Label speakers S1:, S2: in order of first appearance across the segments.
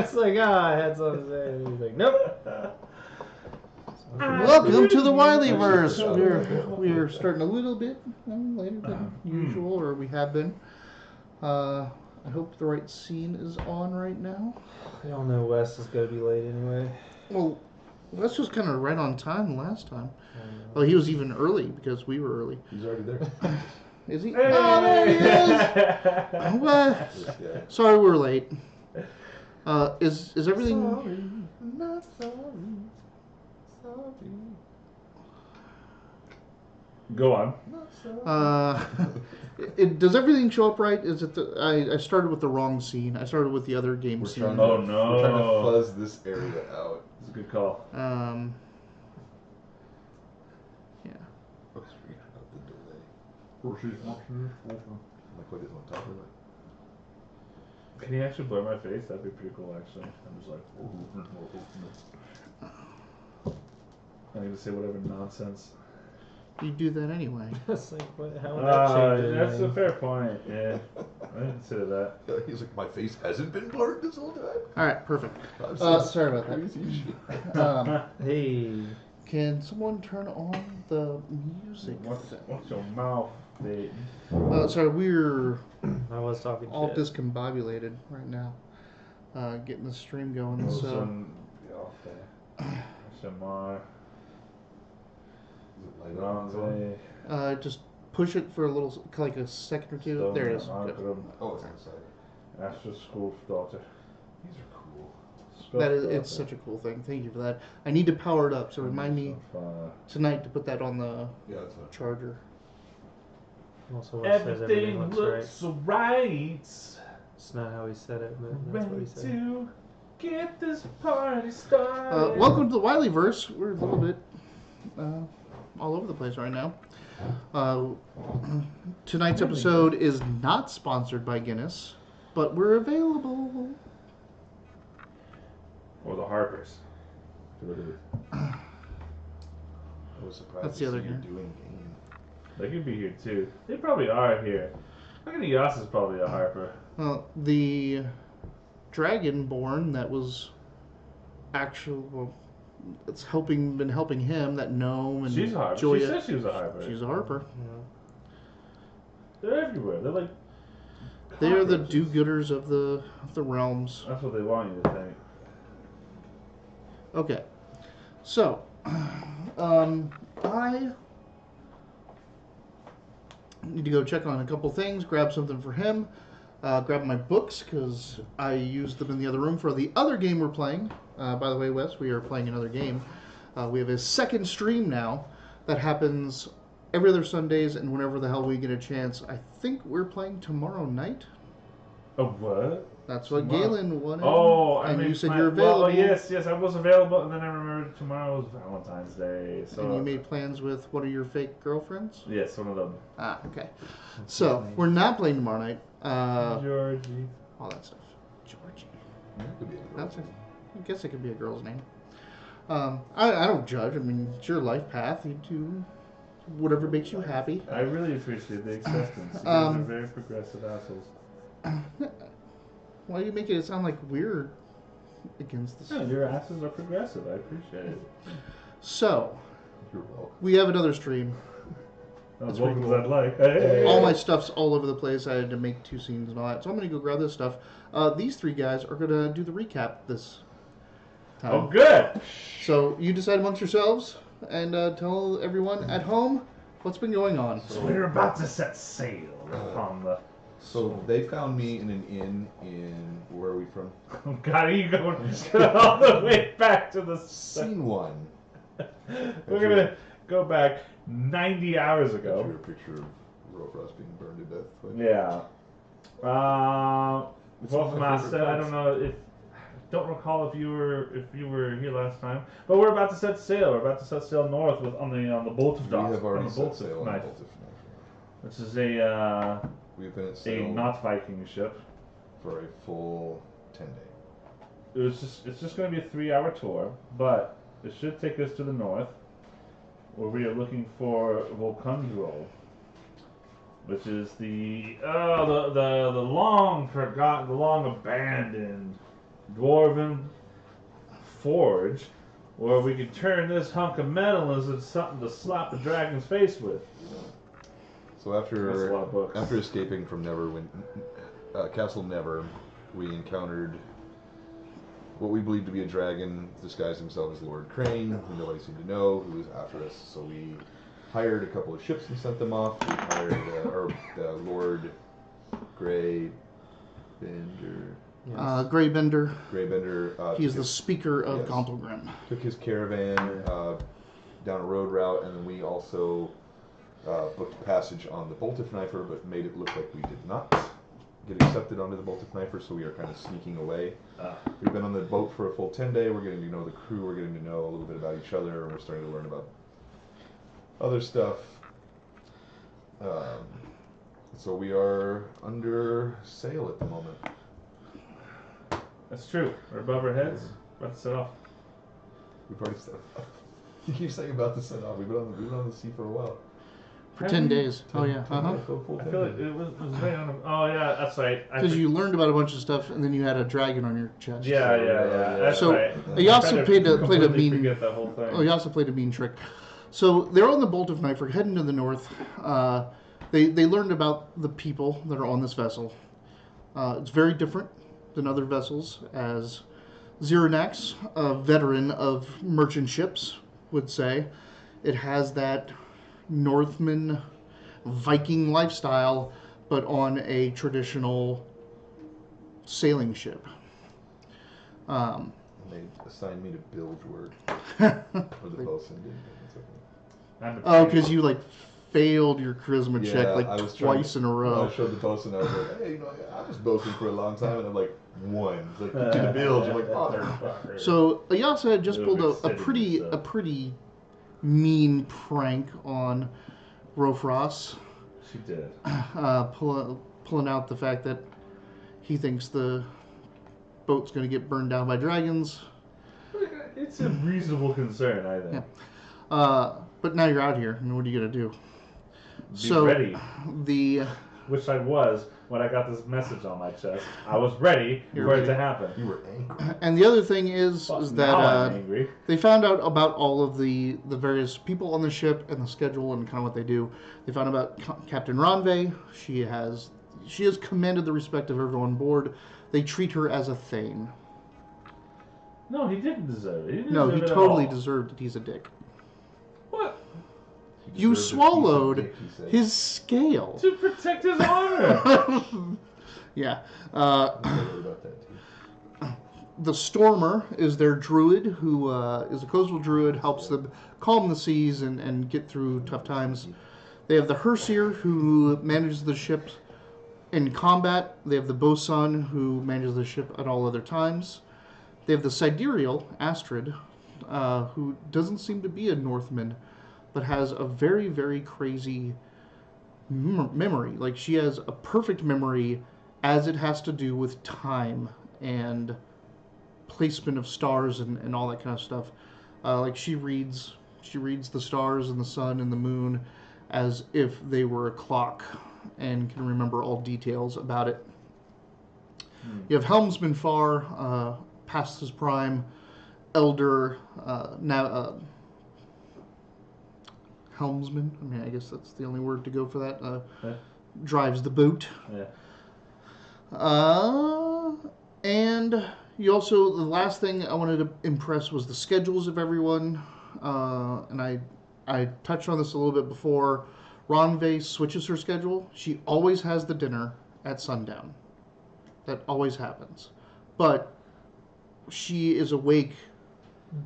S1: It's like, I had something to say. And he's like, nope.
S2: Welcome to the Wileyverse. We're starting a little bit later than usual, or we have been. I hope the right scene is on right now.
S1: We all know Wes is going to be late anyway.
S2: Well, Wes was kind of right on time last time. Well, he was even early because we were early.
S3: He's already there.
S2: Is he?
S1: Hey!
S2: Oh, there he is! What? Sorry we're late. Is everything...
S3: Sorry, not sorry.
S4: Go on.
S2: Does everything show up right? Is it I started with the wrong scene. I started with the other game scene.
S4: Oh no!
S3: We're trying to fuzz this area out.
S4: It's a good call.
S2: Yeah.
S3: Let's figure out the delay. Like what is on top of it?
S4: Can you actually blur my face? That'd be pretty cool, actually. I'm just like, I need to say whatever nonsense.
S2: You do that anyway.
S1: It's like, how would that change
S4: That's
S1: anything?
S4: a fair point. Yeah, I didn't consider that.
S3: He's like, my face hasn't been blurred this whole time.
S2: All right, perfect.
S3: I'm so
S2: Sorry about that.
S3: crazy shit.
S1: Hey.
S2: Can someone turn on the music?
S4: What's your mouth, Dayton?
S2: Sorry, we're
S1: I was talking
S2: all
S1: shit.
S2: discombobulated right now. Getting the stream going. So
S4: SMR.
S3: Light on.
S2: just push it for a little, like a second or two. There it is. Good.
S3: Oh, it's on the side.
S4: After school daughter.
S3: These are cool.
S2: That is, it's such a cool thing. Thank you for that. I need to power it up, so remind me tonight to put that on the charger.
S1: Also, Wes says everything looks right.
S4: right.
S1: It's not how he said it, but that's what he said.
S4: To get this party started.
S2: Welcome to the Wileyverse. We're a little bit all over the place right now. Tonight's episode is not sponsored by Guinness, but we're available.
S4: Or the Harpers.
S3: I was surprised
S2: That's
S3: to
S2: the other
S3: see you
S2: game.
S3: doing game.
S4: They could be here too. They probably are here. I'm gonna guess is probably a Harper.
S2: The Dragonborn that was it's been helping him, that gnome and
S4: She's a Harper.
S2: Joya.
S4: She said she was a Harper.
S2: She's a Harper.
S1: Yeah.
S4: They're everywhere. They're like.
S2: They are the
S4: cockroaches.
S2: do-gooders of the realms.
S4: That's what they want you to think.
S2: Okay, so I need to go check on a couple things, grab something for him, grab my books because I used them in the other room for the other game we're playing. By the way, Wes, we are playing another game. We have a second stream now that happens every other Sundays and whenever the hell we get a chance. I think we're playing tomorrow night.
S4: Oh, what?
S2: That's what
S4: Tomorrow.
S2: Galen wanted.
S4: Oh,
S2: and
S4: I mean,
S2: you said you're available.
S4: Well, yes, I was available, and then I remembered tomorrow was Valentine's Day. So
S2: And you made plans with one of your fake girlfriends?
S4: Yes, one of them.
S2: Ah, okay. So, we're not playing tomorrow night.
S4: Georgie.
S2: All that stuff. Georgie.
S3: That could be a
S2: That's I guess it could be a girl's name. I don't judge. I mean, it's your life path. You do whatever makes you happy.
S4: I really appreciate the acceptance. You guys are very progressive assholes.
S2: Why do you make it sound like we're against this?
S4: No, your asses are progressive. I appreciate it.
S2: So,
S3: You're welcome.
S2: we have another stream.
S4: As
S2: pretty
S4: welcome
S2: cool.
S4: as I'd like. Hey.
S2: All my stuff's all over the place. I had to make 2 scenes and all that. So I'm going to go grab this stuff. These 3 guys are going to do the recap this time.
S4: Oh, good.
S2: So you decide amongst yourselves and tell everyone at home what's been going on.
S4: So we're about to set sail upon the.
S3: So they found me in an inn where are we from?
S4: Oh God, are you going all the way back to the
S3: Scene 1.
S4: We're gonna go back 90 hours
S3: Got
S4: ago.
S3: you a picture of Rofrost being burned to death.
S4: Yeah. Wolfmaster, I don't know if. Don't recall if you were here last time, but we're about to set sail. We're about to set sail north on the bolt of
S3: We
S4: dock.
S3: have already
S4: on the
S3: set
S4: bolt
S3: sail
S4: of
S3: on
S4: knife,
S3: Bolt of Knife.
S4: which is a
S3: We've been at sail
S4: not Viking ship.
S3: for a full 10 day.
S4: It's just going to be a 3-hour tour, but it should take us to the north, where we are looking for Volkundrol, which is the long forgotten, the long abandoned dwarven forge where we can turn this hunk of metal into something to slap the dragon's face with.
S3: So
S4: That's a lot of books.
S3: after escaping from Castle Never, we encountered what we believed to be a dragon disguised himself as Lord Crane, who nobody seemed to know, who was after us. So we hired a couple of ships and sent them off. We hired Lord Greybender.
S1: Yes.
S2: Greybender. He's the speaker of
S3: yes.
S2: Gauntlgrim.
S3: Took his caravan down a road route, and then we also booked passage on the Boltif Knifer, but made it look like we did not get accepted onto the Boltif Knifer, so we are kind of sneaking away. We've been on the boat for a full 10 day. We're getting to know the crew. We're getting to know a little bit about each other, and we're starting to learn about other stuff. So we are under sail at the moment.
S4: That's true. We're above our heads. About to set off.
S3: We've already set off. You keep saying about to set off. We've been on the sea for a while.
S2: For 10 days. Oh, yeah. Uh-huh.
S4: I feel like it was right on. Oh, yeah, that's right.
S2: Because you learned about a bunch of stuff, and then you had a dragon on your chest.
S4: Yeah. That's
S2: So
S4: right.
S2: you also played a mean.
S4: Forget that whole thing.
S2: Oh, you also played a mean trick. So they're on the Boltif Knifer, heading to the north. They learned about the people that are on this vessel. It's very different than other vessels, as Xerinax, a veteran of merchant ships, would say. It has that Northman Viking lifestyle, but on a traditional sailing ship.
S3: They assigned me to bilge work. Or the bosun did.
S2: Oh, because you failed your charisma check
S3: I was
S2: twice in a row.
S3: I showed the bosun. I was like, hey, I was bosun for a long time, and I'm like, one. It's like, to the bilge. I'm like, motherfucker.
S2: So Ayasa had just pulled a pretty mean prank on Rofros.
S4: She did.
S2: Pulling out the fact that he thinks the boat's going to get burned down by dragons.
S4: It's a reasonable concern, I think.
S2: Yeah. But now you're out here, and what are you going to do?
S4: Be ready.
S2: The
S4: Which I was when I got this message on my chest. I was ready for it to happen.
S3: You were angry.
S2: And the other thing is
S4: Now
S2: that
S4: I'm angry.
S2: they found out about all of the various people on the ship and the schedule and kind of what they do. They found about Captain Ranve. She has commanded the respect of everyone on board. They treat her as a thane.
S4: No, he didn't deserve it.
S2: He totally deserved it. He's a dick.
S4: What?
S2: You swallowed his scale.
S4: To protect his honor.
S2: Yeah.
S3: About that too.
S2: The Stormer is their druid, who is a coastal druid, helps them calm the seas and get through tough times. They have the Herseer, who manages the ship in combat. They have the Bosun, who manages the ship at all other times. They have the Sidereal, Astrid, who doesn't seem to be a Northman, but has a very, very crazy memory. She has a perfect memory as it has to do with time and placement of stars and all that kind of stuff. She reads the stars and the sun and the moon as if they were a clock and can remember all details about it. You have Helmsman Far, past his prime, elder, helmsman. I mean, I guess that's the only word to go for that. Drives the boat.
S4: Yeah.
S2: And you also, the last thing I wanted to impress was the schedules of everyone. And I touched on this a little bit before. Ranve switches her schedule. She always has the dinner at sundown. That always happens. But she is awake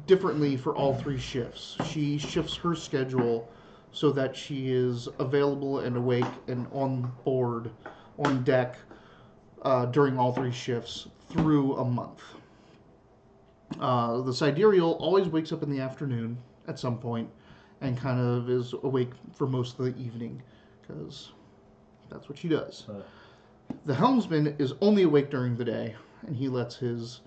S2: differently for all three shifts. She shifts her schedule so that she is available and awake and on board, on deck, during all three shifts through a month. The Sidereal always wakes up in the afternoon at some point and kind of is awake for most of the evening because that's what she does. The Helmsman is only awake during the day, and he lets his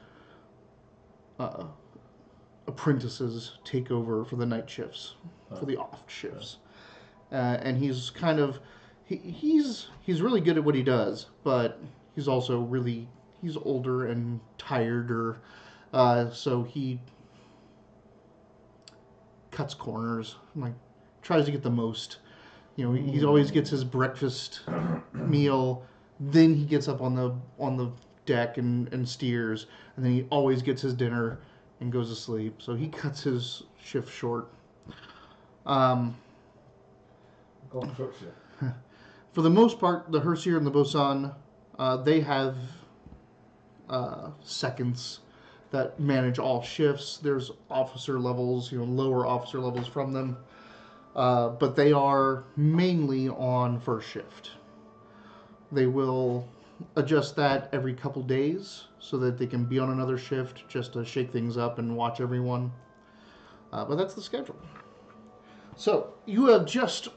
S2: apprentices take over for the night shifts, for the off shifts. And he's kind of he's really good at what he does, but he's also really he's older and tired, or so he cuts corners, like tries to get the most. You know, he always gets his breakfast meal, then he gets up on the deck and steers, and then he always gets his dinner and goes to sleep. So he cuts his shift short.
S4: Golden short shift.
S2: For the most part, the Hersier and the Bosan, they have seconds that manage all shifts. There's officer levels, lower officer levels from them, but they are mainly on first shift. They will adjust that every couple days so that they can be on another shift just to shake things up and watch everyone. But that's the schedule. So you have just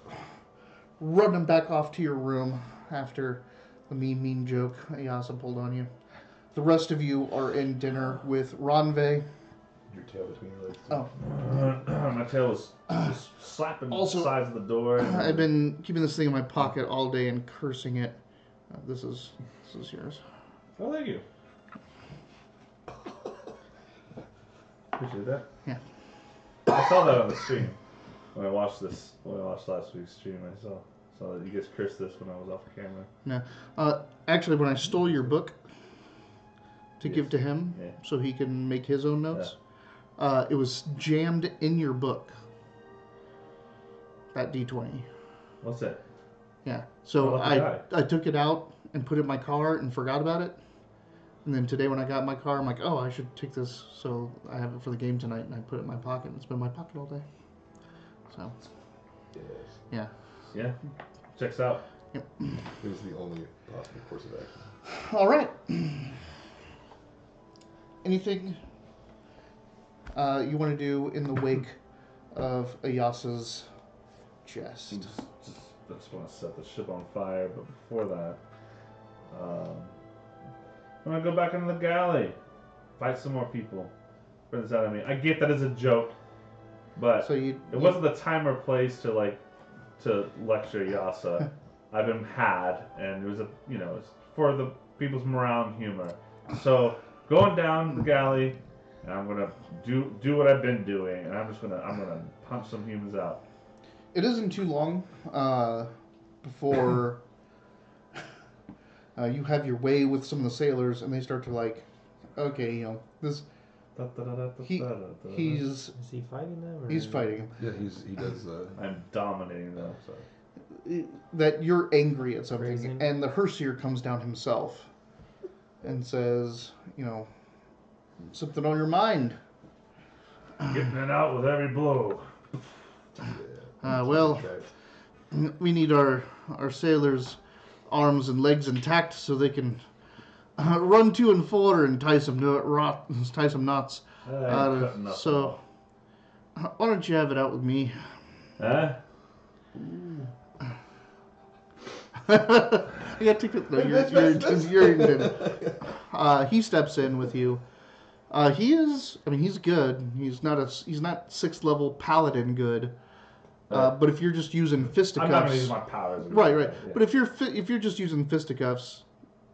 S2: run them back off to your room after the mean joke Ayasa pulled on you. The rest of you are in dinner with Ranve.
S3: Your tail between your legs.
S2: Oh.
S4: My tail was just slapping
S2: Also,
S4: the sides of the door.
S2: I've been keeping this thing in my pocket all day and cursing it. This is yours.
S4: Oh, thank you. Appreciate that.
S2: Yeah.
S4: I saw that on the stream. When I watched last week's stream, I saw that you guys cursed this when I was off camera.
S2: No. Actually, when I stole your book to give to him
S4: Yeah.
S2: so he can make his own notes, it was jammed in your book. That D20.
S4: What's that?
S2: Yeah. So
S4: Oh,
S2: I took it out and put it in my car and forgot about it. And then today when I got in my car, I'm like, oh, I should take this so I have it for the game tonight. And I put it in my pocket. And it's been in my pocket all day. So,
S3: Yes.
S2: yeah.
S4: Yeah. Checks out.
S2: Yep.
S3: It was the only possible course of action.
S2: All right. Anything you want to do in the wake of Ayasa's jest?
S4: I just want to set the ship on fire, but before that, I'm going to go back into the galley. Fight some more people. Bring this out of me. I get that as a joke, but
S2: So
S4: it wasn't the time or place to lecture Yasa. I've been had, and it was it's for the people's morale and humor. So going down the galley, and I'm gonna do what I've been doing, and I'm gonna punch some humans out.
S2: It isn't too long before you have your way with some of the sailors, and they start to okay, this. He's
S1: Is he fighting them? Or?
S2: he's fighting him.
S3: Yeah, he does.
S4: I'm dominating them. So.
S2: That you're angry at something,
S1: Praising.
S2: and the Hersier comes down himself and says, something on your mind.
S4: Getting it out with every blow.
S2: Well, we need our sailors' arms and legs intact so they can run to and for and tie some knots. So, why don't you have it out with me?
S4: Huh?
S2: I got to take it. No, you're in dinner. He steps in with you. He's good. He's not 6th level paladin good. But if you're just using fisticuffs,
S4: I'm not gonna use my powers.
S2: right.
S4: Yeah.
S2: But if you're just using fisticuffs,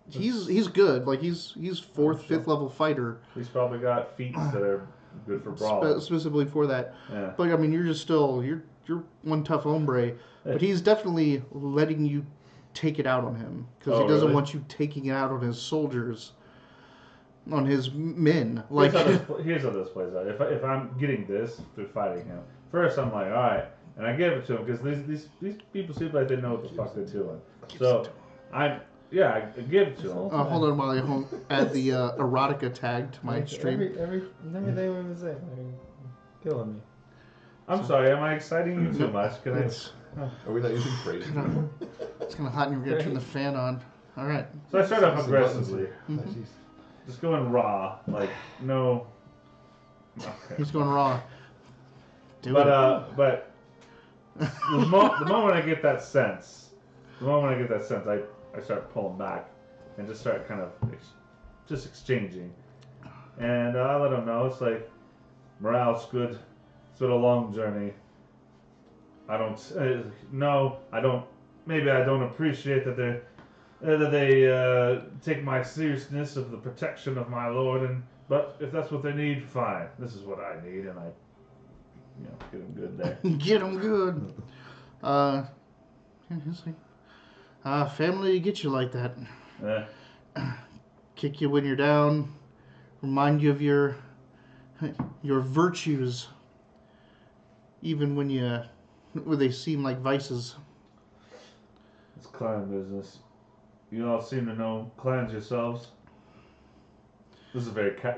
S2: he's good. Like he's 4th, 5th level fighter.
S4: He's probably got feats that are good for brawl.
S2: Specifically for that.
S4: Yeah.
S2: But you're just still you're one tough hombre. But he's definitely letting you take it out on him because he doesn't want you taking it out on his soldiers, on his men. Like
S4: Here's how this plays out. If I'm getting this through fighting him, first I'm like, all right, and I give it to him because these people seem like they know what the fuck they're doing. So I give it to him.
S2: hold on while I add the erotica tag to my stream.
S1: Everything we was saying, killing me.
S4: I'm sorry, am I exciting you too much? Can
S3: Are we not using phrase?
S2: It's kind of hot, and we're gonna turn the fan on. All right.
S4: So I start off aggressively,
S2: Mhm.
S4: just going raw, like no. Okay.
S2: He's going raw.
S4: But the moment I get that sense, I start pulling back and just start kind of just exchanging. And I let them know it's like morale's good. It's been a long journey. I don't appreciate that they're that they take my seriousness of the protection of my lord, but if that's what they need, fine. This is what I need, and I, get them good there.
S2: Get them good. It's like, family get you like that. Kick you when you're down. Remind you of your virtues, even when they seem like vices.
S4: It's clan business. You all seem to know clans yourselves. This is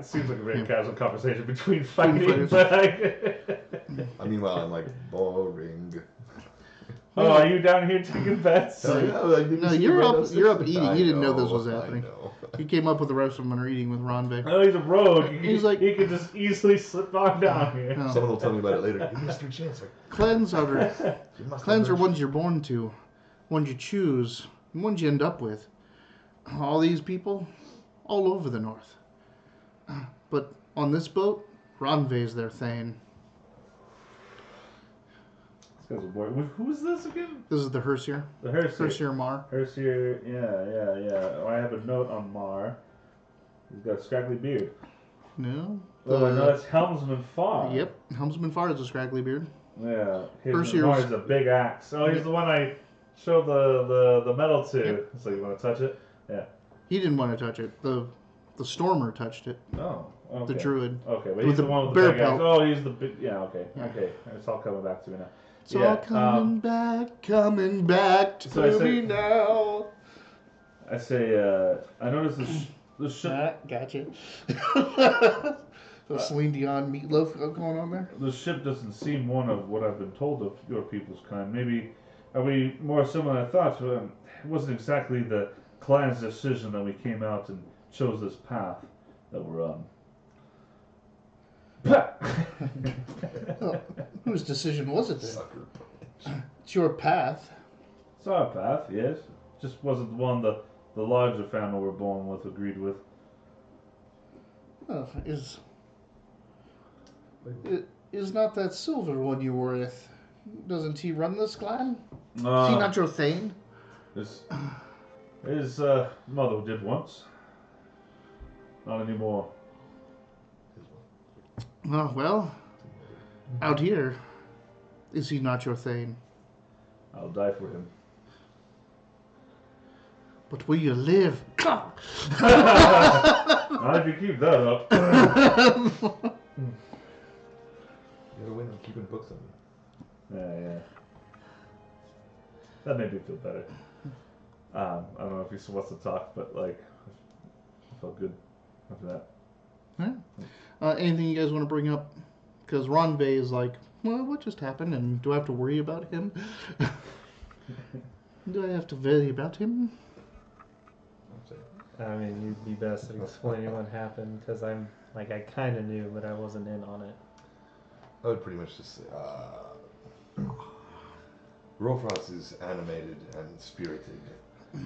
S4: seems like a very casual conversation between fighting.
S3: Meanwhile, I'm like, boring.
S4: Oh, are you down here taking bets?
S2: No, you're up eating. You didn't know this was happening. You came up with the rest of them and are eating with Ronve.
S4: Oh, he's a rogue.
S2: He's like,
S4: he could just easily slip on down here.
S2: No.
S3: Someone will tell me about it later. Give me a third chance.
S2: Clans are ones you're born to, ones you choose, and ones you end up with. All these people, all over the north. But on this boat, Ronve's their Thane.
S4: Who is this again?
S2: This is the Hersier.
S4: The Hersier.
S2: Hersier Mar.
S4: Hersier, yeah. I have a note on Mar. He's got a scraggly beard.
S2: No.
S4: I know that's Helmsman Farr.
S2: Yep, Helmsman Farr has a scraggly beard.
S4: Yeah. Mar is a big axe. Oh, he's the one I showed the medal to.
S2: Yep.
S4: So you want to touch it? Yeah.
S2: He didn't want to touch it. The Stormer touched it.
S4: Oh, okay.
S2: The Druid.
S4: Okay, but he's the one with the big axe. Oh, he's the big... Yeah, okay. Yeah. Okay, it's all coming back to me now.
S2: It's all coming back to me now.
S4: I say, I noticed the ship...
S2: Gotcha. The Celine Dion meatloaf going on there?
S4: The ship doesn't seem one of what I've been told of your people's kind. Maybe, are we more similar than I thought? It wasn't exactly the clan's decision that we came out and chose this path that we're on.
S2: Well, whose decision was it then? It's your path.
S4: It's our path, yes. Just wasn't the one the larger family we're born with agreed with.
S2: Well, is not that silver one you were with? Doesn't he run this clan? Is he not your Thane?
S4: His mother did once. Not anymore.
S2: Oh, well, out here, is he not your Thane?
S4: I'll die for him.
S2: But will you live?
S4: Not if you keep that up.
S3: You gotta win on keeping books on you.
S4: Yeah. That made me feel better. I don't know if he wants to talk, but I felt good after that.
S2: Anything you guys want to bring up? Because Ronve is like, well, what just happened? And do I have to worry about him? Do I have to worry about him?
S1: I mean, you'd be best at explaining what happened, because I kind of knew, but I wasn't in on it.
S3: I would pretty much just say, Rolfrost is animated and spirited.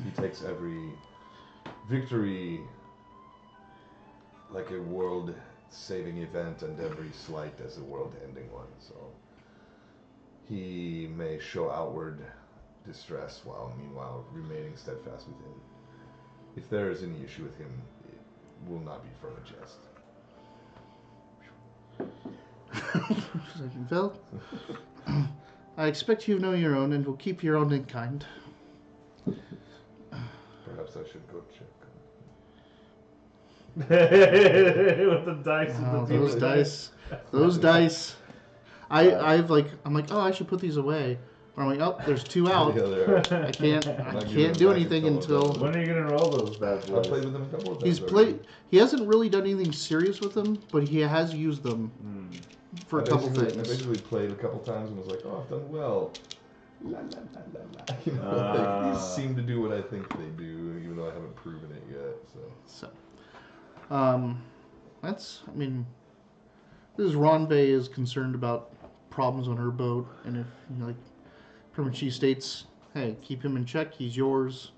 S3: He takes every victory like a world-saving event and every slight as a world-ending one. So he may show outward distress while meanwhile remaining steadfast within. If there is any issue with him, it will not be from a jest.
S2: Phil, I expect you know your own and will keep your own in kind.
S3: Perhaps I should go check.
S4: With the dice.
S2: Oh, those dice. I'm like, oh, I should put these away. Or I'm like, oh, there's 2 out.
S3: Yeah,
S2: I can't do anything until.
S4: When are you gonna roll those bad boys?
S3: I've played with them a couple of times.
S2: He hasn't really done anything serious with them, but he has used them for a couple things.
S3: I basically played a couple times and was like, oh, I've done well. La la la la la. You know, these seem to do what I think they do, even though I haven't proven it yet.
S2: This is Ronve is concerned about problems on her boat, and if pretty much she states, hey, keep him in check, he's yours.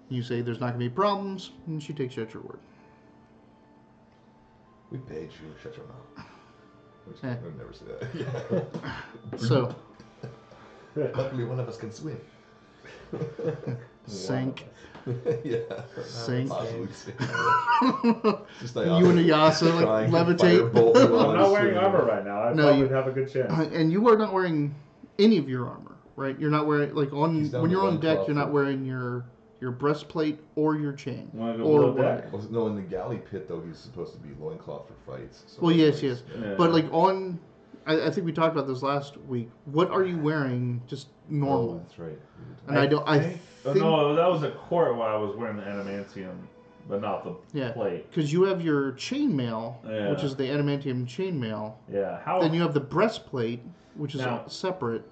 S2: You say there's not going to be problems, and she takes you at your word.
S3: We paid you, shut your mouth. I would never say that.
S2: So,
S3: luckily one of us can swim.
S2: Sink.
S3: Yeah.
S2: Sink.
S3: Possibly sink. Just like
S2: You and Ayasa like
S3: trying to
S2: levitate.
S3: firebolt you on
S4: I'm not
S3: a
S4: wearing
S3: sword.
S4: armor right now. I
S2: No,
S4: probably
S2: you-
S4: would have a good chance.
S2: And you are not wearing any of your armor, right? You're not wearing like on
S3: He's down
S2: when
S3: to
S2: you're on
S3: one
S2: deck.
S3: cloth
S2: You're not
S3: for-
S2: wearing your breastplate or your chain
S4: Want to go
S2: or
S4: below
S2: whatever.
S4: deck?
S3: Well, no, in the galley pit though, he's supposed to be loincloth for fights. So
S2: Well, yes,
S3: anyways,
S2: yes.
S3: yeah.
S4: Yeah.
S2: But like on, I think we talked about this last week. What are you wearing? Just
S3: Oh,
S2: normal.
S3: that's right.
S2: And I don't. I
S4: think-
S2: think
S4: no, that was at court while I was wearing the adamantium, but not the
S2: Yeah.
S4: plate.
S2: because you have your chainmail,
S4: Yeah.
S2: which is the adamantium chainmail.
S4: Yeah, how
S2: Then you have the breastplate, which is
S4: Now-
S2: separate.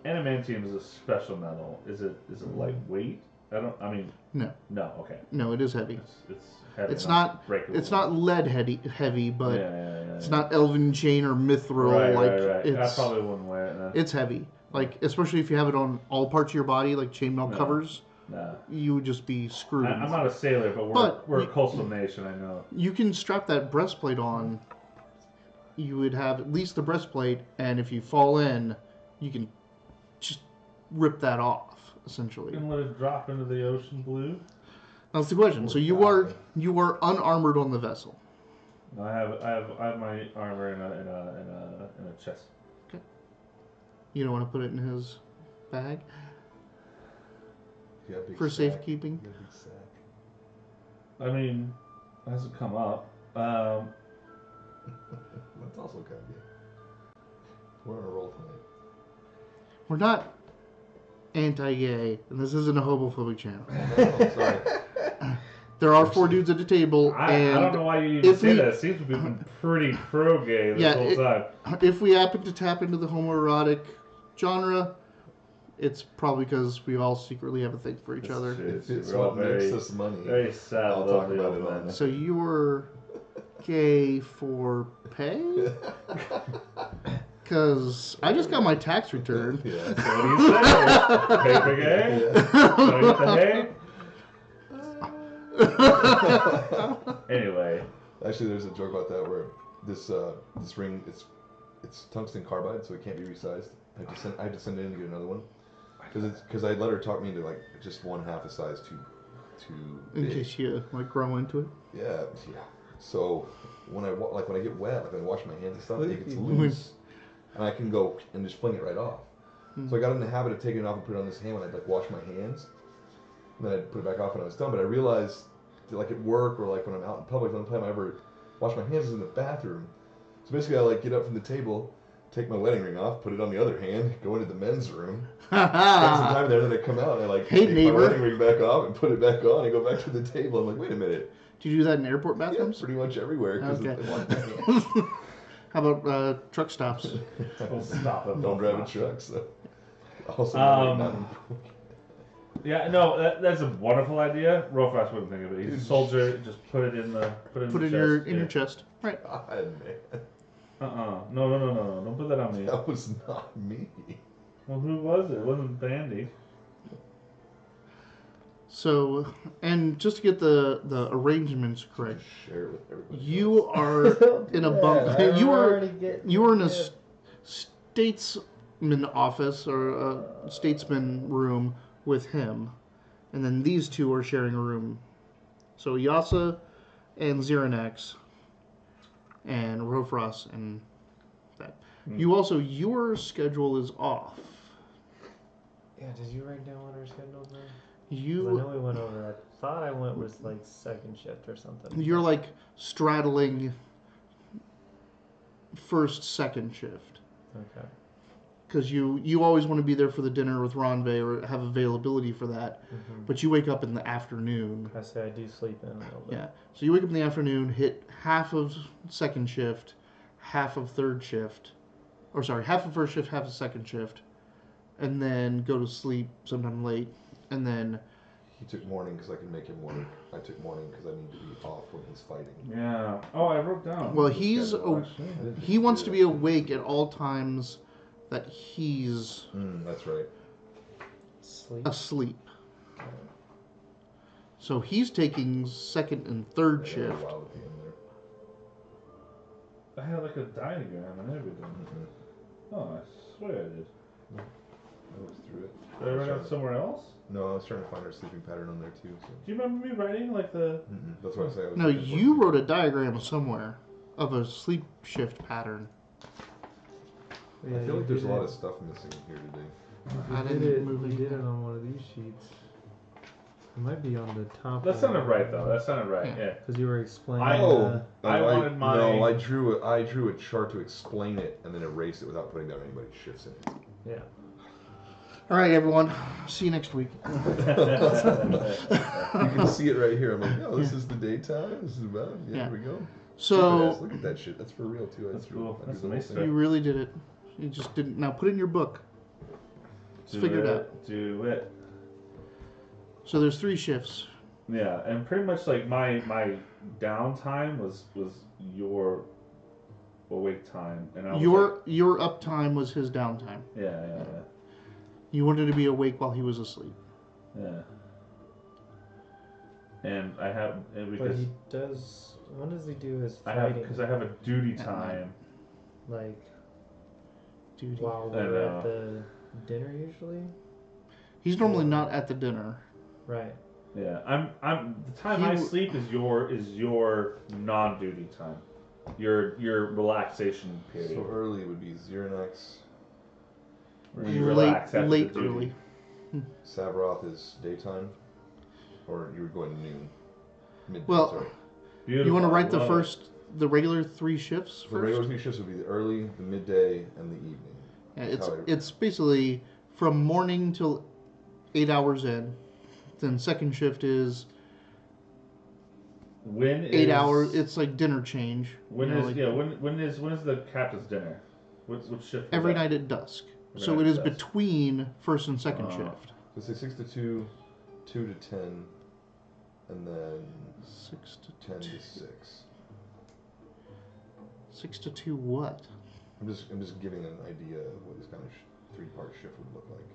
S4: adamantium is a special metal. Is it lightweight? I mean,
S2: No,
S4: okay.
S2: no, it is heavy.
S4: It's heavy.
S2: It's not.
S4: breakable.
S2: It's not lead heavy, but
S4: yeah,
S2: it's not elven chain or mithril.
S4: Right,
S2: like
S4: right. I
S2: it's
S4: probably wouldn't wear it. Then.
S2: it's heavy. Like especially if you have it on all parts of your body, like chainmail
S4: No.
S2: covers,
S4: Nah.
S2: you would just be screwed.
S4: I'm not a sailor, but we're a coastal nation. I know.
S2: You can strap that breastplate on. You would have at least the breastplate, and if you fall in, you can just rip that off. Essentially,
S4: You can let it drop into the ocean blue.
S2: that's the question. So you are unarmored on the vessel.
S4: No, I have my armor in a chest.
S2: You don't want to put it in his bag
S3: Yeah, big
S2: for
S3: sack.
S2: safekeeping.
S3: Yeah, big sack.
S4: I mean, it hasn't come up.
S3: That's also kind of good. We're on a roll tonight.
S2: We're not anti-gay, and this isn't a homophobic channel.
S3: Oh, sorry.
S2: There are 4 dudes at the table,
S4: I
S2: and
S4: don't know why you even
S2: if
S4: say
S2: we-
S4: that. It seems we've been pretty pro-gay this
S2: Yeah,
S4: whole time.
S2: if we happen to tap into the homoerotic genre, it's probably because we all secretly have a thing for each
S4: It's
S2: other.
S4: true.
S3: If it's
S4: We're all
S3: what makes
S4: very,
S3: us money,
S4: very sad.
S3: I'll
S4: little
S3: talk about it
S4: men.
S3: on this.
S2: So you were gay for pay? Because I just got my tax return.
S3: Yeah.
S4: So what do you say? Pay for gay? Can I get the hay? Anyway,
S3: Actually, there's a joke about that where this ring it's tungsten carbide, so it can't be resized. I had to send it in to get another one because I let her talk me into like just 1/2 a size too
S2: In
S3: big.
S2: case you like grow into it.
S3: Yeah. So when I get wet, like when I wash my hands and stuff, it gets
S2: Mhm.
S3: loose, and I can go and just fling it right off. So I got in the habit of taking it off and put it on this hand when I'd like wash my hands, and then I'd put it back off when I was done. But I realized, that, like at work or like when I'm out in public, the only time I ever wash my hands is in the bathroom. So basically, I like get up from the table, take my wedding ring off, put it on the other hand, go into the men's room, spend some time there, then I come out and I like
S2: Hey,
S3: take
S2: neighbor.
S3: my wedding ring back off and put it back on and go back to the table. I'm like, wait a minute.
S2: Do you do that in airport
S3: Yeah,
S2: bathrooms?
S3: pretty much everywhere because
S2: Okay.
S3: they want my hands.
S2: How about truck stops?
S4: we'll stop it.
S3: Don't drive a truck, so. Also,
S4: Um, Yeah, no, that's a wonderful idea. Rofras wouldn't think of it. He's a soldier. Just put it in the
S2: Put
S4: the
S2: in
S4: chest.
S2: your chest. Right.
S3: God, man.
S4: No. Don't put that on me.
S3: That was not me.
S4: Well, who was it? It wasn't Bandy.
S2: So, and just to get the arrangements correct,
S3: Share it with everybody.
S2: you are in a bunk. You were in a statesman office or a statesman room with him, and then these two are sharing a room. So Yasa and Xeranax and Rofras and that. You also, your schedule is off.
S1: Yeah, did you write down what our schedule was? I
S2: You
S1: know we went over. I thought I went with like second shift or something.
S2: You're like straddling first, second shift.
S1: Okay.
S2: Because you always want to be there for the dinner with Ronve or have availability for that.
S1: Mm-hmm.
S2: But you wake up in the afternoon.
S1: I say I do sleep in a little bit.
S2: Yeah. So you wake up in the afternoon, hit half of second shift, half of third shift. Or sorry, half of first shift, half of second shift. And then go to sleep sometime late. And then
S3: He took morning because I can make him work. I took morning because I need to be off when he's fighting.
S4: Yeah. Oh, I wrote down.
S2: Well,
S4: the
S2: he's
S4: schedule,
S2: a-
S4: actually.
S3: I didn't
S2: he wants
S3: do
S2: to
S3: that.
S2: be awake at all times that he's
S3: That's right.
S1: Sleep.
S2: asleep. So he's taking second and third
S3: Yeah,
S2: shift.
S3: wow at the end there.
S4: I had like a diagram and everything.
S3: Mhm.
S4: Oh, I swear I did.
S3: I looked through it.
S4: Did I write out somewhere else?
S3: No, I was trying to find our sleeping pattern on there too. So.
S4: Do you remember me writing like the?
S3: That's what I say. I was
S2: No,
S3: looking for
S2: you
S3: it.
S2: wrote a diagram somewhere of a sleep shift pattern.
S1: Yeah,
S3: I feel
S1: you
S3: like there's a
S1: did
S3: lot
S1: it.
S3: of stuff missing here today.
S1: You
S2: I
S1: did
S2: didn't
S1: it.
S2: move
S1: You
S2: it.
S1: did it on one of these sheets. It might be on the top.
S4: That sounded right though. That sounded right. Yeah.
S1: Because you were explaining.
S4: I- I wanted my-
S3: No, I drew a chart to explain it and then erased it without putting down anybody's shifts in it.
S1: Yeah.
S2: All right, everyone. See you next week.
S3: You can see it right here. I'm like, oh, this is the daytime. This is about. Yeah,
S2: Yeah.
S3: here we go.
S2: So
S3: Look at that shit. That's for real too.
S4: That's
S3: drew-
S4: cool.
S3: I
S4: That's
S3: drew the
S4: nice
S3: whole
S4: stuff.
S2: you
S3: thing.
S2: really did it. You just didn't. Now put it in your book. Let's figure it out.
S4: Do it.
S2: So there's 3 shifts.
S4: Yeah, and pretty much like my downtime was your awake time, and I was
S2: Your uptime was his downtime.
S4: like, yeah.
S2: You wanted to be awake while he was asleep.
S4: Yeah. And I have and
S1: But
S4: because
S1: he does. When does he do his
S4: I have
S1: fighting?
S4: because I have a duty
S2: At
S4: time.
S1: Like
S2: Duty.
S1: while
S4: I
S1: we're
S4: know.
S1: at the dinner usually.
S2: He's normally not at the dinner.
S1: Right.
S4: Yeah, I'm the time
S2: He
S4: I
S2: w-
S4: sleep is your non-duty time, your relaxation period.
S3: So early would be Xernax.
S4: Where you relax after
S2: late
S4: the duty.
S2: early.
S3: Savroth is daytime, or you were going noon. Midday,
S2: Well,
S3: sorry.
S4: Beautiful.
S2: You want to
S4: I
S2: write the
S4: love
S2: first, the regular 3 shifts
S3: The
S2: first?
S3: regular 3 shifts would be the early, the midday, and the evening.
S2: Yeah,
S3: That's how I-
S2: it's basically from morning till 8 hours in. Then second shift is
S4: it. When
S2: 8
S4: is-
S2: hours. It's like dinner change.
S4: When
S2: you know,
S4: is
S2: like
S4: when is the captain's dinner? Which shift? is
S2: every
S4: that?
S2: night at dusk.
S4: Every
S2: So
S4: night
S2: it
S4: at
S2: is
S4: dusk.
S2: between first and second
S4: Oh.
S2: shift.
S3: So say 6 to 2, 2 to 10, and then
S2: 6 to
S3: 10
S2: 2.
S3: to 6.
S2: 6 to 2 what?
S3: I'm just giving an idea of what this kind of 3-part shift would look like.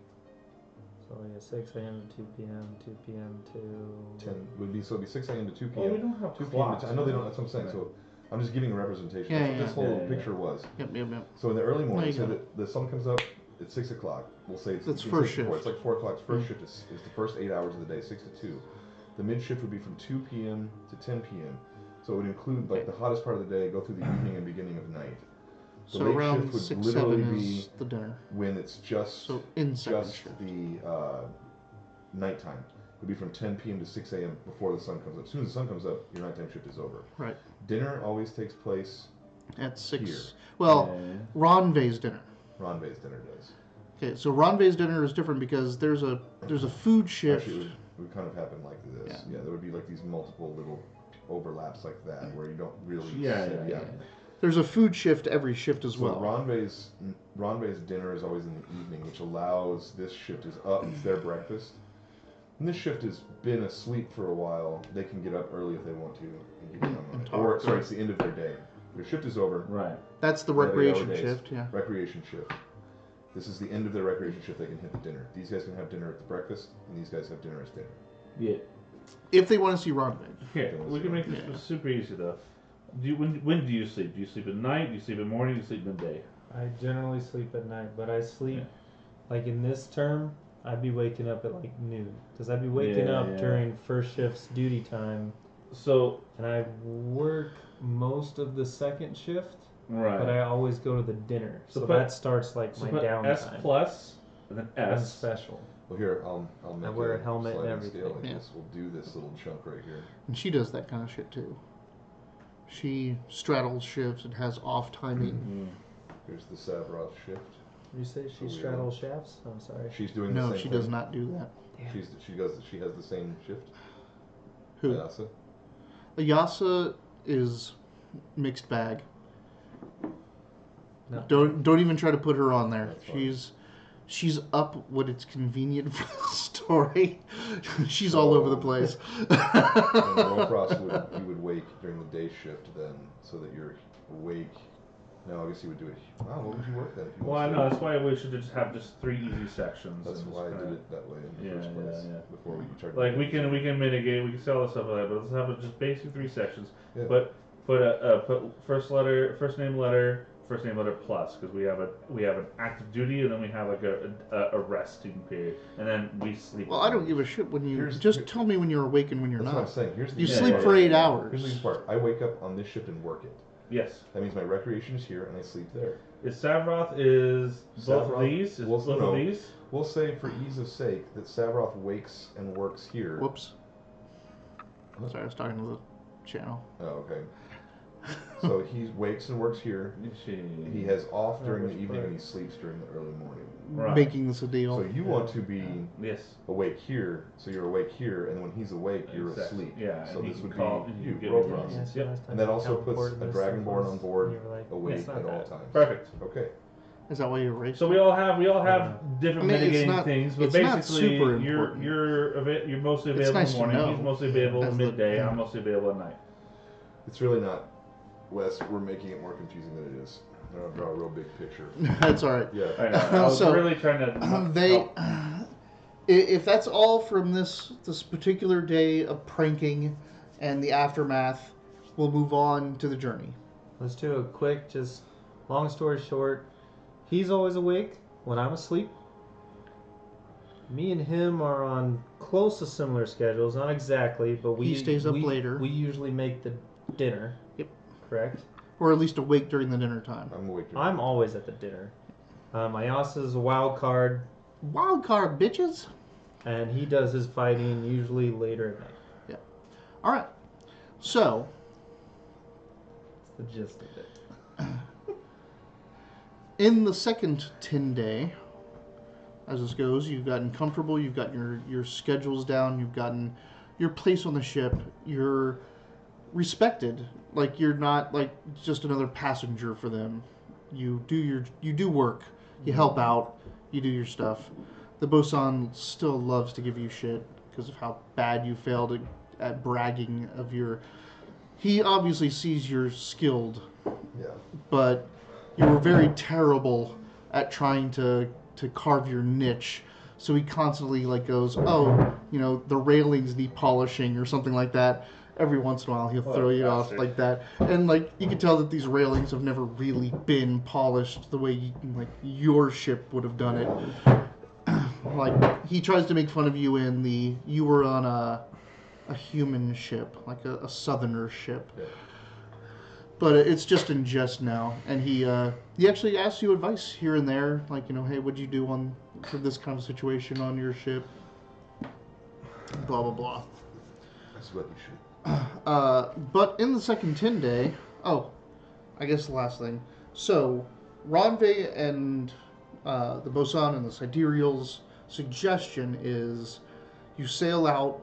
S1: So yeah, 6 a.m. to 2 p.m. 2 p.m. to
S3: 10 would be so it'd be 6 a.m. to 2 p.m.
S4: Well, we don't have
S3: 2 p.m.
S4: clocks.
S3: to, I know they don't. That's what I'm saying.
S4: Right.
S3: So I'm just giving a representation.
S2: Yeah,
S3: That's what
S2: yeah,
S3: this whole
S4: yeah, yeah.
S3: picture was.
S2: Yep.
S3: So in the early morning,
S2: There you
S3: so
S2: go.
S3: the sun comes up at 6 o'clock. We'll say it's
S2: That's
S3: between
S2: first
S3: 6 and 4.
S2: shift.
S3: It's like 4 o'clock. First shift is the first 8 hours of the day, 6 to 2. The mid shift would be from 2 p.m. to 10 p.m. So it would include like the hottest part of the day, go through the evening and beginning of night. The
S2: So
S3: late
S2: around
S3: shift would
S2: 6,
S3: literally
S2: 7
S3: be
S2: is the dinner.
S3: when it's just
S2: So in second
S3: just
S2: shift.
S3: the nighttime. It would be from 10 p.m. to 6 a.m. before the sun comes up. As soon as the sun comes up, your nighttime shift is over.
S2: Right.
S3: Dinner always takes place.
S2: At 6.
S3: Here.
S2: Well,
S4: Yeah.
S2: Ronvay's dinner.
S3: Ronvay's dinner does.
S2: Okay, so Ronvay's dinner is different because there's a food shift.
S3: Actually, it would kind of happen like this. Yeah, there would be like these multiple little overlaps like that where you don't really.
S4: Yeah.
S2: There's a food shift every shift as
S3: So
S2: well.
S3: Ronvay's dinner is always in the evening, which allows this shift is up. It's their breakfast. And this shift has been asleep for a while. They can get up early if they want to and get going on
S2: And
S3: it.
S2: talk,
S3: Or sorry,
S2: right.
S3: it's the end of their day. Their shift is over.
S4: Right.
S2: That's the
S3: They have 8-hour
S2: recreation
S3: days.
S2: shift, yeah.
S3: Recreation shift. This is the end of their recreation shift. They can hit the dinner. These guys can have dinner at the breakfast, and these guys have dinner as dinner.
S4: Yeah.
S2: If they want to see Ronvay.
S4: Here, we can make this super easy though. When do you sleep? Do you sleep at night? Do you sleep at morning? Do you sleep midday?
S1: I generally sleep at night, but I sleep
S4: Yeah.
S1: like in this term. I'd be waking up at like noon because I'd be waking
S4: Yeah,
S1: up
S4: yeah.
S1: during first shift's duty time,
S4: So
S1: and I work most of the second shift.
S4: right.
S1: But I always go to the dinner,
S4: So
S1: so
S4: put-
S1: that starts like
S4: so
S1: my
S4: put
S1: downtime.
S4: S plus and then
S1: And
S4: S.
S1: special.
S3: Well, here I'll make
S1: wear a helmet and
S3: sliding
S1: everything.
S3: scale like
S2: Yeah.
S3: this. We'll do this little chunk right here.
S2: And she does that kind of shit too. She straddles shifts and has off timing.
S4: Mm.
S3: Here's the Savroth shift.
S1: Did you say she
S3: we
S1: straddles shafts? I'm sorry.
S3: She's doing the
S2: No,
S3: same
S2: she
S3: thing.
S2: does not do that.
S3: She has the same shift.
S2: Who?
S3: Ayasa.
S2: Ayasa is mixed bag.
S1: No.
S2: Don't even try to put her on there.
S3: That's fine.
S2: She's up when it's convenient for the story. She's all over the place.
S3: And Rofrost you would wake during the day shift then, so that you're awake. No, I guess you would do it. Wow, what would you work then? If you
S4: Well, I
S3: wanted
S4: know
S3: to?
S4: that's why we should just have just 3 easy sections.
S3: That's
S4: and
S3: why I
S4: just
S3: did
S4: kinda-
S3: it that way in the
S4: Yeah,
S3: first place.
S4: yeah.
S3: Before we tried. to
S4: Like
S3: do
S4: we
S3: it.
S4: can mitigate, we can sell this stuff like that, but let's have it just basic 3 sections.
S3: Yeah.
S4: But put first name letter, first name letter plus because we have an active duty and then we have like a resting period and then we sleep.
S2: Well, I don't give a shit when you tell me when you're awake and when you're
S3: That's
S2: not.
S3: what I'm saying. Here's the
S2: You sleep for 8 hours.
S3: Here's the easy part. I wake up on this ship and work it.
S4: Yes.
S3: That means my recreation is here and I sleep there.
S4: Is Savroth both of these? Is both of these?
S3: We'll say for ease of sake that Savroth wakes and works here.
S2: Whoops. Sorry, I was talking to the channel.
S3: Oh, okay. So he wakes and works here. He has off during the evening and he sleeps during the early morning.
S4: Right.
S2: Making this a deal.
S3: So you want to be
S4: awake
S3: here, so you're awake here, and when he's awake, you're asleep.
S4: Yeah.
S3: So this would be
S4: you,
S3: Rothros.
S4: Yep.
S3: And that also puts a Dragonborn on board, awake at all times.
S4: Perfect.
S3: Okay.
S2: Is that why you're racing?
S4: So we all have different mitigating things, but
S2: it's not
S4: basically
S2: super
S4: you're mostly available
S2: nice
S4: in the morning.
S2: to know.
S4: He's mostly available
S2: As
S4: in
S2: the-
S4: midday.
S2: yeah.
S4: I'm mostly available at night.
S3: It's really not, Wes. We're making it more confusing than it is. I'm gonna draw a real big picture.
S2: That's all right.
S3: Yeah.
S4: I know. I was
S2: So,
S4: really trying to.
S2: If that's all from this particular day of pranking and the aftermath, we'll move on to the journey.
S1: Let's do a quick, just long story short. He's always awake when I'm asleep. Me and him are on close to similar schedules, not exactly, but
S2: He stays up later.
S1: We usually make the dinner.
S2: Yep.
S1: Correct?
S2: Or at least awake during the dinner time.
S3: I'm awake.
S1: I'm always at the dinner. Ayasa's a wild card,
S2: Wild card, bitches.
S1: and he does his fighting usually later at night.
S2: Yeah. All right. So,
S1: That's the gist of it.
S2: in the second 10 day, as this goes, you've gotten comfortable, you've got your schedules down, you've gotten your place on the ship, you're respected. Like, you're not like just another passenger for them. You do work, you help out, you do your stuff. The bosun still loves to give you shit because of how bad you failed at bragging of your... He obviously sees you're skilled,
S3: Yeah.
S2: but you were very terrible at trying to carve your niche. So he constantly like goes, oh, the railings need polishing or something like that. Every once in a while he'll throw you off like that. And like you can tell that these railings have never really been polished the way your ship would have done it. Like he tries to make fun of you you were on a human ship, like a southerner ship.
S3: Yeah.
S2: But it's just in jest now, and he actually asks you advice here and there, like hey, what'd you do for this kind of situation on your ship? Blah blah blah.
S3: That's what you should.
S2: But in the second 10 day, I guess the last thing. So, Ronve and the bosun and the sidereal's suggestion is you sail out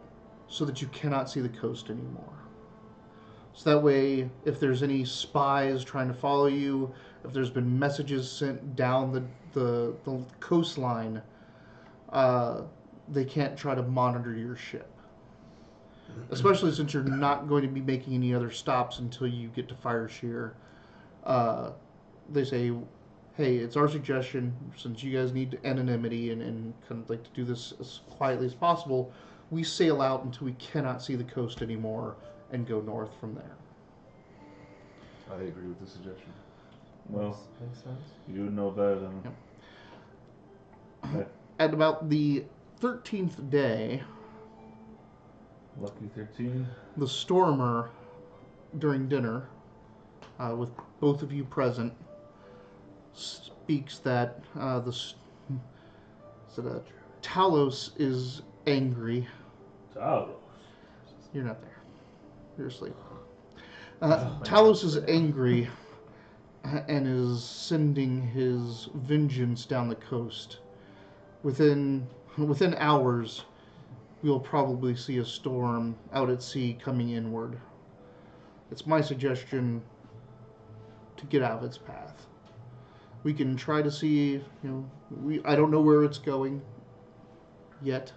S2: so that you cannot see the coast anymore. So that way, if there's any spies trying to follow you, if there's been messages sent down the coastline, they can't try to monitor your ship. Especially since you're not going to be making any other stops until you get to Fire Shear. They say, hey, it's our suggestion, since you guys need anonymity and kind of like to do this as quietly as possible, we sail out until we cannot see the coast anymore and go north from there.
S3: I agree with the suggestion.
S4: Well,
S1: Makes sense.
S4: you would know better than.
S2: Yep.
S4: Okay.
S2: At about the 13th day,
S4: Lucky 13.
S2: the Stormer, during dinner, with both of you present, speaks that Talos is angry.
S4: Talos.
S2: You're not there. You're asleep. Talos is angry and is sending his vengeance down the coast. Within hours, we'll probably see a storm out at sea coming inward. It's my suggestion to get out of its path. We can try to see, I don't know where it's going yet.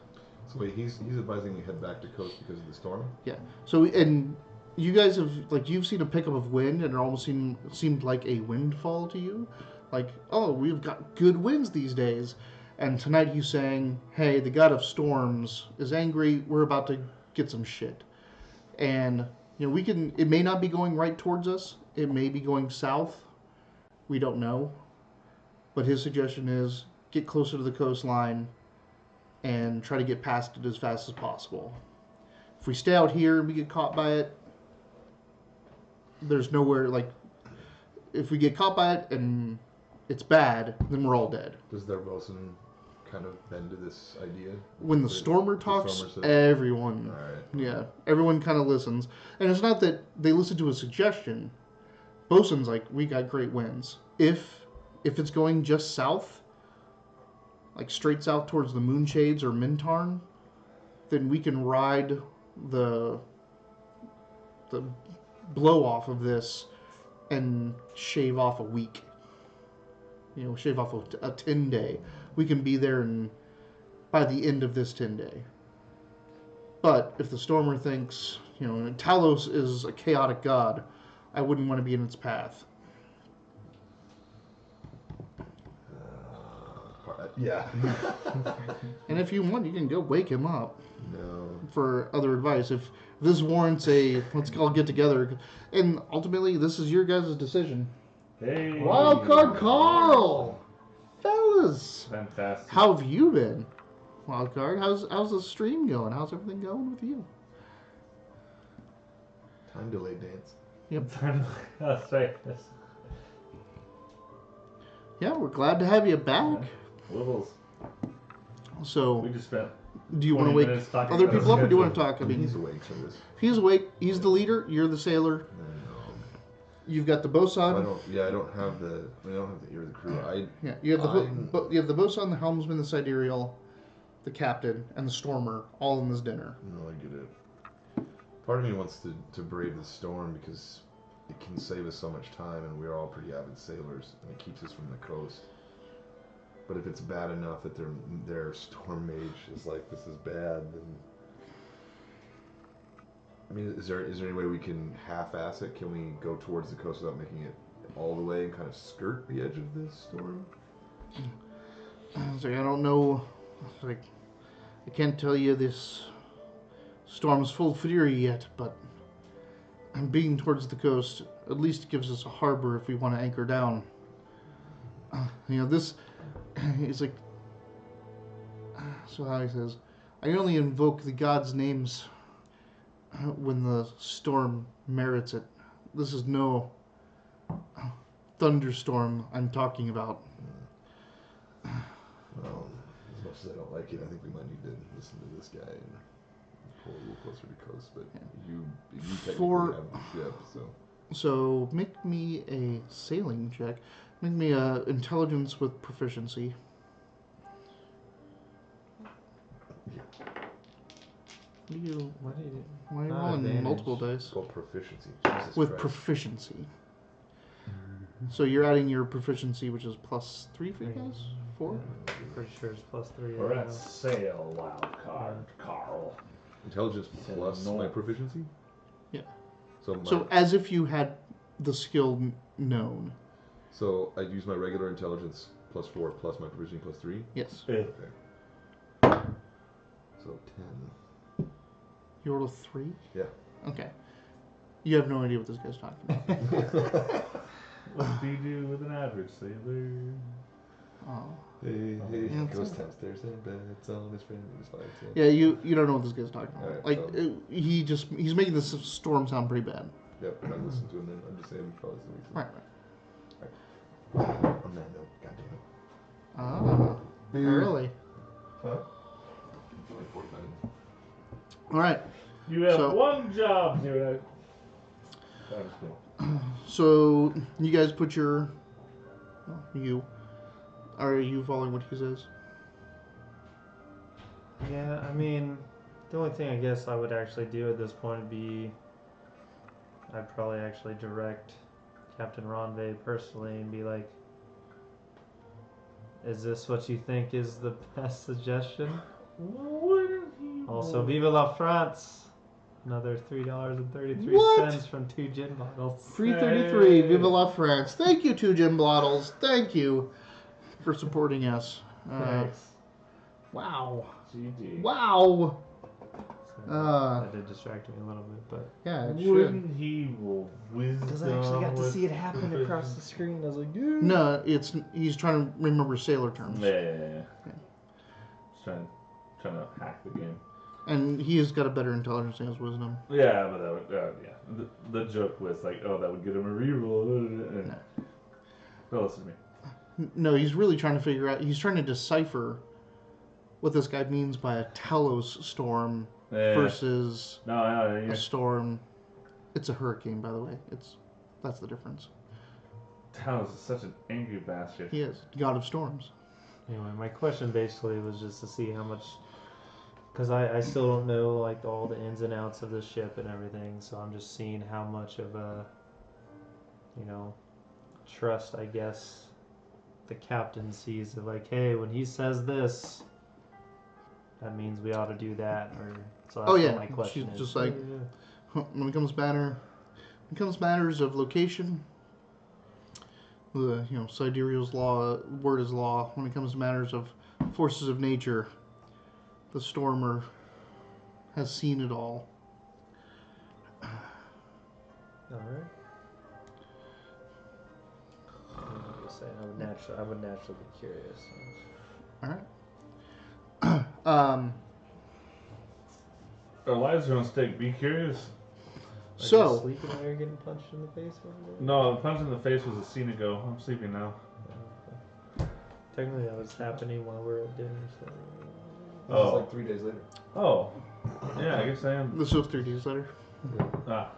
S3: So wait, he's advising we head back to coast because of the storm?
S2: Yeah. So, and you guys have, you've seen a pickup of wind, and it almost seemed like a windfall to you. Like, oh, we've got good winds these days. And tonight he's saying, hey, the god of storms is angry, we're about to get some shit. And, it may not be going right towards us, it may be going south, we don't know. But his suggestion is get closer to the coastline and try to get past it as fast as possible. If we stay out here and we get caught by it, there's nowhere, like, if we get caught by it and it's bad, then we're all dead.
S3: Does their Wilson kind of bend to this idea?
S2: When the Stormer talks, everyone, yeah, everyone kind of listens. And it's not that they listen to a suggestion. Bosun's like, we got great winds. If it's going just south, like straight south towards the Moonshades or Mintarn, then we can ride the blow off of this and shave off a week. You know, shave off a 10-day. We can be there by the end of this 10-day. But if the Stormer thinks, you know, Talos is a chaotic god, I wouldn't want to be in its path.
S3: Yeah.
S2: And if you want, you can go wake him up.
S3: No.
S2: For other advice. If this warrants let's all get together. And ultimately, this is your guys' decision.
S4: Hey.
S2: Wildcard Carl! Fellas!
S4: Fantastic.
S2: How have you been? Wildcard, how's the stream going? How's everything going with you?
S3: Time delay dance.
S2: Yep.
S4: That's right.
S2: Yeah, we're glad to have you back.
S4: Littles.
S2: So,
S4: We just spent.
S2: do you want to
S4: 20
S2: wake
S4: minutes talking
S2: other
S4: about
S2: people up, or do you want to
S4: schedule.
S2: talk? I mean,
S3: He's awake for this.
S2: he's awake. He's the leader. You're the sailor. You've got the bosun.
S3: I don't have the ear of the crew.
S2: Yeah, you have the bosun, the helmsman, the sidereal, the captain, and the stormer, all in this dinner.
S3: No, I get it. Part of me wants to brave the storm because it can save us so much time, and we're all pretty avid sailors, and it keeps us from the coast. But if it's bad enough that their storm mage is like, this is bad, then I mean, is there any way we can half-ass it? Can we go towards the coast without making it all the way and kind of skirt the edge of this storm?
S2: So I don't know. Like, I can't tell you this storm's full fury yet, but being towards the coast at least gives us a harbor if we want to anchor down. You know, this. He's like. So how he says, I only invoke the gods' names when the storm merits it. This is no thunderstorm I'm talking about.
S3: Well, as much as I don't like it, I think we might need to listen to this guy and pull a little closer to coast. But you technically have the ship, so.
S2: So make me a sailing check. Make me a intelligence with proficiency. Why are you rolling
S1: advantage.
S2: multiple dice?
S3: Called proficiency. Jesus
S2: With
S3: Christ.
S2: proficiency. So you're adding your proficiency, which is +3 for you guys? 4?
S1: Pretty sure it's +3.
S4: We're at sail, wild card, Carl.
S3: Intelligence plus my proficiency?
S2: Yeah.
S3: So
S2: as if you had the skill known.
S3: So I use my regular intelligence +4 plus my proficiency +3?
S2: Yes.
S3: Okay. So 10.
S2: You rolled a 3?
S3: Yeah.
S2: Okay. You have no idea what this guy's talking about.
S4: What do you do with an average sailor?
S2: Oh.
S3: Hey,
S2: Yeah,
S3: goes
S2: it's
S3: downstairs and bets on his friend and his fights.
S2: Yeah, you don't know what this guy's talking about.
S3: Alright,
S2: Like, he's making this storm sound pretty bad.
S3: Yep, I listened to him then. I'm just saying probably some reason.
S2: Right.
S3: On that note, goddamn it.
S2: Ah. Really?
S3: Huh? Only 45 minutes.
S2: All right.
S4: You have
S2: So-
S4: one job here.
S2: So you guys put your. Are you following what he says?
S1: Yeah, I mean, the only thing I guess I would actually do at this point would be I'd probably actually direct Captain Ronve personally and be like, is this what you think is the best suggestion? Also, Vive la France! Another $3.33 from 2 gin bottles.
S2: 333. Vive la France. Thank you, 2 gin bottles. Thank you for supporting us.
S1: Thanks.
S2: Wow.
S4: GG.
S2: Wow.
S1: So, That did distract me a little bit, but
S2: Yeah, it should.
S4: Wouldn't he roll wisdom?
S1: because I actually got to see it happen across the screen, I was like, dude.
S2: No, he's trying to remember sailor terms.
S4: Yeah. Just trying to hack the game.
S2: And he has got a better intelligence than his wisdom.
S4: Yeah, but that would, the joke was like, oh, that would get him a reroll. And don't listen to me.
S2: No, he's really trying to figure out. He's trying to decipher what this guy means by a Talos storm versus a storm. It's a hurricane, by the way. That's the difference.
S4: Talos is such an angry bastard.
S2: He is god of storms.
S1: Anyway, my question basically was just to see how much, because I still don't know like all the ins and outs of the ship and everything, so I'm just seeing how much of a, trust, I guess, the captain sees of like, hey, when he says this, that means we ought to do that, or so that's what my question
S2: she's
S1: is.
S2: just like, when it comes matters of location, sidereal's law, word is law. When it comes to matters of forces of nature, the Stormer has seen it all.
S1: All right. I would naturally be curious.
S2: All right.
S4: Our lives are on stake. Be curious.
S1: Are
S2: So
S1: you sleeping while you're getting punched in the face over there?
S4: No, the punch in the face was a scene ago. I'm sleeping now.
S1: Technically, that was happening while we were at dinner. So.
S3: This is like 3 days later.
S4: Oh. Yeah, I guess I am.
S2: this was 3 days later.
S4: Ah.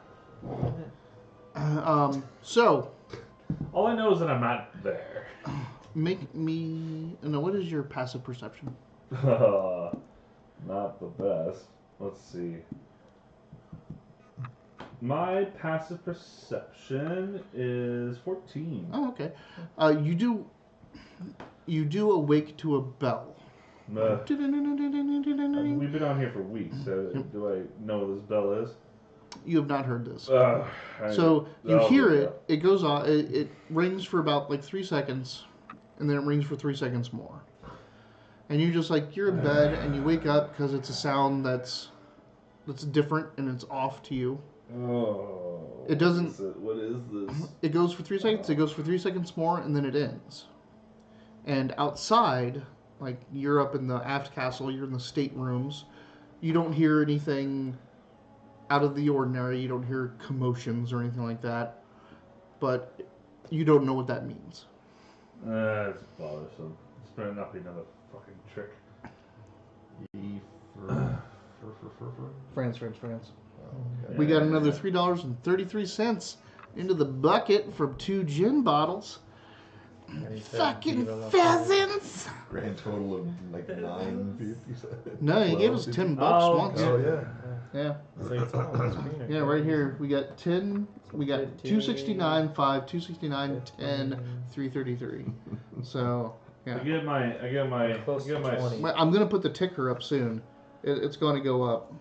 S2: So
S4: All I know is that I'm not there.
S2: make me. No, what is your passive perception?
S4: Not the best. Let's see. My passive perception is 14.
S2: Oh, okay. You do awake to a bell.
S4: I mean, we've been on here for weeks. So do I know what this bell is?
S2: You have not heard this. So you hear it. It goes on. It rings for about like 3 seconds, and then it rings for 3 seconds more. And you're just like you're in bed, and you wake up because it's a sound that's different and it's off to you.
S4: Oh.
S2: It doesn't.
S4: What is this?
S2: It goes for 3 seconds. It goes for 3 seconds more, and then it ends. And outside, like you're up in the aft castle, you're in the staterooms. You don't hear anything out of the ordinary. You don't hear commotions or anything like that. But you don't know what that means.
S4: It's bothersome. This better not be another fucking trick.
S2: France.
S3: Okay.
S2: We got another $3.33 into the bucket from 2 gin bottles. Fucking pheasants!
S3: Grand total of like 9.50.
S2: No, he gave us $10 once.
S3: Oh yeah.
S2: Yeah.
S1: I think it's all on the screen.
S2: Yeah, right here. We got 10. We got 269, 5, 269, 10, 333. So, yeah.
S4: I get my.
S1: Close to 20.
S2: I'm going to put the ticker up soon. It's going to go up.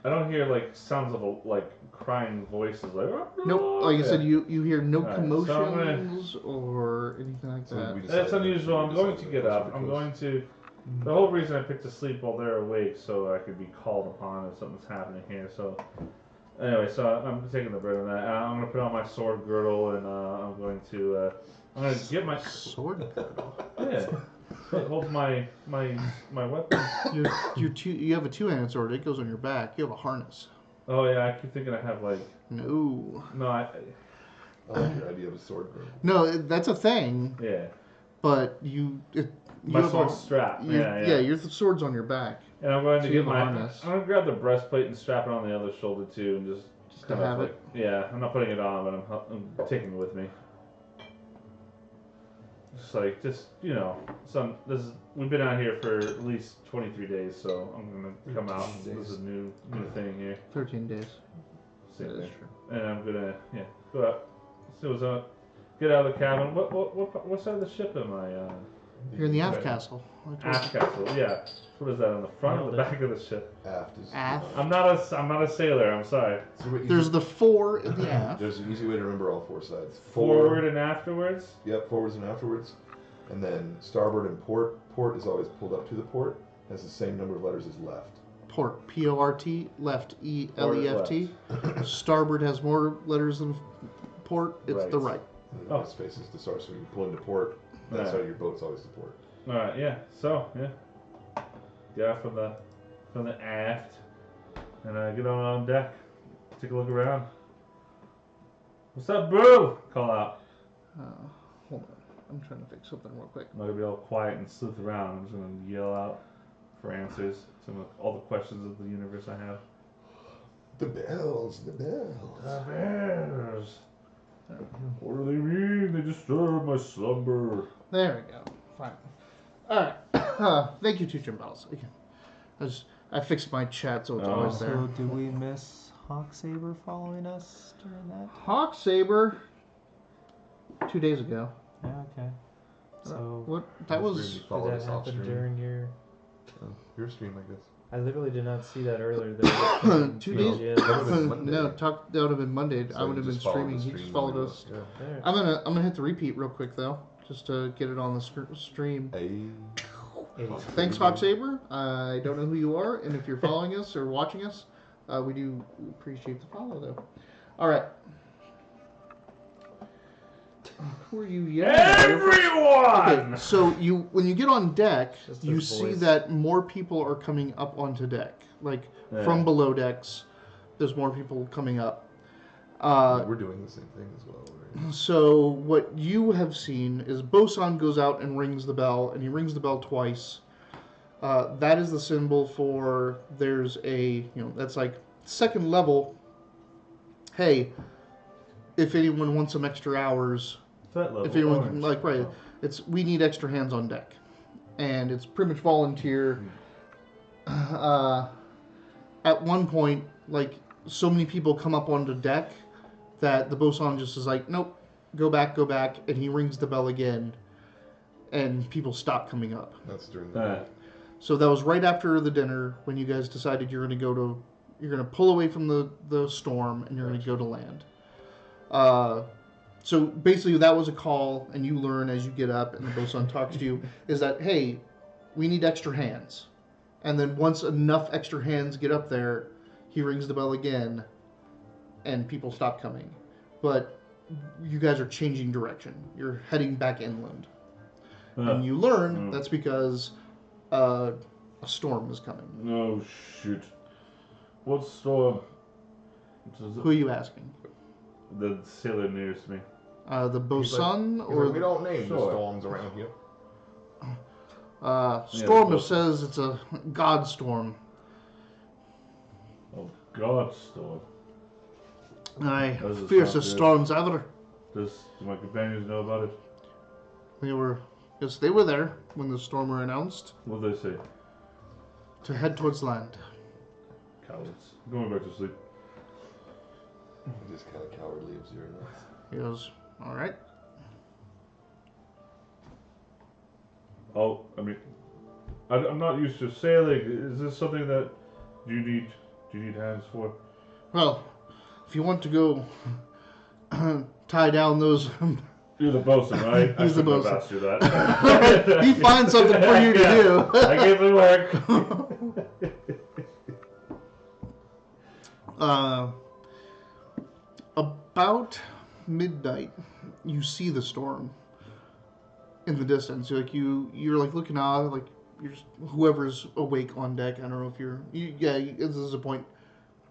S4: I don't hear like sounds of like crying voices like.
S2: Nope. Like I said, you hear no
S4: Alright, so I'm
S2: commotions or anything like
S3: So
S2: that.
S3: we decided
S4: That's unusual. I'm
S3: we
S4: going to
S3: decided
S4: get
S3: closer
S4: up.
S3: to
S4: I'm
S3: coast.
S4: going to. The whole reason I picked to sleep while they're awake, so I could be called upon if something's happening here. So, anyway, so I'm taking the bread on that. I'm gonna put on my sword girdle, and I'm going to get my
S2: Sword girdle.
S4: yeah. It holds my weapon.
S2: You have a 2-handed sword. It goes on your back. You have a harness.
S4: Oh yeah, I keep thinking I have like
S2: No.
S4: no.
S3: I like your idea of a sword girdle.
S2: No, that's a thing.
S4: Yeah.
S2: But
S4: My sword's strapped.
S2: Yeah, your sword's on your back.
S4: And I'm going to
S2: So you
S4: get
S2: have a
S4: my.
S2: harness.
S4: I'm gonna grab the breastplate and strap it on the other shoulder too, and just
S2: to
S4: kind of
S2: have
S4: like,
S2: it?
S4: yeah. I'm not putting it on, but I'm taking it with me. Just like we've been out here for at least 23 days, so I'm gonna come out. This is a new thing here.
S2: 13 days.
S4: Same
S2: That is
S4: thing.
S2: true.
S4: And I'm gonna go out. So get out of the cabin. What side of the ship am I?
S2: You're in the aft
S4: Okay.
S2: castle.
S4: Aft castle. Yeah. What is that on the front or the back of the ship?
S3: Aft is.
S2: Aft.
S4: I'm not a sailor. I'm sorry.
S3: So what you-
S2: There's the 4 in the aft.
S3: There's an easy way to remember all 4 sides.
S4: Forward and afterwards.
S3: Yep, forwards and afterwards. And then starboard and port. Port is always pulled up to the port. Has the same number of letters as left.
S2: port. P-O-R-T, left, E-L-E-F-T. Starboard has more letters than port. It's the right.
S3: And the space is the source, so you can pull into port. That's how your boat's always the port.
S4: Alright, yeah. So, yeah. Get out from the aft. And get on deck. Take a look around. What's up, bro? Call out.
S2: Hold on. I'm trying to fix something real quick.
S4: I'm not gonna be all quiet and sleuth around. I'm just gonna yell out for answers to all the questions of the universe I have.
S3: The bells, the bells.
S4: The bears. What do they mean? They disturb my slumber.
S2: There we go. Fine. All right. Thank you, Teacher Bells. Again, I fixed my chat so it's always there.
S1: So did we miss Hawksaber following us during that?
S2: Hawksaber. 2 days ago.
S1: Yeah, okay. So
S2: What? That was.
S3: You
S1: did
S3: followed
S1: that
S3: us off
S1: happen
S3: stream.
S1: during your...
S3: Your stream, I guess.
S1: I literally did not see that earlier. There.
S2: 2 days.
S1: Yeah.
S3: That would've been Monday.
S2: No, that would have been Monday.
S3: So
S2: I would
S3: you
S2: have been
S3: just followed
S2: streaming.
S3: the
S2: He
S3: stream
S2: just followed
S3: when
S2: us.
S3: we were-
S1: There.
S2: I'm gonna hit the repeat real quick though, just to get it on the stream.
S3: Hey.
S2: Thanks, Hawksaber. I don't know who you are, and if you're following us or watching us, we do appreciate the follow though. All right. Who are you yelling at?
S4: Everyone!
S2: Okay, so when you get on deck,
S1: Just
S2: you
S1: his
S2: see
S1: voice.
S2: that more people are coming up onto deck. Like from below decks, there's more people coming up.
S3: We're doing the same thing as well. Right?
S2: So what you have seen is Bosun goes out and rings the bell, and he rings the bell twice. That is the symbol for there's a, that's like second level. Hey, if anyone wants some extra hours,
S4: That level
S2: if anyone
S4: orange.
S2: like right, we need extra hands on deck, and it's pretty much volunteer. At one point, like so many people come up onto deck that the bosun just is like, nope, go back, and he rings the bell again, and people stop coming up.
S3: That's during the
S2: So that was right after the dinner when you guys decided you're going to pull away from the storm and you're going to go to land. So basically that was a call, and you learn as you get up and the bosun talks to you, is that, hey, we need extra hands. And then once enough extra hands get up there, he rings the bell again, and people stop coming. But you guys are changing direction. You're heading back inland. And you learn that's because a storm is coming.
S4: Oh, shoot. What storm?
S2: Who are you asking?
S4: The sailor nearest me.
S2: The bosun or
S3: we don't name the
S4: Sure.
S3: storms around here.
S2: storm?
S4: the
S2: It says it's a god storm.
S4: Oh, God, storm.
S2: Aye,
S4: Doesn't sound
S2: fiercest
S4: good.
S2: storms ever.
S4: Do my companions know about it?
S2: They were there when the storm were announced
S4: What do they say?
S2: to head towards land.
S4: Cowards. I'm going back to sleep.
S3: He just kind of cowardly observing us.
S2: He goes, all right.
S4: Oh, I mean, I'm not used to sailing. Is this something that do you need hands for?
S2: Well, if you want to go tie down those,
S4: You're the bosun, right?
S2: He's the
S4: I shouldn't have
S2: bosun.
S4: asked you that.
S2: he finds something for you to do.
S4: I give it work.
S2: About midnight, you see the storm in the distance. You're like looking out, like whoever's awake on deck. I don't know if this is a point.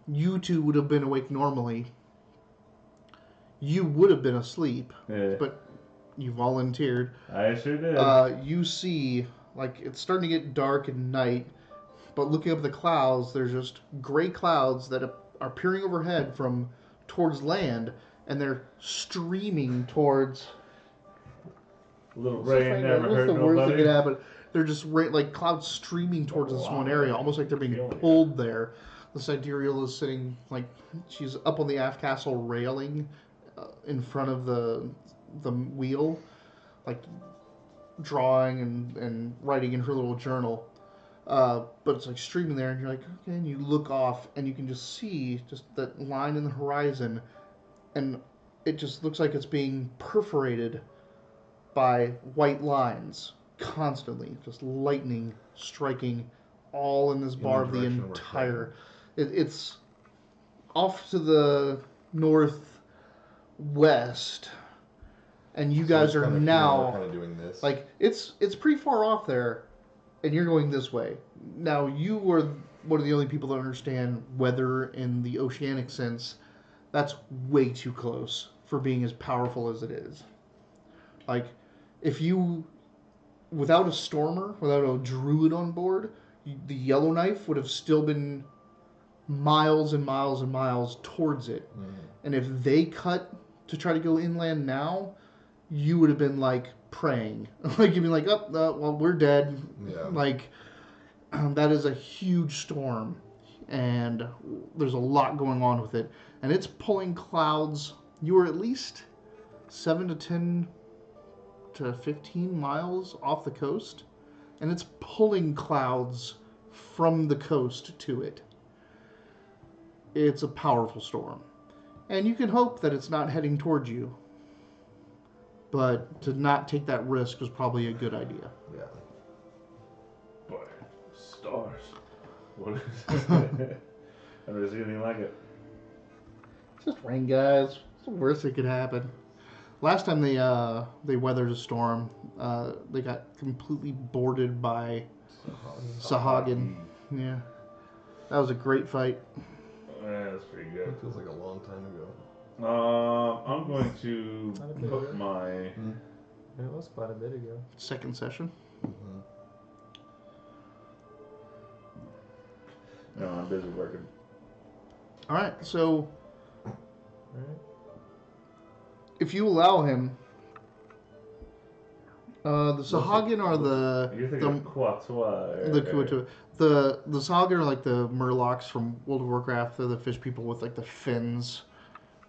S2: You two would have been awake normally. You would have been asleep,
S4: Yeah,
S2: but you volunteered.
S4: I sure did.
S2: You see, like, it's starting to get dark at night, but looking up at the clouds, there's just gray clouds that are peering overhead from towards land, and they're streaming towards.
S4: A little rain never
S2: What's
S4: hurt
S2: the worst that
S4: nobody.
S2: could happen? They're just like clouds streaming towards this one area, almost like they're being
S4: Killing you.
S2: pulled there. The sidereal is sitting, like, she's up on the aft castle railing in front of the wheel, like drawing and writing in her little journal. But it's like streaming there, and you're like, okay, and you look off, and you can just see just that line in the horizon, and it just looks like it's being perforated by white lines constantly, just lightning striking all in this bar of the
S3: direction we're
S2: entire. It's off to the northwest, and you guys are now
S3: kind of doing this.
S2: like it's pretty far off there, and you're going this way. Now you were one of the only people that understand weather in the oceanic sense. That's way too close for being as powerful as it is. Like, if you, without a stormer, without a druid on board, the Yellowknife would have still been miles and miles and miles towards it. And if they cut to try to go inland now, you would have been like praying. Like, you'd be like, oh, well, we're dead.
S3: Yeah.
S2: Like, that is a huge storm. And there's a lot going on with it. And it's pulling clouds. You were at least 7 to 10 to 15 miles off the coast. And it's pulling clouds from the coast to it. It's a powerful storm. And you can hope that it's not heading towards you. But to not take that risk was probably a good idea.
S3: Yeah.
S4: Boy, stars. What is it? I've never seen anything like it.
S2: It's just rain, guys. It's the worst that could happen. Last time they weathered a storm, they got completely boarded by Sahagin. Yeah. That was a great fight.
S4: Yeah, that's pretty good.
S3: It feels like a long time ago.
S4: I'm going to put my...
S1: It was quite a bit ago.
S2: Second session.
S4: No, I'm busy working.
S2: Alright, so
S1: Alright.
S2: if you allow him, the Sahagin are
S4: You're thinking of Kuatua.
S2: the Kuatu. The Sahagin are like the Murlocs from World of Warcraft. They're the fish people with like the fins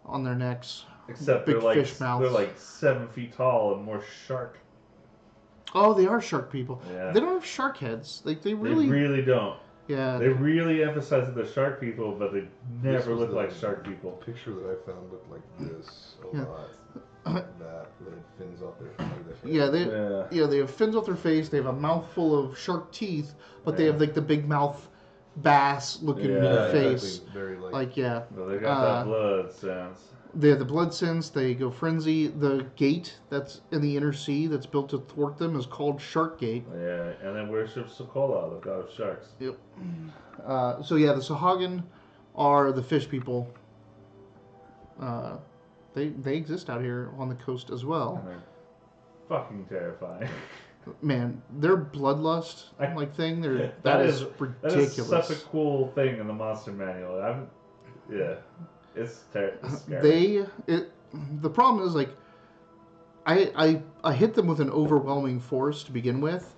S2: on their necks.
S4: Except
S2: big
S4: they're like,
S2: fish mouths.
S4: they're like 7 feet tall and more shark.
S2: Oh, they are shark people.
S4: Yeah.
S2: They don't have shark heads. Like they
S4: They really don't.
S2: Yeah.
S4: They really emphasize that they're shark people, but they never
S3: was
S4: look
S3: the-
S4: like shark people.
S3: The picture that I found looked like this a
S2: Yeah.
S3: lot. That had fins off their face.
S2: Yeah, they have fins off their face. They have a mouthful of shark teeth, but they
S4: Yeah.
S2: have like the big mouth bass looking
S4: Yeah,
S2: face.
S3: Exactly. Very like.
S2: Like yeah,
S4: No, they got that blood sense.
S2: they have the blood sense. They go frenzy. The gate that's in the inner sea that's built to thwart them is called Shark Gate.
S4: Yeah, and then worship Sokola, the god of sharks.
S2: Yep. So yeah, the Sahagin are the fish people. They exist out here on the coast as well.
S4: And they're fucking terrifying.
S2: Man, their bloodlust like thing, that
S4: That
S2: is
S4: is
S2: ridiculous.
S4: such a cool thing in the monster manual. It's scary.
S2: The problem is like I hit them with an overwhelming force to begin with.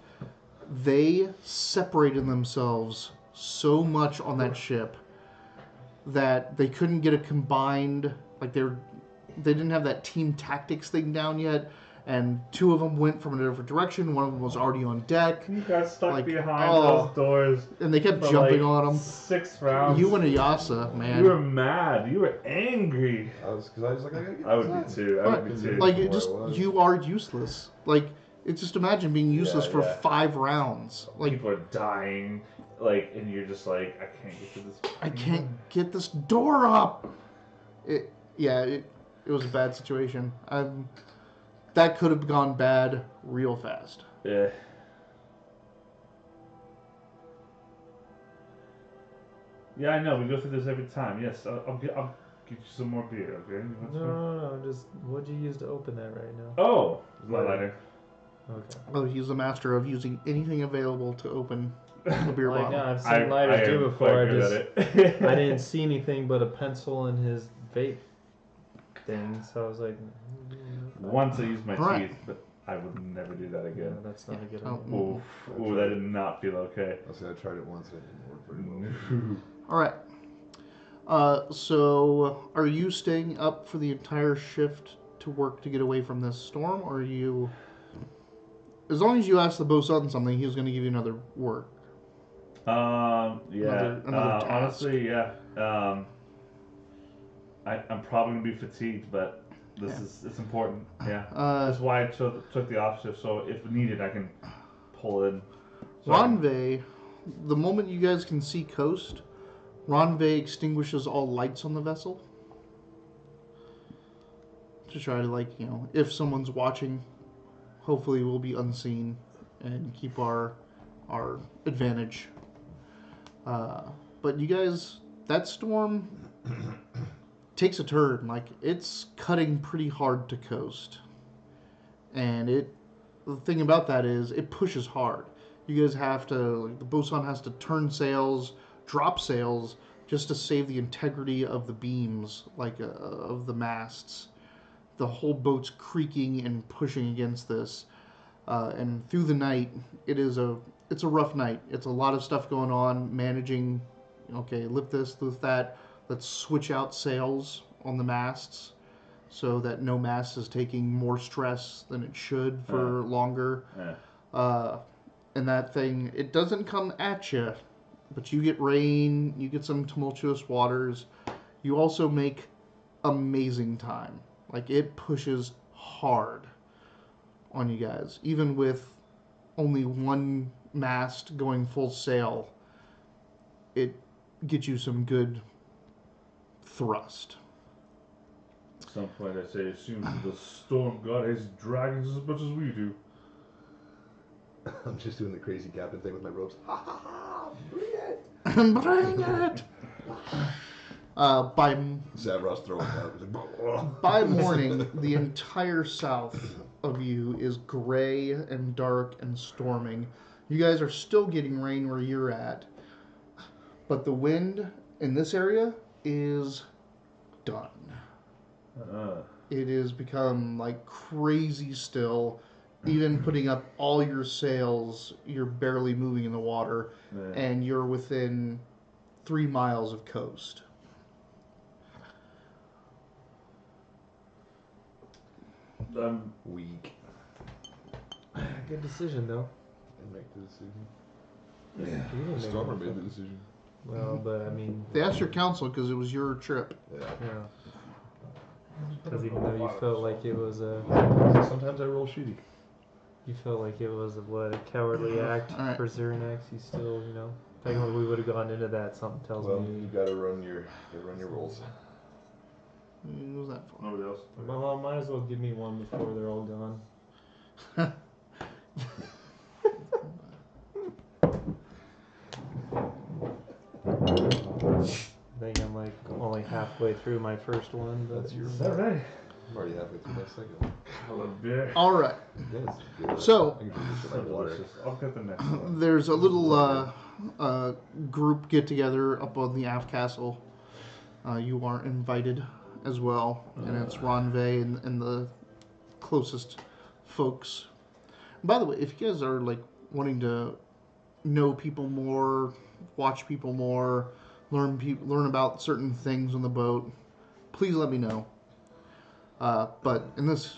S2: They separated themselves so much on that ship that they couldn't get a combined they didn't have that team tactics thing down yet, and two of them went from a different direction. One of them was already on deck,
S4: You got stuck
S2: like,
S4: behind
S2: oh.
S4: those doors
S2: and they kept
S4: for
S2: jumping
S4: like
S2: on them.
S4: 6 rounds.
S2: You and Ayasa, man.
S4: You were mad. You were angry.
S3: I was like, I gotta get
S4: I would
S3: this
S4: be
S3: on.
S4: too. I would be too.
S2: Like
S3: Where
S2: it just
S3: it was.
S2: you are useless. Like it's just imagine being useless for
S4: yeah.
S2: 5 rounds. Like
S4: people are dying. Like, and you're just like, I can't get to this.
S2: I can't get this door up. It was a bad situation. That could have gone bad real fast.
S4: Yeah. Yeah, I know. We go through this every time. Yes, I'll get you some more beer. Okay. You want some?
S1: No. Just what'd you use to open that right now?
S4: Oh, my lighter.
S1: Okay.
S2: Oh, he's a master of using anything available to open a beer
S1: Like,
S2: bottle.
S1: no, I've seen lighters do
S4: am
S1: before.
S4: quite
S1: I
S4: good
S1: just
S4: at it.
S1: I didn't see anything but a pencil in his vape thing, so I was like,
S4: Once I used my
S2: Alright.
S4: teeth, but I would never do that
S1: yeah,
S4: again.
S1: that's not a good
S2: Oh.
S1: idea.
S4: Ooh, that did not feel okay.
S3: I said I tried it once and it didn't work very well.
S2: All right. So are you staying up for the entire shift to work to get away from this storm, or are you? As long as you ask the bosun something, he's going to give you another work.
S4: Yeah.
S2: Another task.
S4: Honestly, yeah. I'm probably gonna be fatigued, but it's important. Yeah. That's why I took the off shift. So if needed, I can pull in. So
S2: Ronve the moment you guys can see coast, Ronve extinguishes all lights on the vessel. To try to, like, you know, if someone's watching, hopefully we'll be unseen and keep our advantage. But you guys, that storm takes a turn. Like, it's cutting pretty hard to coast. And the thing about that is it pushes hard. You guys have to, like, the bosun has to turn sails, drop sails, just to save the integrity of the beams, like, of the masts. The whole boat's creaking and pushing against this. And through the night, it's a rough night. It's a lot of stuff going on, managing, okay, lift this, lift that. Let's switch out sails on the masts so that no mast is taking more stress than it should for longer. And that thing, it doesn't come at you, but you get rain, you get some tumultuous waters. You also make amazing time. Like, it pushes hard on you guys. Even with only one mast going full sail, it gets you some good thrust.
S4: At some point I say, it seems the storm god hates dragons as much as we do.
S3: I'm just doing the crazy captain thing with my ropes. Ha ha ha! Bring it!
S2: Bring it!
S3: Zavros throwing out.
S2: By morning, the entire south of you is gray and dark and storming. You guys are still getting rain where you're at, but the wind in this area is done. It has become like crazy still. Even putting up all your sails, you're barely moving in the water, and you're within 3 miles of coast.
S4: I'm
S3: weak.
S1: Good decision, though.
S3: I make the decision.
S1: Yeah. You didn't make
S3: Stormer
S1: it.
S3: made the decision.
S1: Well, but I mean,
S2: They asked your counsel because it was your trip.
S3: Yeah.
S1: Because even though you felt like it was
S3: Sometimes I roll shitty.
S1: you felt like it was a cowardly act
S2: All right.
S1: for Zernax, you still, technically we would have gone into that. Something tells
S3: Well,
S1: me.
S3: you gotta run your rolls.
S2: What was that for?
S4: nobody else.
S1: Well, might as well give me one before they're all gone. I think I'm like only halfway through my first one, but
S3: That's your
S4: Is that right?
S3: I'm already halfway through my second one.
S4: Hello, beer.
S2: All right.
S3: Yeah, it's good.
S2: So-
S3: I can drink this
S4: So
S3: with my water.
S4: delicious. I'll get the next one.
S2: There's a little group get together up on the aft castle. You are invited as well, and it's Ronve and the closest folks. By the way, if you guys are like wanting to know people more, watch people more, learn about certain things on the boat, please let me know. But in this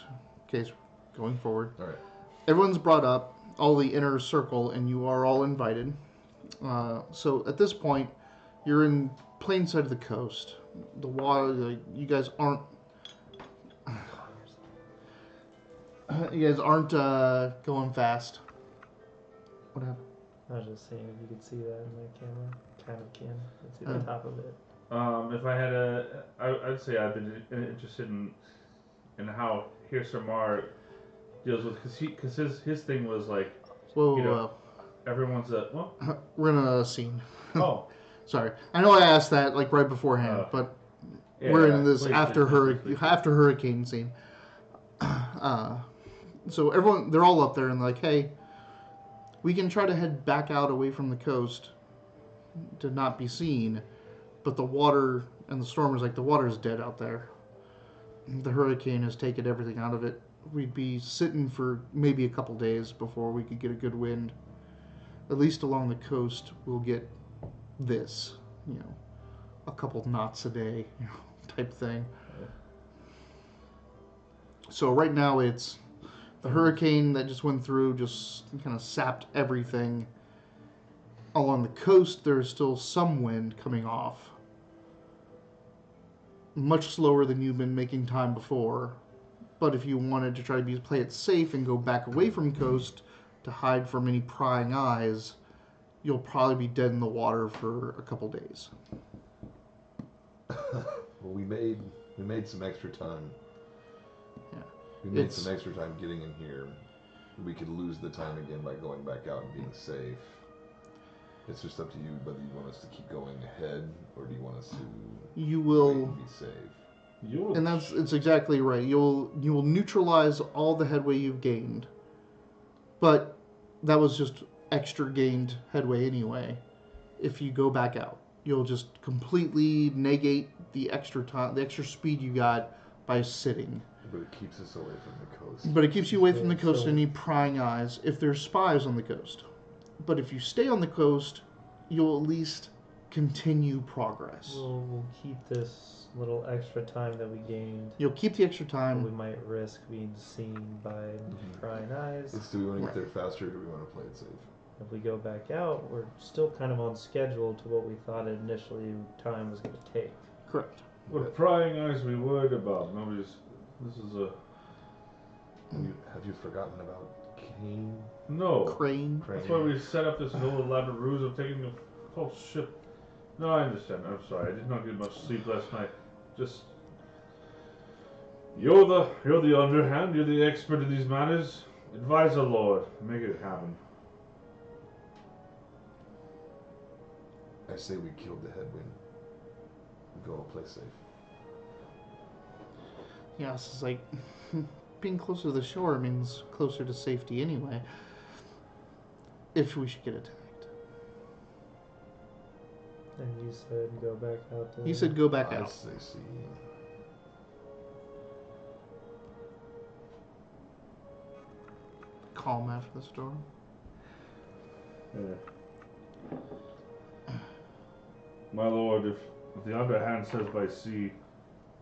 S2: case, going forward,
S3: All right.
S2: everyone's brought up, all the inner circle, and you are all invited. So at this point, you're in plain sight of the coast. The water, you guys aren't. You guys aren't going fast. What happened?
S1: I was just saying if you could see that in my camera, kind of can. Let's see the top of it.
S4: If I had I'd say I've been interested in how Hirsamar deals with, because his thing was like,
S2: Whoa,
S4: you know, everyone's well,
S2: we're in a scene.
S4: oh,
S2: Sorry, I know I asked that like right beforehand, but
S4: yeah,
S2: we're in this
S4: please,
S2: after
S4: please.
S2: hurricane scene. So everyone, they're all up there and like, hey, we can try to head back out away from the coast to not be seen, but the water and the storm is like, the water's dead out there. The hurricane has taken everything out of it. We'd be sitting for maybe a couple days before we could get a good wind. At least along the coast, we'll get this, a couple knots a day, type thing. So right now it's the hurricane that just went through, just kind of sapped everything. Along the coast, there's still some wind coming off. Much slower than you've been making time before. But if you wanted to try to play it safe and go back away from coast to hide from any prying eyes, you'll probably be dead in the water for a couple days.
S3: Well, we made some extra time.
S2: Yeah.
S3: We made some extra time getting in here. We could lose the time again by going back out and being safe. It's just up to you whether you want us to keep going ahead or do you want us to
S2: You
S3: wait
S2: will,
S3: and be safe.
S2: and it's exactly right. You will neutralize all the headway you've gained, but that was just extra gained headway anyway. If you go back out, you'll just completely negate the extra time, the extra speed you got by sitting.
S3: But it keeps us away from the coast.
S2: But it keeps you away from the coast
S1: So-
S2: and any prying eyes if there's spies on the coast. But if you stay on the coast, you'll at least continue progress.
S1: We'll keep this little extra time that we gained.
S2: You'll keep the extra
S1: We
S2: time.
S1: might risk being seen by prying eyes.
S3: Do we want to get there faster or do we want to play it safe?
S1: If we go back out, we're still kind of on schedule to what we thought initially time was going to take.
S2: Correct.
S4: What prying eyes we worried about? Nobody's. This is a.
S3: Have you forgotten about Kane?
S4: No.
S2: Crane.
S4: That's why we set up this whole elaborate ruse of taking the whole ship. No, I understand. I'm sorry. I did not get much sleep last night. Just. You're the underhand. You're the expert in these matters. Advise the Lord. Make it happen.
S3: I say we killed the headwind. Go to play safe.
S2: Yeah, it's just like being closer to the shore means closer to safety anyway. If we should get attacked.
S1: And you said go back out to...
S2: He said go back
S3: I
S2: out.
S3: say see.
S2: Calm after the storm.
S4: Yeah. My lord, if the underhand says by sea,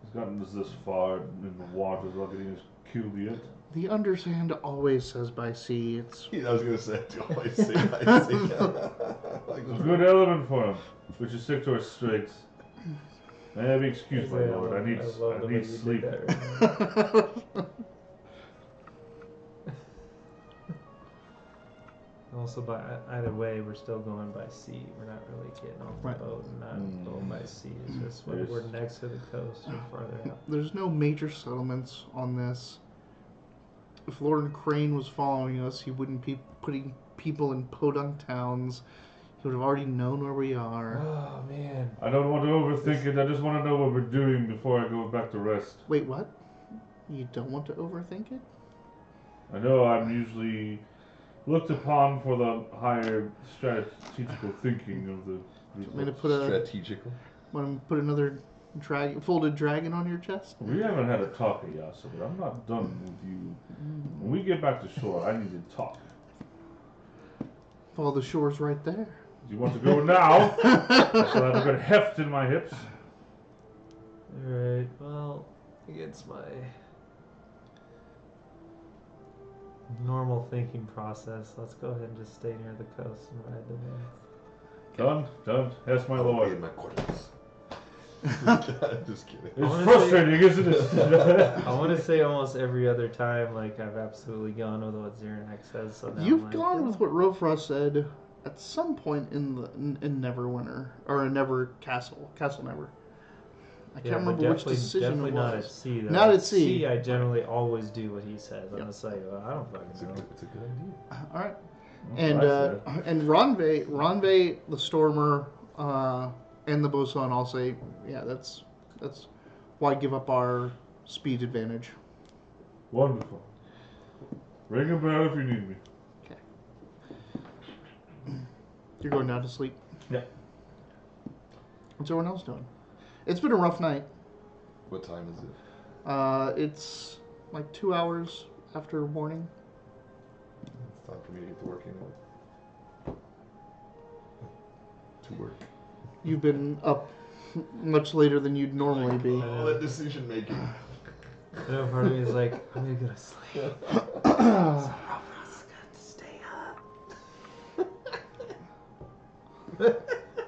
S4: he's gotten us this far in the waters without getting us killed yet.
S2: The underhand always says by sea. It's
S3: I was gonna say, do I say I see?
S4: It's a good element for him. We should stick to our strengths. May I be excused, my lord? I need
S1: love the way you did
S4: sleep.
S1: that right now. Also, by either way, we're still going by sea. We're not really getting off the
S2: Right.
S1: boat and not going by sea. It's just when
S4: Yes.
S1: we're next to the coast or farther out.
S2: There's no major settlements on this. If Lord Crane was following us, he wouldn't be putting people in podunk towns. He would have already known where we are.
S1: Oh man.
S4: I don't want to overthink it. I just want to know what we're doing before I go back to rest.
S2: Wait, what? You don't want to overthink it?
S4: I know I'm usually looked upon for the higher strategical thinking of the group.
S2: I'm gonna put
S3: Strategical.
S2: want to put another folded dragon on your chest?
S4: We haven't had a talk yet, Yasa, but I'm not done with you. When we get back to shore, I need to talk.
S2: Well, the shore's right there.
S4: Do you want to go now? I shall have a good heft in my hips.
S1: Alright, well, against my normal thinking process, let's go ahead and just stay near the coast and ride the wind.
S4: Done. Yes, my
S3: I'll be
S4: lord.
S3: in my quarters. Just kidding.
S4: It's
S1: Honestly-
S4: frustrating, isn't it?
S1: I want to say almost every other time, like, I've absolutely gone with what Ziranak says. So now
S2: You've
S1: I'm like,
S2: gone with what Rofra said at some point in Neverwinter or in Castle Never. I can't
S1: Yeah, but
S2: remember which
S1: definitely-
S2: decision
S1: definitely
S2: it
S1: not
S2: was.
S1: at sea, though.
S2: Not at sea.
S1: I generally always do what he says.
S2: Yep.
S1: I'm just like, well, I don't
S3: It's a
S1: fucking know.
S3: good idea.
S2: All right.
S4: That's
S2: And Ronve, the Stormer, and the Bosun all say, yeah, that's why give up our speed advantage.
S4: Wonderful. Ring a bell if you need me.
S2: You're going down to sleep.
S4: Yeah.
S2: What's everyone else doing? It's been a rough night.
S3: What time is it?
S2: It's like 2 hours after morning.
S3: It's time for me to get to work anyway. To work.
S2: You've been up much later than you'd normally be.
S3: Oh, that decision making.
S1: I know part of me is like, I'm gonna go to sleep.
S2: Ah,
S1: Robra's got to stay up.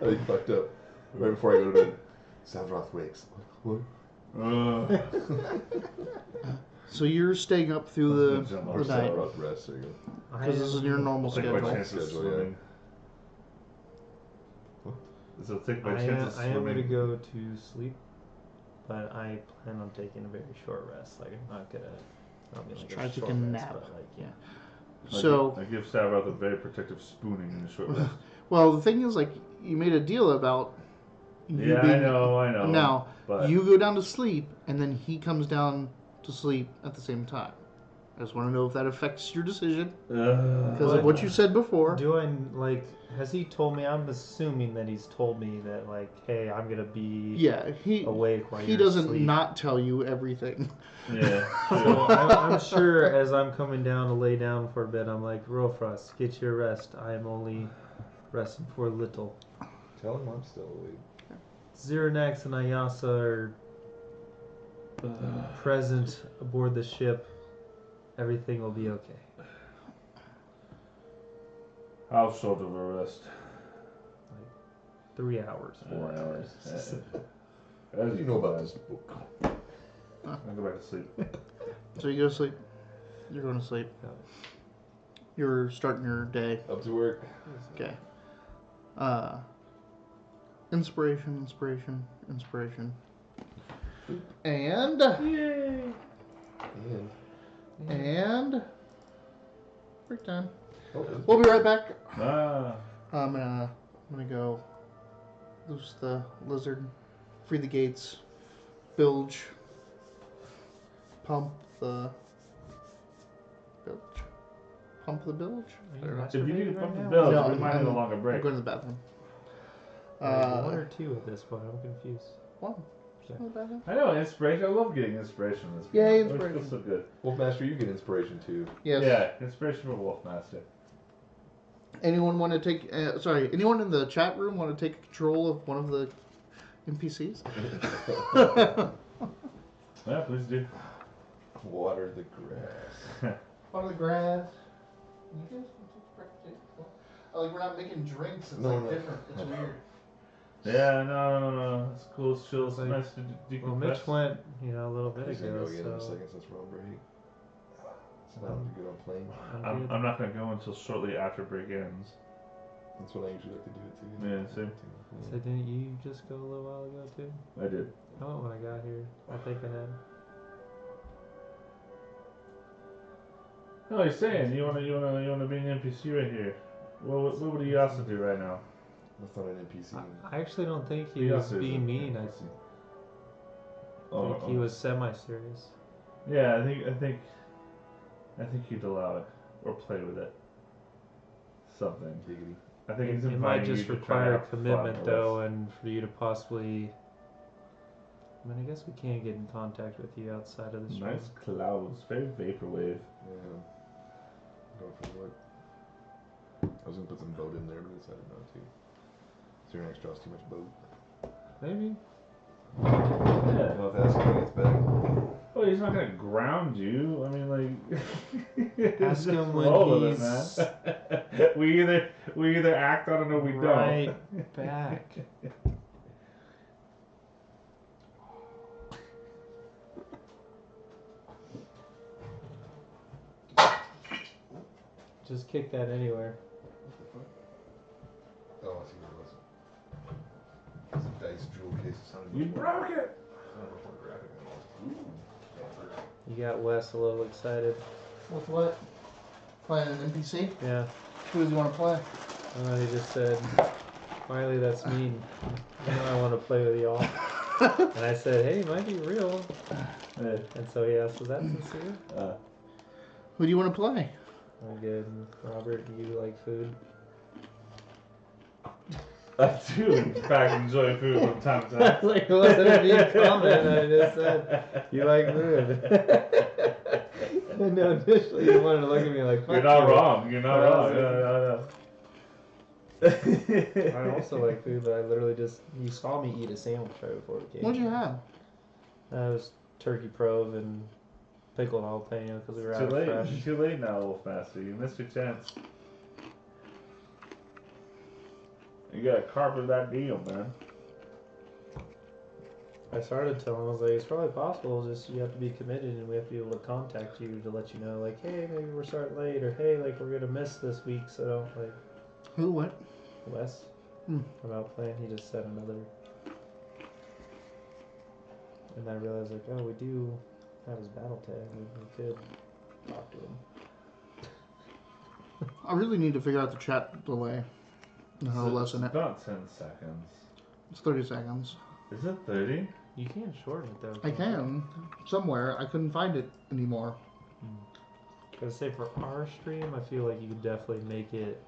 S3: I fucked up. Right before I go to bed, Savroth wakes. What?
S2: So you're staying up through the
S3: Or
S2: night
S3: Savroth rests. There you go.
S2: because this is your normal
S4: I'll take my
S2: schedule.
S4: chances
S3: Schedule, yeah.
S4: swimming. So take my
S1: I
S4: chances
S1: am going to
S4: swimming.
S1: go to sleep, but I plan on taking a very short rest. Like, I'm not going to. I'll be
S2: Just
S1: like
S2: try
S1: a
S2: to take
S1: short
S2: a
S1: rest,
S2: nap.
S1: but like, yeah.
S2: So,
S4: I give Savroth a very protective spooning in a short rest.
S2: well, the thing is, like, you made a deal about you
S4: Yeah,
S2: being.
S4: I know.
S2: Now,
S4: but
S2: you go down to sleep, and then he comes down to sleep at the same time. I just want to know if that affects your decision because of what you said before.
S1: Do I, like, has he told me? I'm assuming that he's told me that, like, hey, I'm going to be
S2: Yeah,
S1: awake while
S2: he
S1: you're
S2: doesn't
S1: asleep.
S2: not tell you everything.
S4: yeah,
S1: So
S4: sure.
S1: I'm sure as I'm coming down to lay down for a bit, I'm like, Rofrost, get your rest. I am only resting for a little.
S3: Tell him I'm still awake.
S1: Xerinax and Ayasa are present aboard the ship. Everything will be okay.
S4: How short of a rest?
S1: 3 hours, 4 hours.
S3: What do you know about this book?
S4: I'll go back to sleep.
S2: So you go to sleep. You're going to sleep.
S1: Yeah.
S2: You're starting your day.
S3: Up to work.
S2: Okay. Inspiration. And
S1: Yay!
S3: And
S2: break time.
S3: oh,
S2: We'll be right back.
S4: Ah,
S2: I'm gonna go loose the lizard, free the gates, bilge, pump the bilge. Pump the bilge?
S1: Are you
S4: if you
S1: masturbating
S4: do pump the
S1: right now?
S4: bells,
S2: No,
S4: we might need a longer
S2: I'm
S4: break.
S2: going to the bathroom.
S1: Like, 1 or 2 at this point. I'm confused.
S2: One.
S1: Okay.
S2: Go to the bathroom.
S4: I know, inspiration. I love getting inspiration in this
S2: Yeah,
S4: game.
S2: inspiration.
S4: It feels so good.
S3: Wolfmaster, you get inspiration too.
S2: Yes.
S4: Yeah, inspiration for Wolfmaster.
S2: Anyone want to take? Anyone in the chat room want to take control of one of the NPCs?
S4: Yeah, please do.
S3: Water the grass.
S2: Water the grass. You guys can take breakfast. Like we're not making drinks. It's
S3: No,
S2: like
S3: no.
S2: different. It's weird.
S4: Yeah, no. It's cool. It's chill. It's
S1: Like,
S4: nice to decompress.
S1: Well, Mitch went, a little bit
S3: He's gonna
S1: ago,
S3: go again in a
S1: so
S3: second since we're on break. It's not to get on plane.
S1: I'm good.
S4: I'm not gonna go until shortly after break ends.
S3: That's what I usually like to do it too.
S4: Yeah, same.
S1: So didn't you just go a little while ago too?
S4: I did.
S1: Oh, when I got here, I think I had.
S4: No, he's saying you wanna be an NPC right here. What would he also do right now?
S3: That's not an NPC.
S1: I actually don't think he
S4: He
S1: was
S4: also is
S1: being
S4: an
S1: mean. I
S4: NPC.
S1: think he was semi-serious.
S4: Yeah, I think he'd allow it or play with it. Something.
S3: Giggity.
S4: I think he's
S1: It might
S4: inviting
S1: just
S4: you to try
S1: require
S4: out
S1: commitment
S4: fun
S1: though,
S4: with us.
S1: and for you to possibly. I mean, I guess we can't get in contact with you outside of the stream.
S4: Nice clouds, very vaporwave.
S3: Yeah. Going for what? I was gonna put some boat in there, but I decided not to. Xerinax draws too much boat.
S1: Maybe.
S4: Yeah.
S3: I'll have to ask him when he gets back.
S4: Oh, he's not gonna ground you. I mean, like,
S1: Ask
S4: just
S1: him when
S4: roll with it,
S1: he's
S4: man. we either act on it or we
S1: right
S4: don't.
S1: back. Just kick that anywhere.
S3: Oh, I see what it was. It's a dice jewel case. It sounded
S4: You
S3: much more-
S4: broke it.
S3: sounded much more graphic than it was.
S1: You got Wes a little excited.
S2: With what? Playing an NPC?
S1: Yeah.
S2: Who does he want to play?
S1: He just said, Wiley, that's mean. I want to play with y'all. And I said, hey, it might be real.
S4: Yeah.
S1: And so he asked, was that sincere?
S2: Who do you want to play?
S1: I'm good. Robert, do you like food?
S4: I do, in fact, enjoy food from time to time.
S1: Like, it wasn't a mean comment. I just said, you like food. No, initially you wanted to look at me like, fuck
S4: You're not
S1: you.
S4: wrong. You're not wrong.
S1: I also like food, but I literally just, you saw me eat a sandwich right before we came.
S2: What'd you have?
S1: It was turkey prove and pickled jalapeno because we were out
S4: Too
S1: of
S4: late.
S1: fresh.
S4: Too late now, Wolfmaster. You missed your chance. You gotta carpet that deal, man.
S1: I started telling him, I was like, it's probably possible, just you have to be committed and we have to be able to contact you to let you know, like, hey, maybe we're starting late, or hey, like, we're gonna miss this week, so don't, like,
S2: Who? What?
S1: Wes. about playing. He just said another. And I realized, like, oh, we do have his battle tag. We could talk to him.
S2: I really need to figure out the chat delay and how to lessen it.
S4: It's about 10 seconds.
S2: It's 30 seconds.
S4: Is it 30?
S1: You can shorten it, though.
S2: I can. Somewhere. I couldn't find it anymore.
S1: I gotta say, for our stream, I feel like you could definitely make it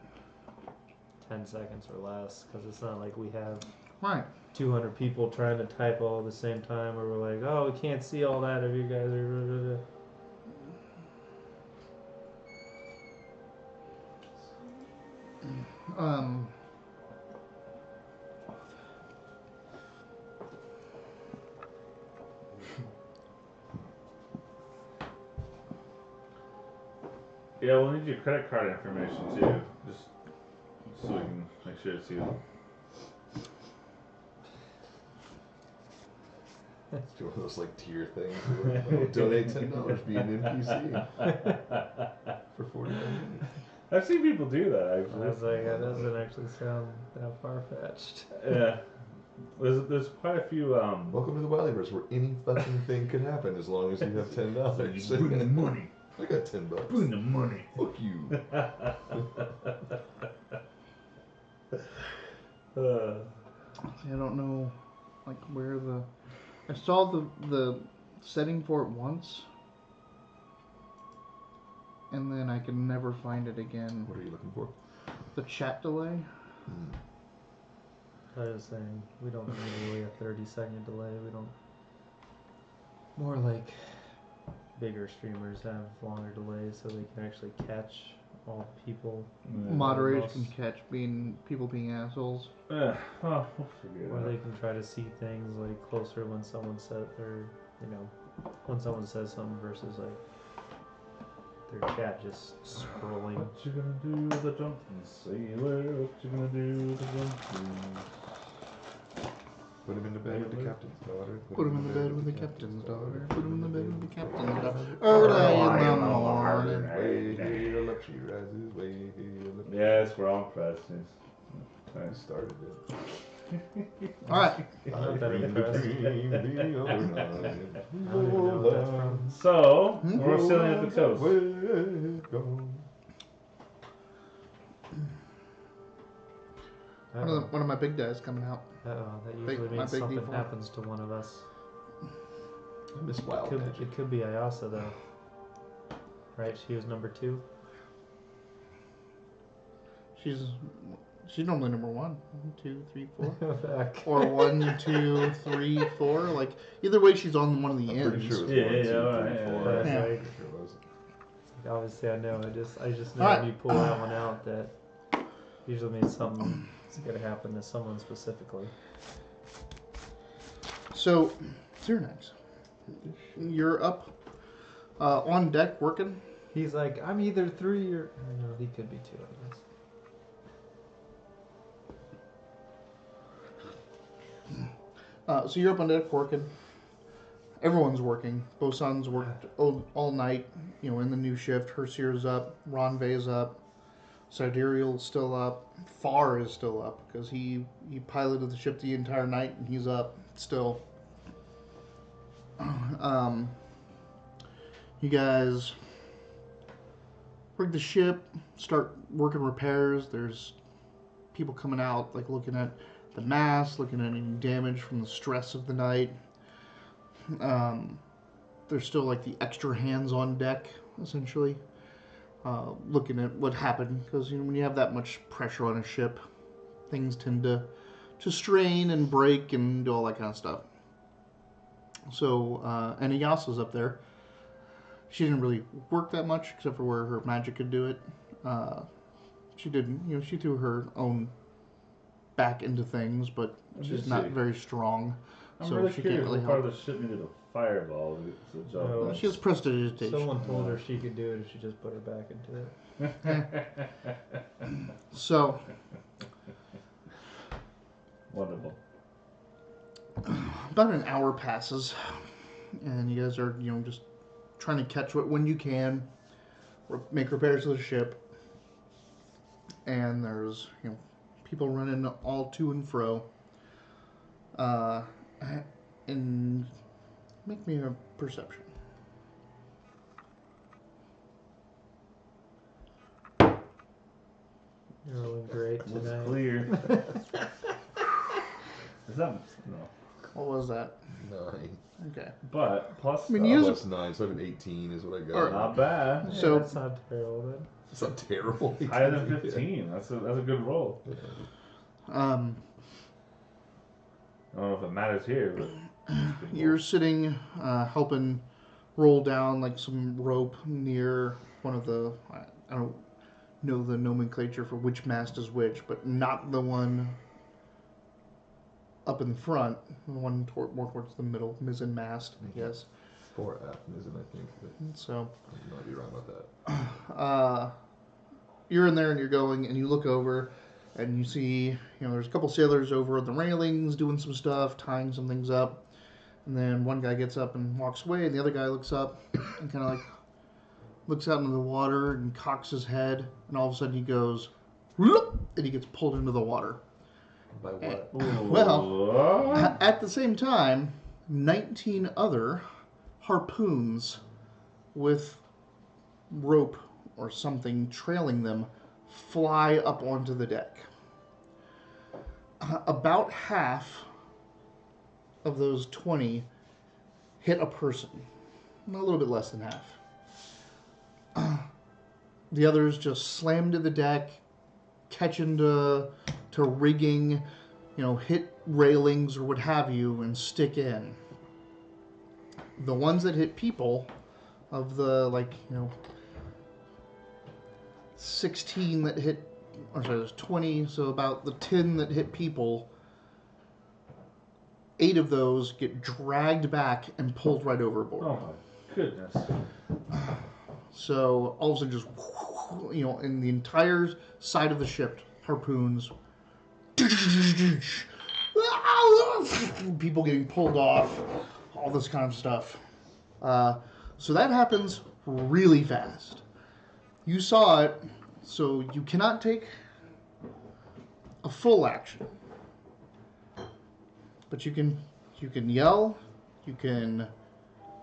S1: 10 seconds or less, because it's not like we have
S2: Right.
S1: 200 people trying to type all at the same time, where we're like, oh, we can't see all that if you guys are...
S4: Yeah, we'll need your credit card information too, just so we can make sure it's you.
S3: Do one of those like tier things. Where, donate $10, be an NPC for 45 minutes.
S4: I've seen people do that
S1: I
S4: actually.
S1: was like, that doesn't actually sound that far-fetched.
S4: Yeah. There's quite a few.
S3: Welcome to the Wileyverse, where any fucking thing could happen as long as you have $10.
S4: Put in the money.
S3: I got $10.
S4: Put in the money.
S3: Fuck you.
S2: I don't know, like, where the... I saw the setting for it once, and then I can never find it again.
S3: What are you looking for?
S2: The chat delay?
S1: I was saying, we don't need really a 30-second delay. We don't... More like bigger streamers have longer delays so they can actually catch all people.
S2: Moderators can catch people being assholes.
S4: Yeah, well, we'll figure it
S1: Or
S4: out.
S1: they can try to see things like closer when someone said, or when someone says something versus like their chat just scrolling.
S4: What you gonna do with the drunken sailor? What you gonna do with the drunken?
S3: Put him in the bed with the captain's daughter.
S2: Put him in the bed with the captain's daughter. Put him in the bed with the captain's daughter. Early in the morning.
S3: Way here, luxury rises. Way here, luxury.
S4: Yes, we're on presidents.
S3: I started it.
S2: Alright.
S1: Not that impressed.
S3: Dream the
S1: I don't even know
S3: overnight.
S1: what that's from.
S4: So, we're sailing up the coast.
S3: Where it goes.
S2: One of my big guys coming out.
S1: That usually
S2: my
S1: means
S2: big
S1: something
S2: D4.
S1: happens to one of us.
S3: I miss wild magic.
S1: It could be Ayasa though. Right? She was number 2.
S2: She's normally number 1. 1, 2, 3, 4.
S1: Back.
S2: Or 1, 2, 3, 4. Like, either way, she's on one of the
S3: I'm
S2: ends.
S3: pretty sure it was
S4: Yeah,
S3: 1, 2, 3,
S4: yeah, right,
S3: 4.
S1: yeah.
S3: I'm
S2: Yeah.
S3: pretty sure it was.
S1: Obviously, I know. I just know
S2: Alright.
S1: when you pull that one out, that usually means something is going to happen to someone specifically.
S2: So, Xernax, you're up on deck working.
S1: He's like, I'm either 3 or no, he could be 2, I guess.
S2: So you're up on deck working. Everyone's working. Bosun's worked all night, in the new shift. Hersier's up. Ronve's up. Sidereal's still up. Far is still up because he piloted the ship the entire night and he's up still. You guys rig the ship, start working repairs. There's people coming out, like looking at the mast, looking at any damage from the stress of the night. There's still like the extra hands on deck, essentially, looking at what happened. Because when you have that much pressure on a ship, things tend to strain and break and do all that kind of stuff. So, and Iyasa's up there. She didn't really work that much, except for where her magic could do it. She didn't, she threw her own back into things, but she's not very strong.
S4: I'm
S2: So
S4: really
S2: she
S4: curious
S2: can't really
S4: what part
S2: help.
S4: of the ship needed a fireball to jump.
S1: No.
S2: She has prestidigitation.
S1: Someone told her she could do it if she just put her back into it.
S2: So,
S4: Wonderful.
S2: about an hour passes, and you guys are, just trying to catch when you can, make repairs to the ship. And there's, people running all to and fro. And make me a perception.
S1: You're rolling great
S4: It's
S1: tonight.
S4: clear. Is that no?
S2: What was that?
S3: 9.
S2: Okay.
S4: But plus,
S2: I mean, use
S3: Plus 9, so I have an 18 is what I got.
S2: Alright.
S4: not bad.
S1: Yeah,
S2: So-
S1: that's not terrible then.
S3: It's not terrible.
S4: Higher than 15. That's a good roll.
S2: Um,
S4: I don't know if it matters here, but it's a good
S2: you're
S4: roll.
S2: sitting, helping roll down like some rope near one of the. I don't know the nomenclature for which mast is which, but not the one up in the front. The one more towards the middle, mizzen mast. Yes.
S3: 4 F mizzen, I think. But
S2: So.
S3: I might be wrong about that.
S2: You're in there and you're going and you look over and you see, there's a couple sailors over at the railings doing some stuff, tying some things up. And then one guy gets up and walks away and the other guy looks up and kind of like looks out into the water and cocks his head. And all of a sudden he goes, whoop, and he gets pulled into the water.
S3: By what?
S2: Well, at the same time, 19 other harpoons with rope or something trailing them fly up onto the deck. About half of those 20 hit a person. A little bit less than half. The others just slam to the deck, catch into rigging, hit railings or what have you, and stick in. The ones that hit people, of the 16 that hit, or sorry, there's 20, so about the 10 that hit people, 8 of those get dragged back and pulled right overboard.
S4: Oh my goodness.
S2: So all of a sudden, just in the entire side of the ship, harpoons, people getting pulled off, all this kind of stuff. So that happens really fast. You saw it, so you cannot take a full action, but you can yell, you can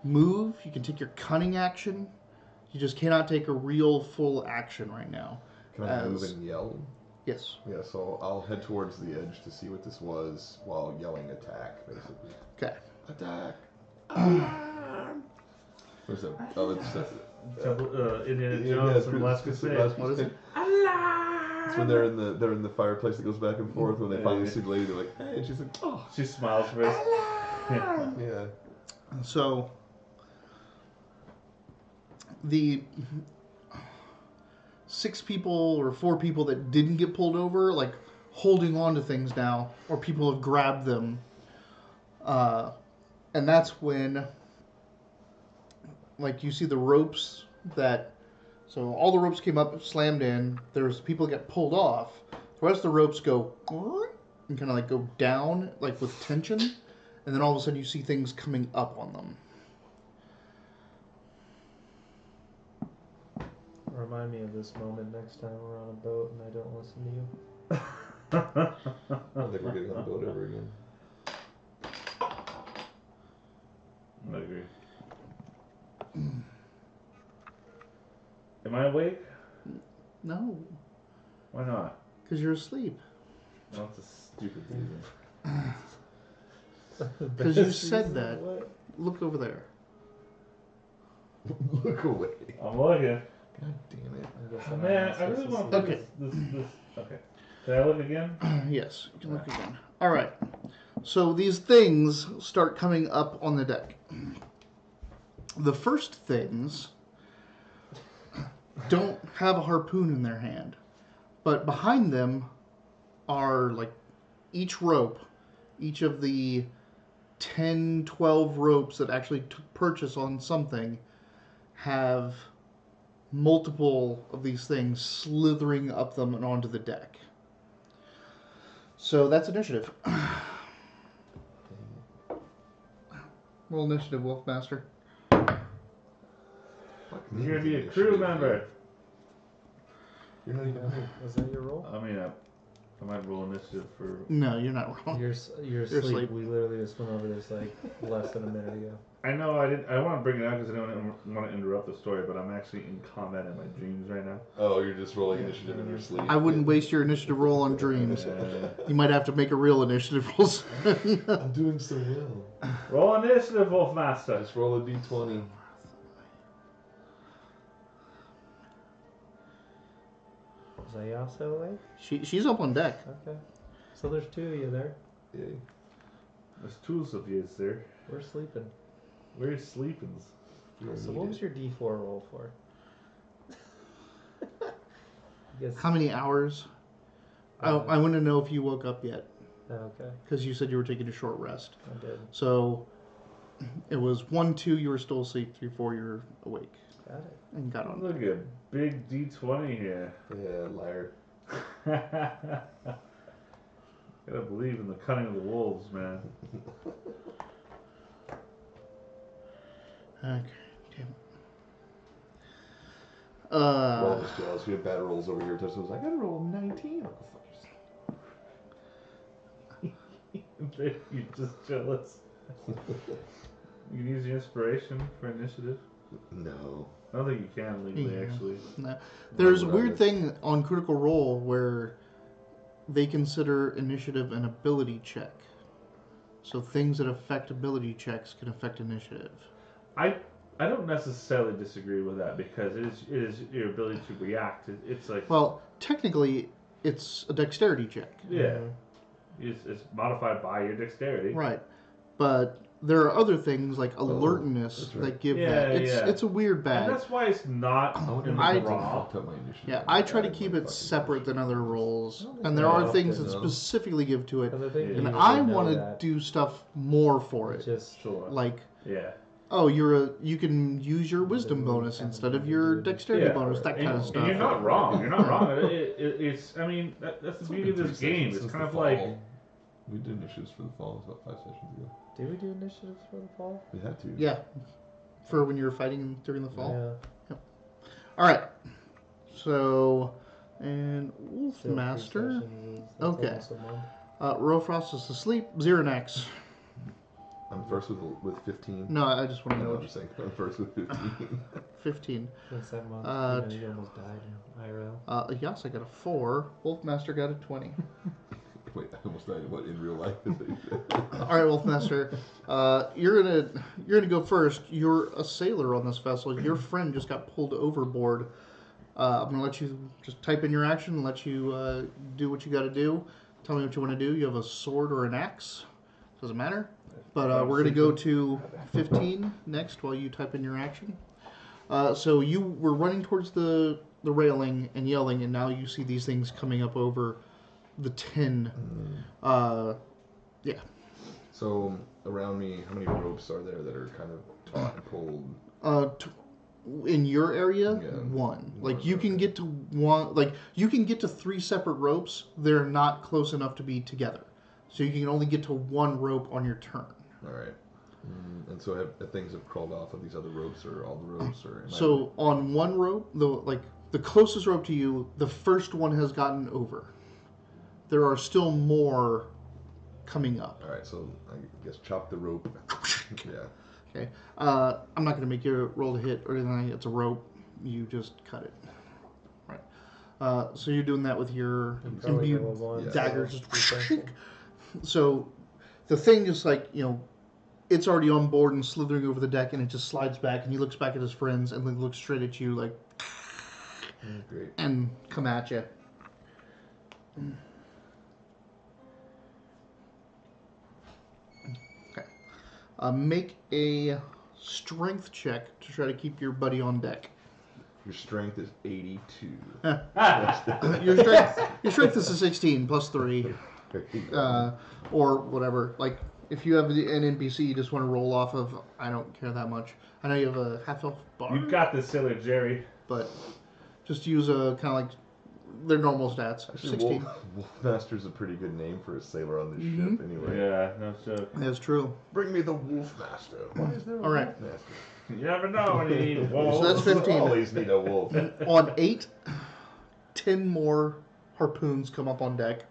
S2: move, you can take your cunning action. You just cannot take a real full action right now.
S3: Can I move and yell?
S2: Yes.
S3: Yeah, so I'll head towards the edge to see what this was while yelling attack, basically.
S2: Okay.
S3: Attack! Where's that? Oh, it's
S4: Indiana
S3: yeah,
S4: Jones
S3: it's
S4: from
S3: pretty-
S4: Last
S3: it's
S4: Crusade.
S3: Last
S2: What is it?
S3: It's when they're in the fireplace that goes back and forth. When they finally
S4: Yeah.
S3: see the lady, they're like, "Hey," and she's like, "Oh,
S4: She smiles for us. Yeah.
S3: yeah."
S2: So the 6 people or 4 people that didn't get pulled over, like holding on to things now, or people have grabbed them, and that's when, like, you see the ropes that. So all the ropes came up, slammed in. There's people get pulled off. The rest of the ropes go and kind of like go down, like with tension, and then all of a sudden you see things coming up on them.
S1: Remind me of this moment next time we're on a boat and I don't listen to you.
S3: I don't think we're getting on the boat ever again.
S4: I agree. Am I awake?
S2: No,
S4: Why not?
S2: because you're asleep.
S4: Well, that's a stupid reason.
S2: Because you
S1: Best
S2: said
S1: reason
S2: that.
S1: what?
S2: Look over there.
S3: Look away.
S4: I'm looking.
S3: God damn it.
S1: I guess
S4: Oh,
S1: I'm
S4: man,
S1: not
S4: I really
S1: supposed to
S4: want
S1: see
S4: to
S2: Okay.
S4: play this. Okay. Can I look again?
S2: Yes, you can look again. All right. So these things start coming up on the deck. The first things don't have a harpoon in their hand, but behind them are, like, each rope, each of the 10, 12 ropes that actually took purchase on something have multiple of these things slithering up them and onto the deck. So that's initiative. Roll initiative, Wolfmaster.
S3: Fuck me
S4: You're gonna be a
S3: with
S4: crew
S3: initiative,
S4: member.
S3: dude. You're not even here.
S1: Was that your roll?
S4: I mean, I might roll initiative for.
S2: No, you're not wrong.
S1: You're
S2: You're
S1: asleep.
S2: asleep.
S1: We literally just went over this like less than a minute ago.
S4: I know I didn't. I want to bring it up because I don't want to interrupt the story, but I'm actually in combat in my dreams right now.
S3: Oh, you're just rolling initiative in your sleep.
S2: I wouldn't waste your initiative roll on dreams. You might have to make a real initiative roll.
S3: I'm doing so well.
S4: Roll initiative, Wolfmaster.
S3: Just roll a d20.
S1: Is Ayasa awake?
S2: She's up on deck.
S1: Okay. So there's two of you there.
S3: Yay.
S4: There's two of you there.
S1: We're sleeping.
S4: We're sleeping.
S1: So what was your D4 roll for? Guess.
S2: How many hours? I want to know if you woke up yet.
S1: Okay,
S2: Because you said you were taking a short rest.
S1: I did.
S2: So it was 1, 2, you were still asleep. 3, 4, you're awake.
S1: Got it.
S2: And got on.
S4: Look at big D20 here.
S3: Yeah, liar.
S4: Gotta believe in the cunning of the wolves, man.
S2: Okay, damn it.
S3: Roll was jealous. We had bad rolls over here. Tessa was like, I gotta roll 19. What the fuck is
S4: You're just jealous. You can use your inspiration for initiative.
S3: No.
S4: I don't think you can legally,
S2: Yeah.
S4: actually.
S2: No. There's a
S3: Whatever.
S2: weird thing on Critical Role where they consider initiative an ability check. So things that affect ability checks can affect initiative.
S4: I don't necessarily disagree with that because it is your ability to react. It's like
S2: Well, technically, it's a dexterity check.
S4: yeah, it's modified by your dexterity.
S2: Right. But there are other things like alertness
S3: that's right.
S2: that give
S4: Yeah,
S2: that.
S4: yeah.
S2: It's a weird
S4: And
S2: bag.
S4: that's why it's not in the
S2: I-
S4: draw.
S3: fucked up my initiative.
S2: Yeah, I try to
S3: God,
S2: keep
S3: my
S2: it
S3: fucking
S2: separate than other roles.
S1: Oh,
S2: And there
S1: yeah,
S2: are
S1: often,
S2: things that
S3: though.
S2: specifically give to it.
S1: Because I think
S4: Yeah.
S1: you
S2: And
S1: usually
S2: I
S1: know
S2: want to
S1: that.
S2: do stuff more for it.
S1: Just
S4: Sure.
S2: Like,
S4: Yeah.
S2: oh, you can use your wisdom bonus instead of your dexterity
S4: Yeah.
S2: bonus, that kind of
S4: And
S2: stuff.
S4: you're not wrong. You're not wrong. It's. I mean, that's the beauty of this game. It's kind of like.
S3: We did initiatives for the fall. It was about 5 sessions ago.
S1: Did we do initiatives for the fall?
S3: We had to.
S2: Yeah, for when you were fighting during the fall.
S1: Yeah.
S2: All right. So, and
S1: Still
S2: Wolfmaster.
S1: 3 sessions is- that's
S2: Okay.
S1: almost a month.
S2: Rofrost is asleep. Xerinax.
S3: I'm first with 15.
S2: No, I just want to
S3: No,
S2: know.
S3: I'm just saying. I'm first with 15.
S2: 15.
S1: Since that month, you almost died in IRL.
S2: Yasa got a 4. Wolfmaster got a 20.
S3: Wait, I almost died. What, in real life?
S2: All right, Wolfmaster. You're gonna go first. You're a sailor on this vessel. Your friend just got pulled overboard. I'm gonna let you just type in your action and let you do what you got to do. Tell me what you want to do. You have a sword or an axe. Doesn't matter. But we're gonna go to 15 next while you type in your action. So you were running towards the railing and yelling, and now you see these things coming up over the tin. Yeah.
S3: So, around me, how many ropes are there that are kind of taut and pulled?
S2: In your area,
S3: Yeah.
S2: 1. Like
S3: One,
S2: you can
S3: okay.
S2: get to 1. Like you can get to 3 separate ropes. They're not close enough to be together, so you can only get to 1 rope on your turn.
S3: All right. And so have things have crawled off of these other ropes, or all the ropes, or?
S2: So on 1 rope, the closest rope to you, the first one has gotten over. There are still more coming up.
S3: All right. So I guess chop the rope. Yeah.
S2: Okay. I'm not going to make you roll to hit or anything. It's a rope. You just cut it. Right. So you're doing that with your
S1: Probably
S2: imbued
S1: level 1,
S3: Yes.
S2: daggers.
S1: so it's defensive.
S2: So the thing just it's already on board and slithering over the deck, and it just slides back, and he looks back at his friends and then looks straight at you like,
S3: Great.
S2: and come at you. Okay. Make a strength check to try to keep your buddy on deck.
S3: Your strength is 82.
S2: Your strength is a 16 plus 3, or whatever. Like if you have an NPC you just want to roll off of, I don't care that much. I know you have a half elf bar,
S4: You got this, Sailor Jerry.
S2: but just use a kind of like their normal stats.
S3: Actually,
S2: 16.
S3: Wolfmaster's a pretty good name for a sailor on this
S2: Mhm.
S3: ship, anyway.
S4: Yeah, no joke.
S2: That's true.
S3: Bring me the Wolfmaster. Why is there a
S2: All right.
S3: Wolfmaster?
S4: You never know when you need wolves.
S2: So that's 15.
S3: Always need a wolf.
S2: On 8, 10 more harpoons come up on deck.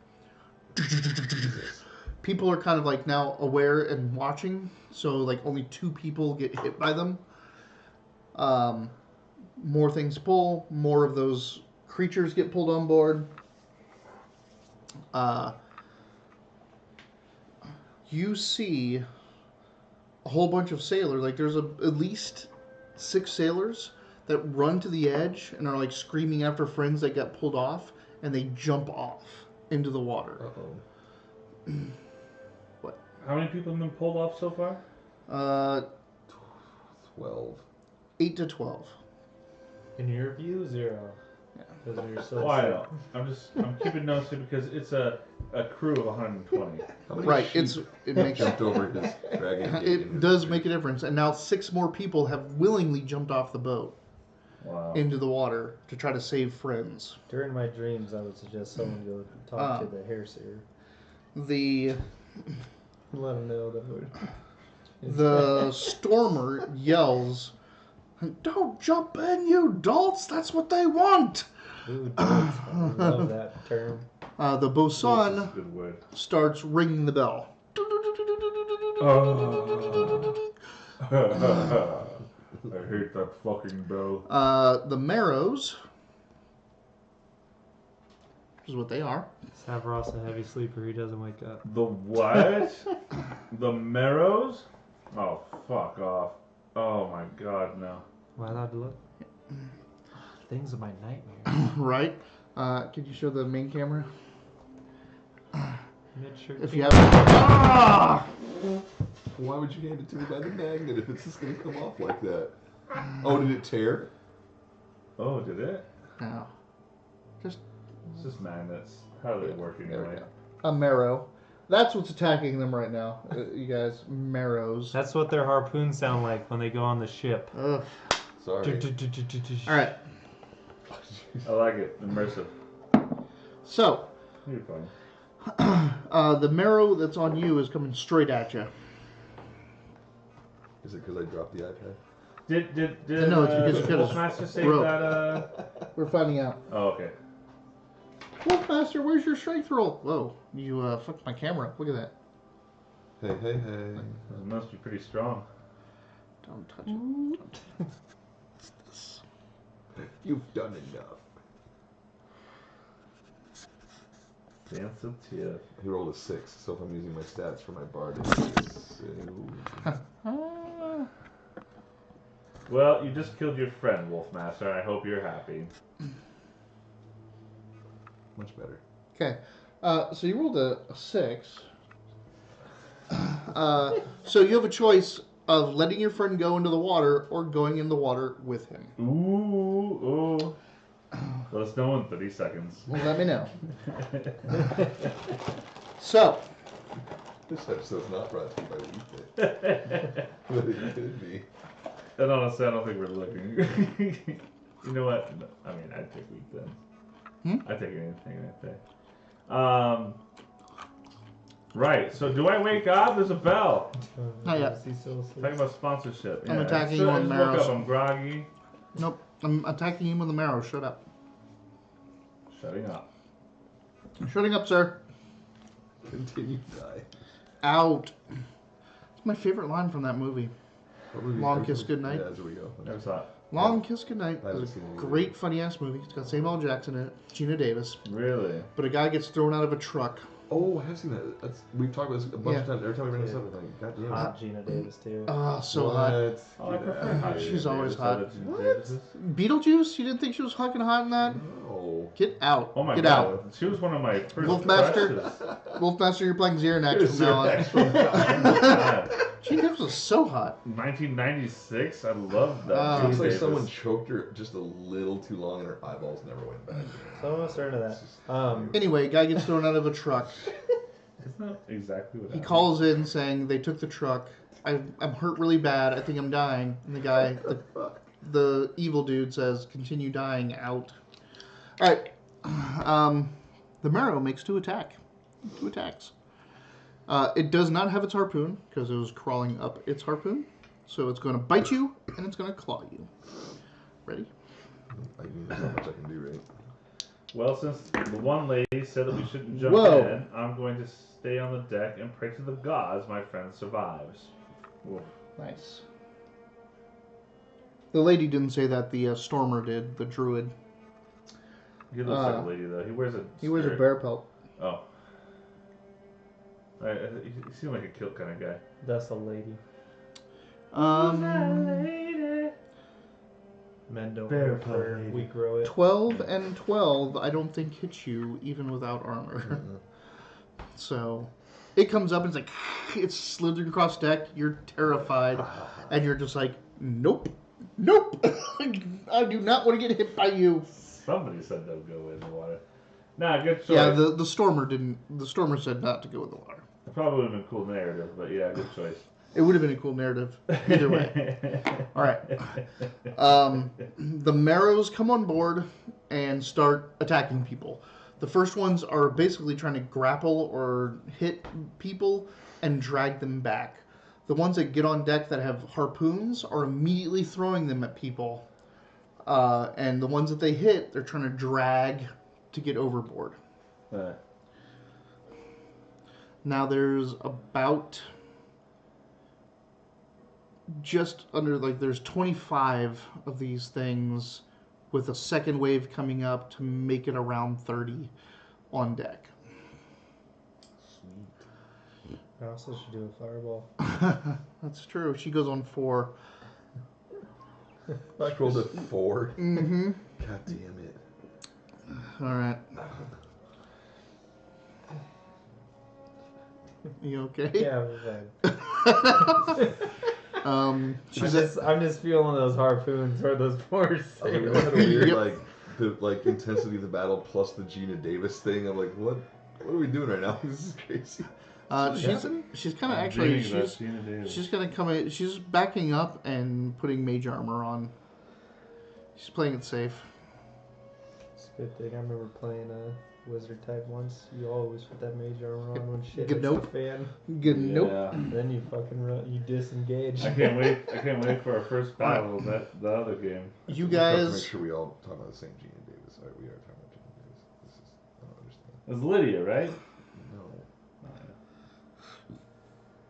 S2: People are kind of like now aware and watching, so like only 2 people get hit by them. More things pull, more of those creatures get pulled on board. You see a whole bunch of sailors. Like there's at least 6 sailors that run to the edge and are like screaming after friends that got pulled off, and they jump off into the water.
S3: Uh-oh.
S2: What?
S4: How many people have been pulled off so far?
S3: 12.
S2: 8 to 12.
S1: In your view, 0.
S2: Yeah.
S1: Because you're so
S4: I
S1: sick.
S4: know. I'm keeping notes here because it's a crew of 120.
S3: How many
S2: Right,
S3: sheep
S2: it makes
S3: jumped over his dragon gate in
S2: it
S3: his
S2: does
S3: retreat?
S2: make a difference, and now 6 more people have willingly jumped off the boat
S4: Wow.
S2: into the water to try to save friends.
S1: During my dreams, I would suggest someone go talk to the hair seer.
S2: The
S1: Let him know that
S2: the stormer yells, "Don't jump in, you dolts! That's what they want!"
S1: Ooh, I love that term.
S2: The
S4: This is
S2: bosun
S4: a good word.
S2: starts ringing the bell.
S4: I hate that fucking bell.
S2: The marrows, which is what they are.
S1: Let's have Ross a heavy sleeper. He doesn't wake up.
S4: The what? The marrows? Oh, fuck off. Oh my god, no.
S1: Am I allowed to look? Things of my nightmare.
S2: Right? Could you show the main camera?
S1: Mid-shirt.
S2: If you have. Ah!
S3: Why would you hand it to me by the magnet if it's just going to come off like that? Oh, did it tear?
S4: Oh, did it?
S2: No. Just
S4: It's just magnets. How do they work
S3: There we
S4: anyway?
S3: go.
S2: a marrow. That's what's attacking them right now, you guys. Marrows.
S1: That's what their harpoons sound like when they go on the ship.
S2: Ugh.
S3: Sorry.
S2: All right.
S4: I like it. Immersive.
S2: So,
S4: You're fine.
S2: the marrow that's on you is coming straight at you.
S3: Is it because I dropped the iPad?
S4: Did
S2: No, it's because you could've
S4: Wolfmaster say
S2: broke.
S4: that?
S2: We're finding out.
S4: Oh, okay.
S2: Wolfmaster, where's your strength roll? Whoa, you fucked my camera up. Look at that.
S3: Hey, hey, hey.
S4: It must be pretty strong.
S2: Don't touch it.
S3: You've done enough.
S4: Dance of Tear.
S3: He rolled a 6, so if I'm using my stats for my bard, it's
S4: Well, you just killed your friend, Wolfmaster. I hope you're happy.
S3: much better.
S2: Okay, so you rolled a 6. So you have a choice of letting your friend go into the water or going in the water with him.
S4: Ooh. Let us know in 30 seconds.
S2: Well, let me know. So,
S3: This episode's not brought to you by Weekday. But it could be.
S4: And honestly, I don't think we're looking. You know what? No, I mean, I'd take week then. I'd take anything. Right, so do I wake up? There's a bell.
S2: Not yet.
S1: Is he still asleep?
S4: Talking about sponsorship.
S2: I'm
S4: Yeah,
S2: attacking
S4: so
S2: you
S4: I
S2: on
S4: just woke
S2: marrows.
S4: up, I'm groggy.
S2: nope, I'm attacking him with the marrow. Shut up.
S4: Shutting up.
S2: Shutting up, sir.
S3: Continue to die.
S2: Out. It's my favorite line from that movie.
S3: What movie-
S2: Long Kiss Goodnight.
S3: Yeah, there we go.
S4: Never saw it.
S2: Long Kiss Goodnight
S3: I haven't
S2: is a
S3: seen it either.
S2: great, funny-ass movie. It's got Samuel L. Jackson in it, Gina Davis.
S4: Really?
S2: But a guy gets thrown out of a truck.
S3: Oh, I have seen that. We've talked about this a bunch of
S2: Yeah.
S3: times. Every time we bring this up, I'm like, God damn it.
S1: Hot Gina Davis too.
S2: So hot.
S4: Oh, I prefer hot.
S2: She's always
S4: Davis
S2: hot.
S4: over Gina
S2: What?
S4: Davis's.
S2: Beetlejuice? You didn't think she was fucking hot in that?
S3: No.
S2: Get out.
S4: Oh my
S2: Get
S4: god.
S2: out.
S4: She was one of my first
S2: Wolfmaster?
S4: crushes.
S2: Wolfmaster, you're playing Xernex from now on.
S4: God.
S2: Gina Davis was so hot.
S4: 1996? I love that.
S2: Oh.
S4: Gina
S3: Looks like
S4: Davis.
S3: someone choked her just a little too long and her eyeballs never went back.
S1: Some of us are into that.
S2: Anyway, guy gets thrown out of a truck.
S4: Isn't that exactly what
S2: He
S4: happened?
S2: calls in saying they took the truck. I'm hurt really bad. I think I'm dying. And the guy, the evil dude, says, "Continue dying." Out. All right. The marrow makes 2 attacks. It does not have its harpoon because it was crawling up its harpoon. So it's going to bite you and it's going to claw you. Ready?
S3: I mean, there's not much I can do, right?
S4: Well, since the one lady said that we shouldn't jump
S2: Whoa.
S4: in, I'm going to stay on the deck and pray to the gods my friend survives. Oof.
S2: Nice. The lady didn't say that. The Stormer did. The druid.
S4: He looks like a lady, though. He wears a
S2: He wears a
S4: skirt.
S2: bear pelt.
S4: Oh. He seemed like a kilt kind of guy.
S1: That's a lady. Men don't
S3: Bear
S1: wear fur.
S3: pelt.
S1: We grow it.
S2: 12 and 12, I don't think hits you even without armor.
S3: Mm-mm.
S2: So it comes up and it's like, it's slithering across deck. You're terrified. And you're just like, nope. Nope. I do not want to get hit by you.
S4: Somebody said don't go in the water. Nah, good choice.
S2: Yeah, the Stormer didn't. The Stormer said not to go in the water.
S4: It probably would have been a cool narrative, but yeah, good choice.
S2: It would have been a cool narrative either way. All right. The Marrows come on board and start attacking people. The first ones are basically trying to grapple or hit people and drag them back. The ones that get on deck that have harpoons are immediately throwing them at people. And the ones that they hit, they're trying to drag to get overboard. Now there's about just under, like, there's 25 of these things with a second wave coming up to make it around 30 on deck.
S3: Sweet.
S1: I also should do a fireball.
S2: That's true. She goes on 4.
S3: Scroll to 4.
S2: Mm-hmm.
S3: God damn it.
S2: All right. You okay?
S1: Yeah, we're fine.
S2: I'm
S1: just feeling those harpoons or those force.
S3: I was like, it had a weird,
S2: Yep.
S3: like, the intensity of the battle plus the Gina Davis thing. I'm like, what are we doing right now? This is crazy.
S2: She's kind of
S4: I'm
S2: actually
S4: dreaming about Gina Davis.
S2: she's gonna come in. She's backing up and putting mage armor on. She's playing it safe.
S1: It's a good thing. I remember playing a wizard type once. You always put that mage armor on when shit
S2: Good
S1: hits
S2: nope.
S1: the fan.
S2: Good.
S4: Yeah.
S2: Nope.
S1: Then you fucking run. You disengage.
S4: I can't wait for our first battle of the other game.
S2: You
S3: We have to make
S2: guys.
S3: sure we all talk about the same Gina Davis. All right, we are talking about Gina Davis. This is, I don't understand.
S4: It's Lydia, right?
S3: No,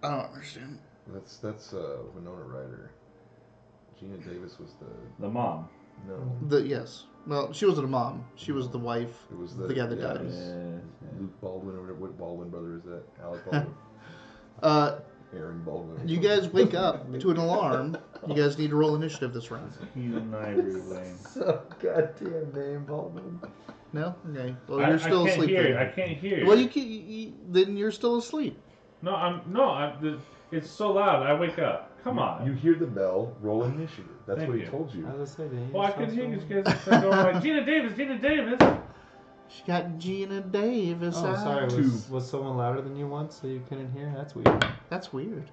S2: I don't understand.
S3: that's Winona Ryder. Gina Davis was
S4: The mom.
S3: no.
S2: Yes. Well, she wasn't a mom. She was the wife.
S3: It was
S2: The guy that
S3: yeah,
S2: died.
S3: it was Luke Baldwin or what Baldwin brother is that? Alec Baldwin, Aaron Baldwin.
S2: You guys wake up to an alarm. You guys need to roll initiative this round.
S4: Heathen Ivory Lane.
S1: So goddamn name, Baldwin.
S2: No? Okay. Well, you're still
S4: I can't
S2: asleep
S4: hear.
S2: then.
S4: I can't hear.
S2: Well, then you're still asleep.
S4: It's so loud. I wake up. Come on.
S3: You hear the bell, roll initiative. That's
S4: Thank
S3: what he
S4: you.
S3: told you.
S1: I was gonna say, did he
S4: Well, I
S1: just
S4: couldn't hear
S1: sound
S4: you guys going like Gina Davis, Gina Davis.
S2: She got Gina Davis
S1: Oh,
S2: out.
S1: sorry. Was someone louder than you once, so you couldn't hear? That's weird.
S2: That's weird.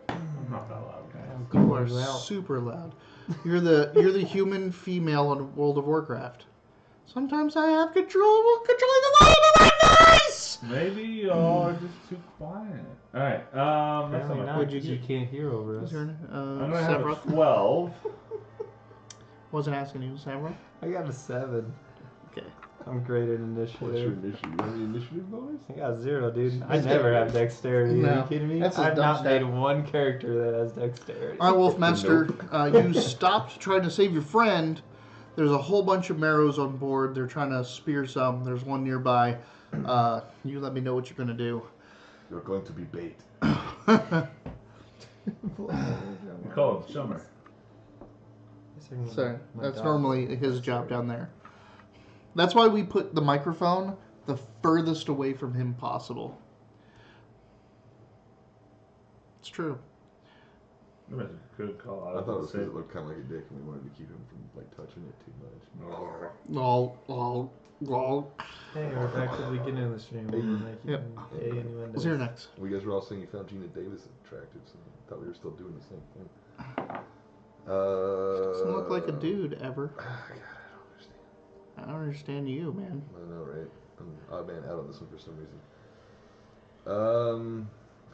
S4: I'm not that loud, guys.
S1: I'm
S2: You
S1: calling
S2: are
S1: you out.
S2: super loud. You're the human female on World of Warcraft. Sometimes I have controlling the volume of my voice.
S4: Maybe y'all are just too quiet. All right. That's not
S1: Apparently
S4: my
S1: not,
S2: What'd you
S1: 'cause you
S2: get?
S1: can't hear over us.
S2: Turn.
S4: I'm gonna have a
S2: Sephiroth.
S4: 12.
S2: Wasn't asking you, Samra.
S1: I got a 7.
S2: Okay.
S1: I'm great at
S3: What's your
S1: initiative.
S3: initiative? You have any initiative bonus?
S1: I got 0, dude. I
S2: He's
S1: never
S2: got-
S1: have dexterity. Are
S2: No,
S1: you kidding me?
S2: that's a
S1: I've
S2: dumb
S1: not
S2: stat.
S1: made one character that has dexterity.
S2: All right, Wolfmaster. You stopped trying to save your friend. There's a whole bunch of Marrows on board. They're trying to spear some. There's one nearby. You let me know what you're gonna do.
S3: You're going to be bait.
S4: We call him Summer.
S2: Sorry, that's normally his job down there. That's why we put the microphone the furthest away from him possible. It's true.
S4: That was a good call.
S3: I thought it was
S4: say.
S3: because it looked kind of like a dick, and we wanted to keep him from like touching it too much.
S2: Lol.
S1: Hey, we're back to the beginning of the stream. We're making
S2: Yep.
S1: gay innuendos.
S2: What's here next?
S3: Well, you guys were all saying you found Gina Davis attractive, so I thought we were still doing the same thing.
S2: Doesn't look like a dude ever.
S3: God, I
S2: I don't understand you, man.
S3: don't know, right? I'm odd man out on this one for some reason.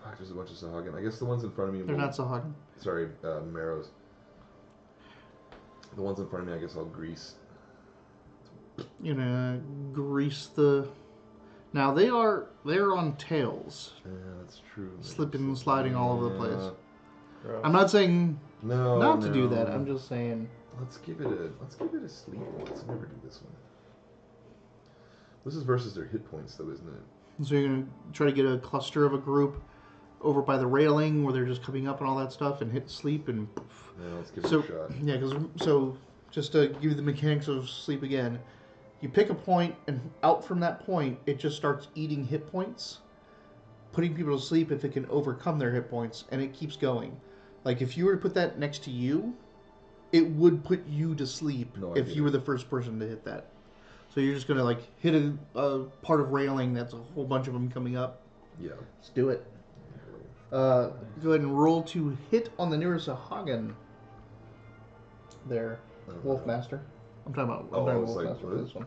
S3: Fuck, there's a bunch of Sahagin. I guess the ones in front of me.
S2: They're not so hard.
S3: Sorry, Marrows. The ones in front of me, I guess I'll grease.
S2: gonna grease the. Now they're on tails,
S3: Yeah, that's true.
S2: slipping and sliding all over the place.
S1: Gross.
S2: I'm not saying
S3: No,
S2: not to do that. I'm just saying.
S3: Let's give it a sleep. Let's never do this one. This is versus their hit points, though, isn't it?
S2: So you're gonna try to get a cluster of a group over by the railing where they're just coming up and all that stuff, and hit sleep and.
S3: Yeah, let's give it
S2: So
S3: a shot.
S2: yeah, because just to give you the mechanics of sleep again, you pick a point, and out from that point, it just starts eating hit points, putting people to sleep if it can overcome their hit points, and it keeps going. Like if you were to put that next to you, it would put you to sleep if you were the first person to hit that. So you're just gonna like hit a part of railing that's a whole bunch of them coming up.
S3: Yeah.
S2: Let's do it. Go ahead and roll to hit on the nearest Hagen. There, Wolfmaster. I'm talking about Wolfmaster for this one.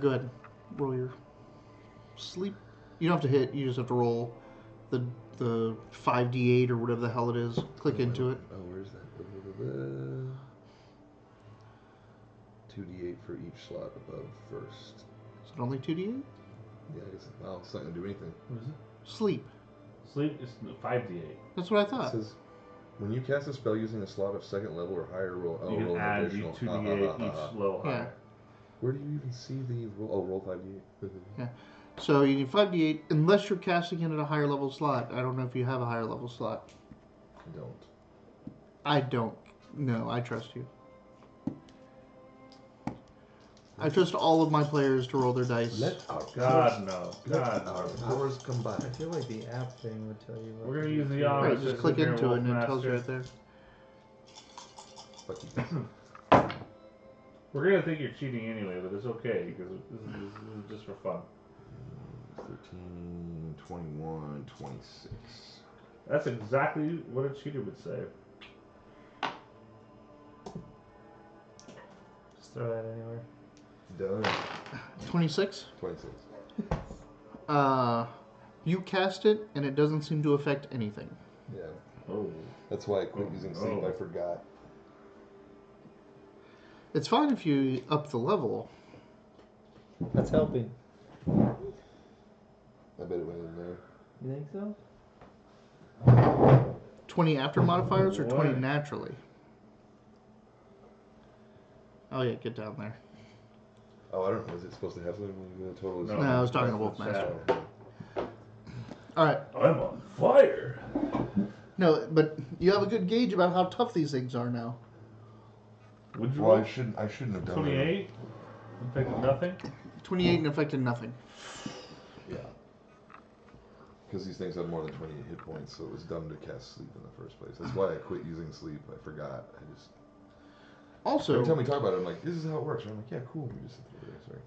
S2: Go ahead, roll your sleep. You don't have to hit. You just have to roll the 5d8 or whatever the hell it is. Click into it.
S3: Oh, where's that? 2d8 for each slot above first.
S2: Is it only 2d8?
S3: Yeah, I guess. Well, it's not gonna do anything.
S4: What is it?
S2: Sleep.
S4: Sleep is 5d8.
S2: That's what I
S3: It
S2: thought.
S3: says, when you cast a spell using a slot of second level or higher, roll.
S4: You can
S3: roll an
S4: add
S3: additional.
S4: 2d8 each level
S2: Yeah.
S4: higher.
S3: Where do you even see the roll? Oh, roll 5d8.
S2: Yeah. So you need 5d8 unless you're casting it at a higher level slot. I don't know if you have a higher level slot.
S3: I don't.
S2: I don't. No, I trust you. I trust all of my players to roll their dice.
S3: Let our
S4: God no.
S3: let
S4: God
S3: our
S4: no.
S3: powers combine.
S1: I feel like the app thing would tell you.
S4: We're gonna use the
S2: Right,
S4: honor
S2: just
S4: system
S2: click
S4: here,
S2: into it and it tells you
S4: Wolfmaster.
S2: right there.
S3: Fuck you.
S4: We're gonna think you're cheating anyway, but it's okay because this is just for fun.
S3: 13, 21, 26.
S4: That's exactly what a cheater would say.
S1: Just throw that anywhere.
S3: Done.
S2: 26.
S3: 26.
S2: You cast it and it doesn't seem to affect anything.
S3: Yeah.
S4: Oh.
S3: That's why I quit using sleep.
S4: Oh.
S3: I forgot.
S2: It's fine if you up the level.
S1: That's helping.
S3: I bet it went in there.
S1: You think so?
S2: 20 after modifiers or 20
S4: What?
S2: naturally? Oh yeah, get down there.
S3: Oh, I don't know. Is it supposed to have something when the total is?
S4: No.
S2: No, I was talking to
S4: that's the
S2: Wolfmaster.
S4: chat.
S2: Alright.
S4: I'm on fire.
S2: No, but you have a good gauge about how tough these things are now.
S4: Would you
S3: Well,
S4: roll?
S3: I shouldn't have done
S4: 28? Affected nothing?
S2: 28 and affected nothing.
S3: that. Yeah. Because these things have more than 28 hit points, so it was dumb to cast sleep in the first place. That's why I quit using sleep. I forgot. I just
S2: Also,
S3: every time we talk about it, I'm like, this is how it works. And I'm like, yeah, cool. We just sorry.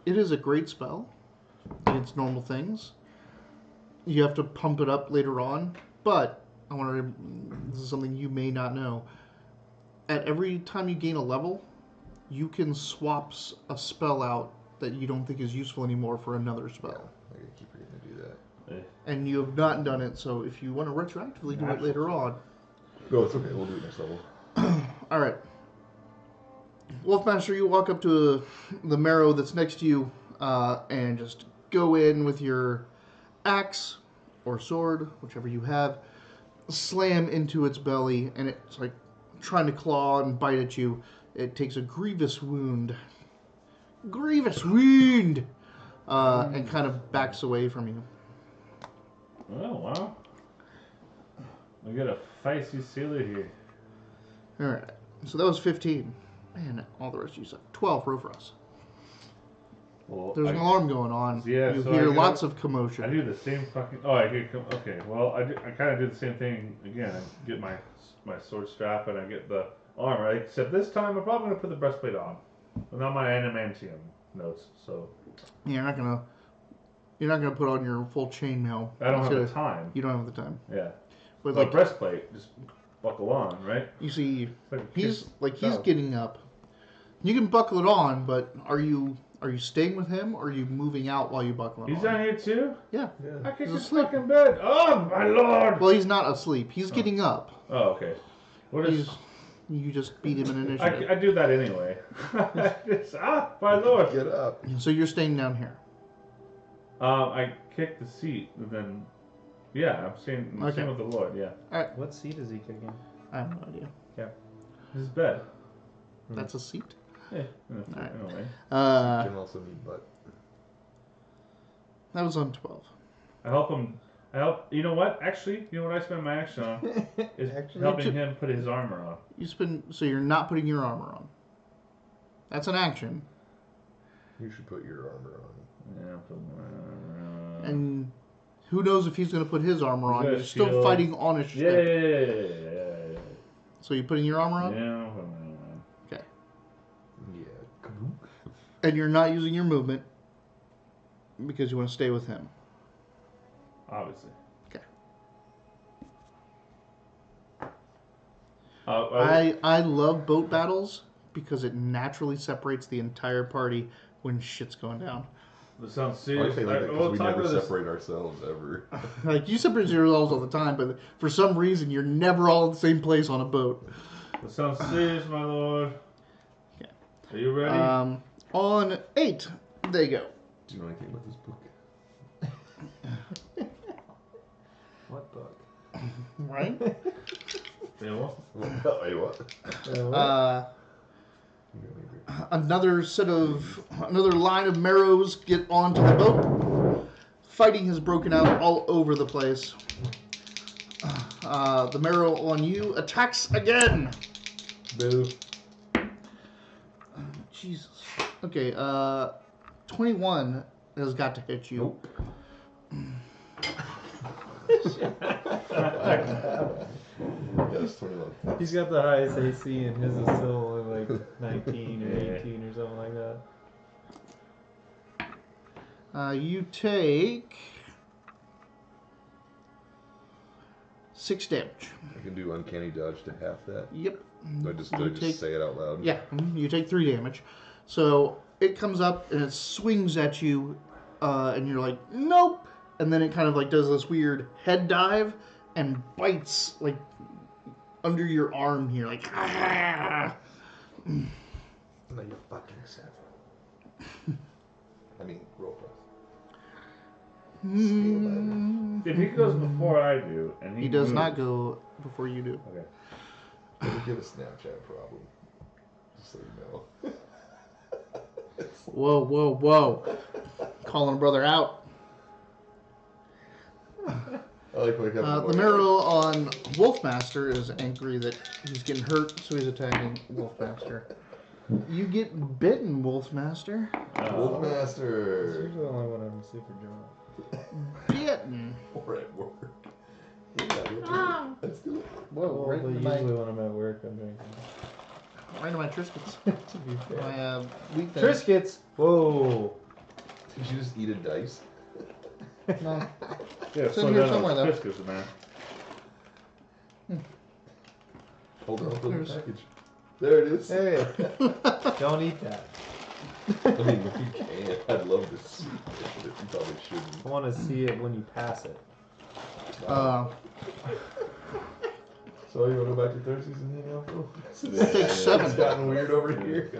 S2: it is a great spell. It's normal things. You have to pump it up later on, but I want to. This is something you may not know. At every time you gain a level, you can swap a spell out that you don't think is useful anymore for another spell.
S3: Yeah, I keep forgetting to do that.
S2: And you have not done it, so if you want to retroactively do it later on.
S3: No, it's okay. We'll do it next level.
S2: All right. Wolfmaster, you walk up to the marrow that's next to you and just go in with your axe or sword, whichever you have, slam into its belly, and it's like trying to claw and bite at you. It takes a grievous wound. And kind of backs away from you.
S4: Oh, wow. We got a feisty sailor here.
S2: All right. So that was 15. Man, all the rest of you suck. 12 roll for us.
S4: Well,
S2: There's an alarm going on.
S4: Yeah,
S2: you
S4: so
S2: hear
S4: I gotta-
S2: lots of commotion.
S4: I do the same fucking. Oh, I hear. Okay, well, I kind of do the same thing again. I get my sword strap and I get the armor. Except this time, I'm probably gonna put the breastplate on, but not my adamantium notes. So
S2: You're not gonna put on your full chainmail.
S4: I don't have the time.
S2: You don't have the time.
S4: Yeah,
S2: But
S4: the
S2: like
S4: breastplate, just buckle on, right?
S2: you see,
S4: It's like a
S2: he's
S4: kiss.
S2: getting up. You can buckle it on, but are you staying with him or are you moving out while you buckle it
S4: He's
S2: on?
S4: down here too.
S2: Yeah.
S4: I kicked
S2: He's
S4: his
S2: asleep.
S4: fucking bed. Oh my lord.
S2: Well, he's not asleep. He's getting up.
S4: Oh, okay. What is?
S2: You just beat him in initiative.
S4: I do that anyway. My lord.
S3: Get up.
S2: So you're staying down here.
S4: I kicked the seat, and then, yeah, I'm staying with the Lord, yeah.
S1: What seat is he kicking?
S2: I have no idea.
S4: His bed.
S2: That's a seat?
S4: Yeah,
S2: Alright.
S4: anyway.
S3: Can also mean butt.
S2: That was on 12.
S4: I help him. You know what? Actually, you know what I spend my action on? Is helping him put his armor on.
S2: So you're not putting your armor on. That's an action.
S3: You should put your armor on.
S4: Yeah, put my armor on.
S2: And who knows if he's going to put his armor on.
S4: He's got
S2: You're still
S4: shield.
S2: fighting on his ship.
S4: Yeah.
S2: So you're putting your armor on?
S4: Yeah, I'll put my armor on.
S2: Okay.
S3: Yeah. Kaboom.
S2: And you're not using your movement because you want to stay with him.
S4: Obviously.
S2: Okay. I love boat battles because it naturally separates the entire party when shit's going down.
S4: That sounds
S3: I
S4: serious.
S3: think like that
S4: We'll
S3: because we
S4: talk
S3: never
S4: about this.
S3: separate ourselves ever.
S2: Like, you separate yourselves all the time, but for some reason, you're never all in the same place on a boat.
S4: That sounds serious, my lord.
S2: Okay.
S4: Are you ready?
S2: On 8, there you go.
S3: Do you know anything about this book?
S1: What book?
S2: Right?
S4: Yeah, what?
S3: Wait, what?
S2: Another line of marrows get onto the boat. Fighting has broken out all over the place. The marrow on you attacks again.
S3: Boo.
S2: Jesus. Okay, 21 has got to hit you.
S3: Nope. Yes, 21.
S1: He's got the highest AC, and his is still only like 19 or 18 or something like that.
S2: You take 6 damage.
S3: I can do uncanny dodge to half that.
S2: Yep.
S3: Do I just
S2: You
S3: say it out loud?
S2: Yeah, you take 3 damage. So it comes up and it swings at you, and you're like, nope. And then it kind of like does this weird head dive and bites like under your arm here, like. Ah!
S3: No, you're fucking sad. I mean, roll for us.
S4: If he goes before I do, and
S2: He does
S4: moves,
S2: not go before you do.
S4: Okay.
S3: Doesn't give a Snapchat problem. Just so you know.
S2: Whoa. Calling a brother out.
S3: I like when I come
S2: The marrow on Wolfmaster is angry that he's getting hurt, so he's attacking Wolfmaster. You get bitten, Wolfmaster.
S1: That's
S3: Wolfmaster.
S1: usually the only one I'm super drunk.
S2: Bitten.
S3: Or at work. Let's do it.
S2: Whoa,
S1: Well,
S2: right
S1: but
S2: into my,
S1: usually when I'm at work, I'm drinking.
S2: right into my Triscuits.
S1: To be fair.
S2: My wheat thing.
S1: Triscuits! Whoa!
S3: Did you just eat a dice?
S2: No.
S4: Yeah,
S2: It's in here somewhere, though.
S4: Triscuits, man.
S3: Hold on for the
S2: There's-
S3: package. There it is.
S1: Hey! Don't eat that.
S3: I mean, if you can, I'd love to see it, but you probably shouldn't.
S1: I want to see it when you pass it.
S3: So you want to go back to Thursdays and hang out?
S2: Take 7.
S3: It's gotten weird over here.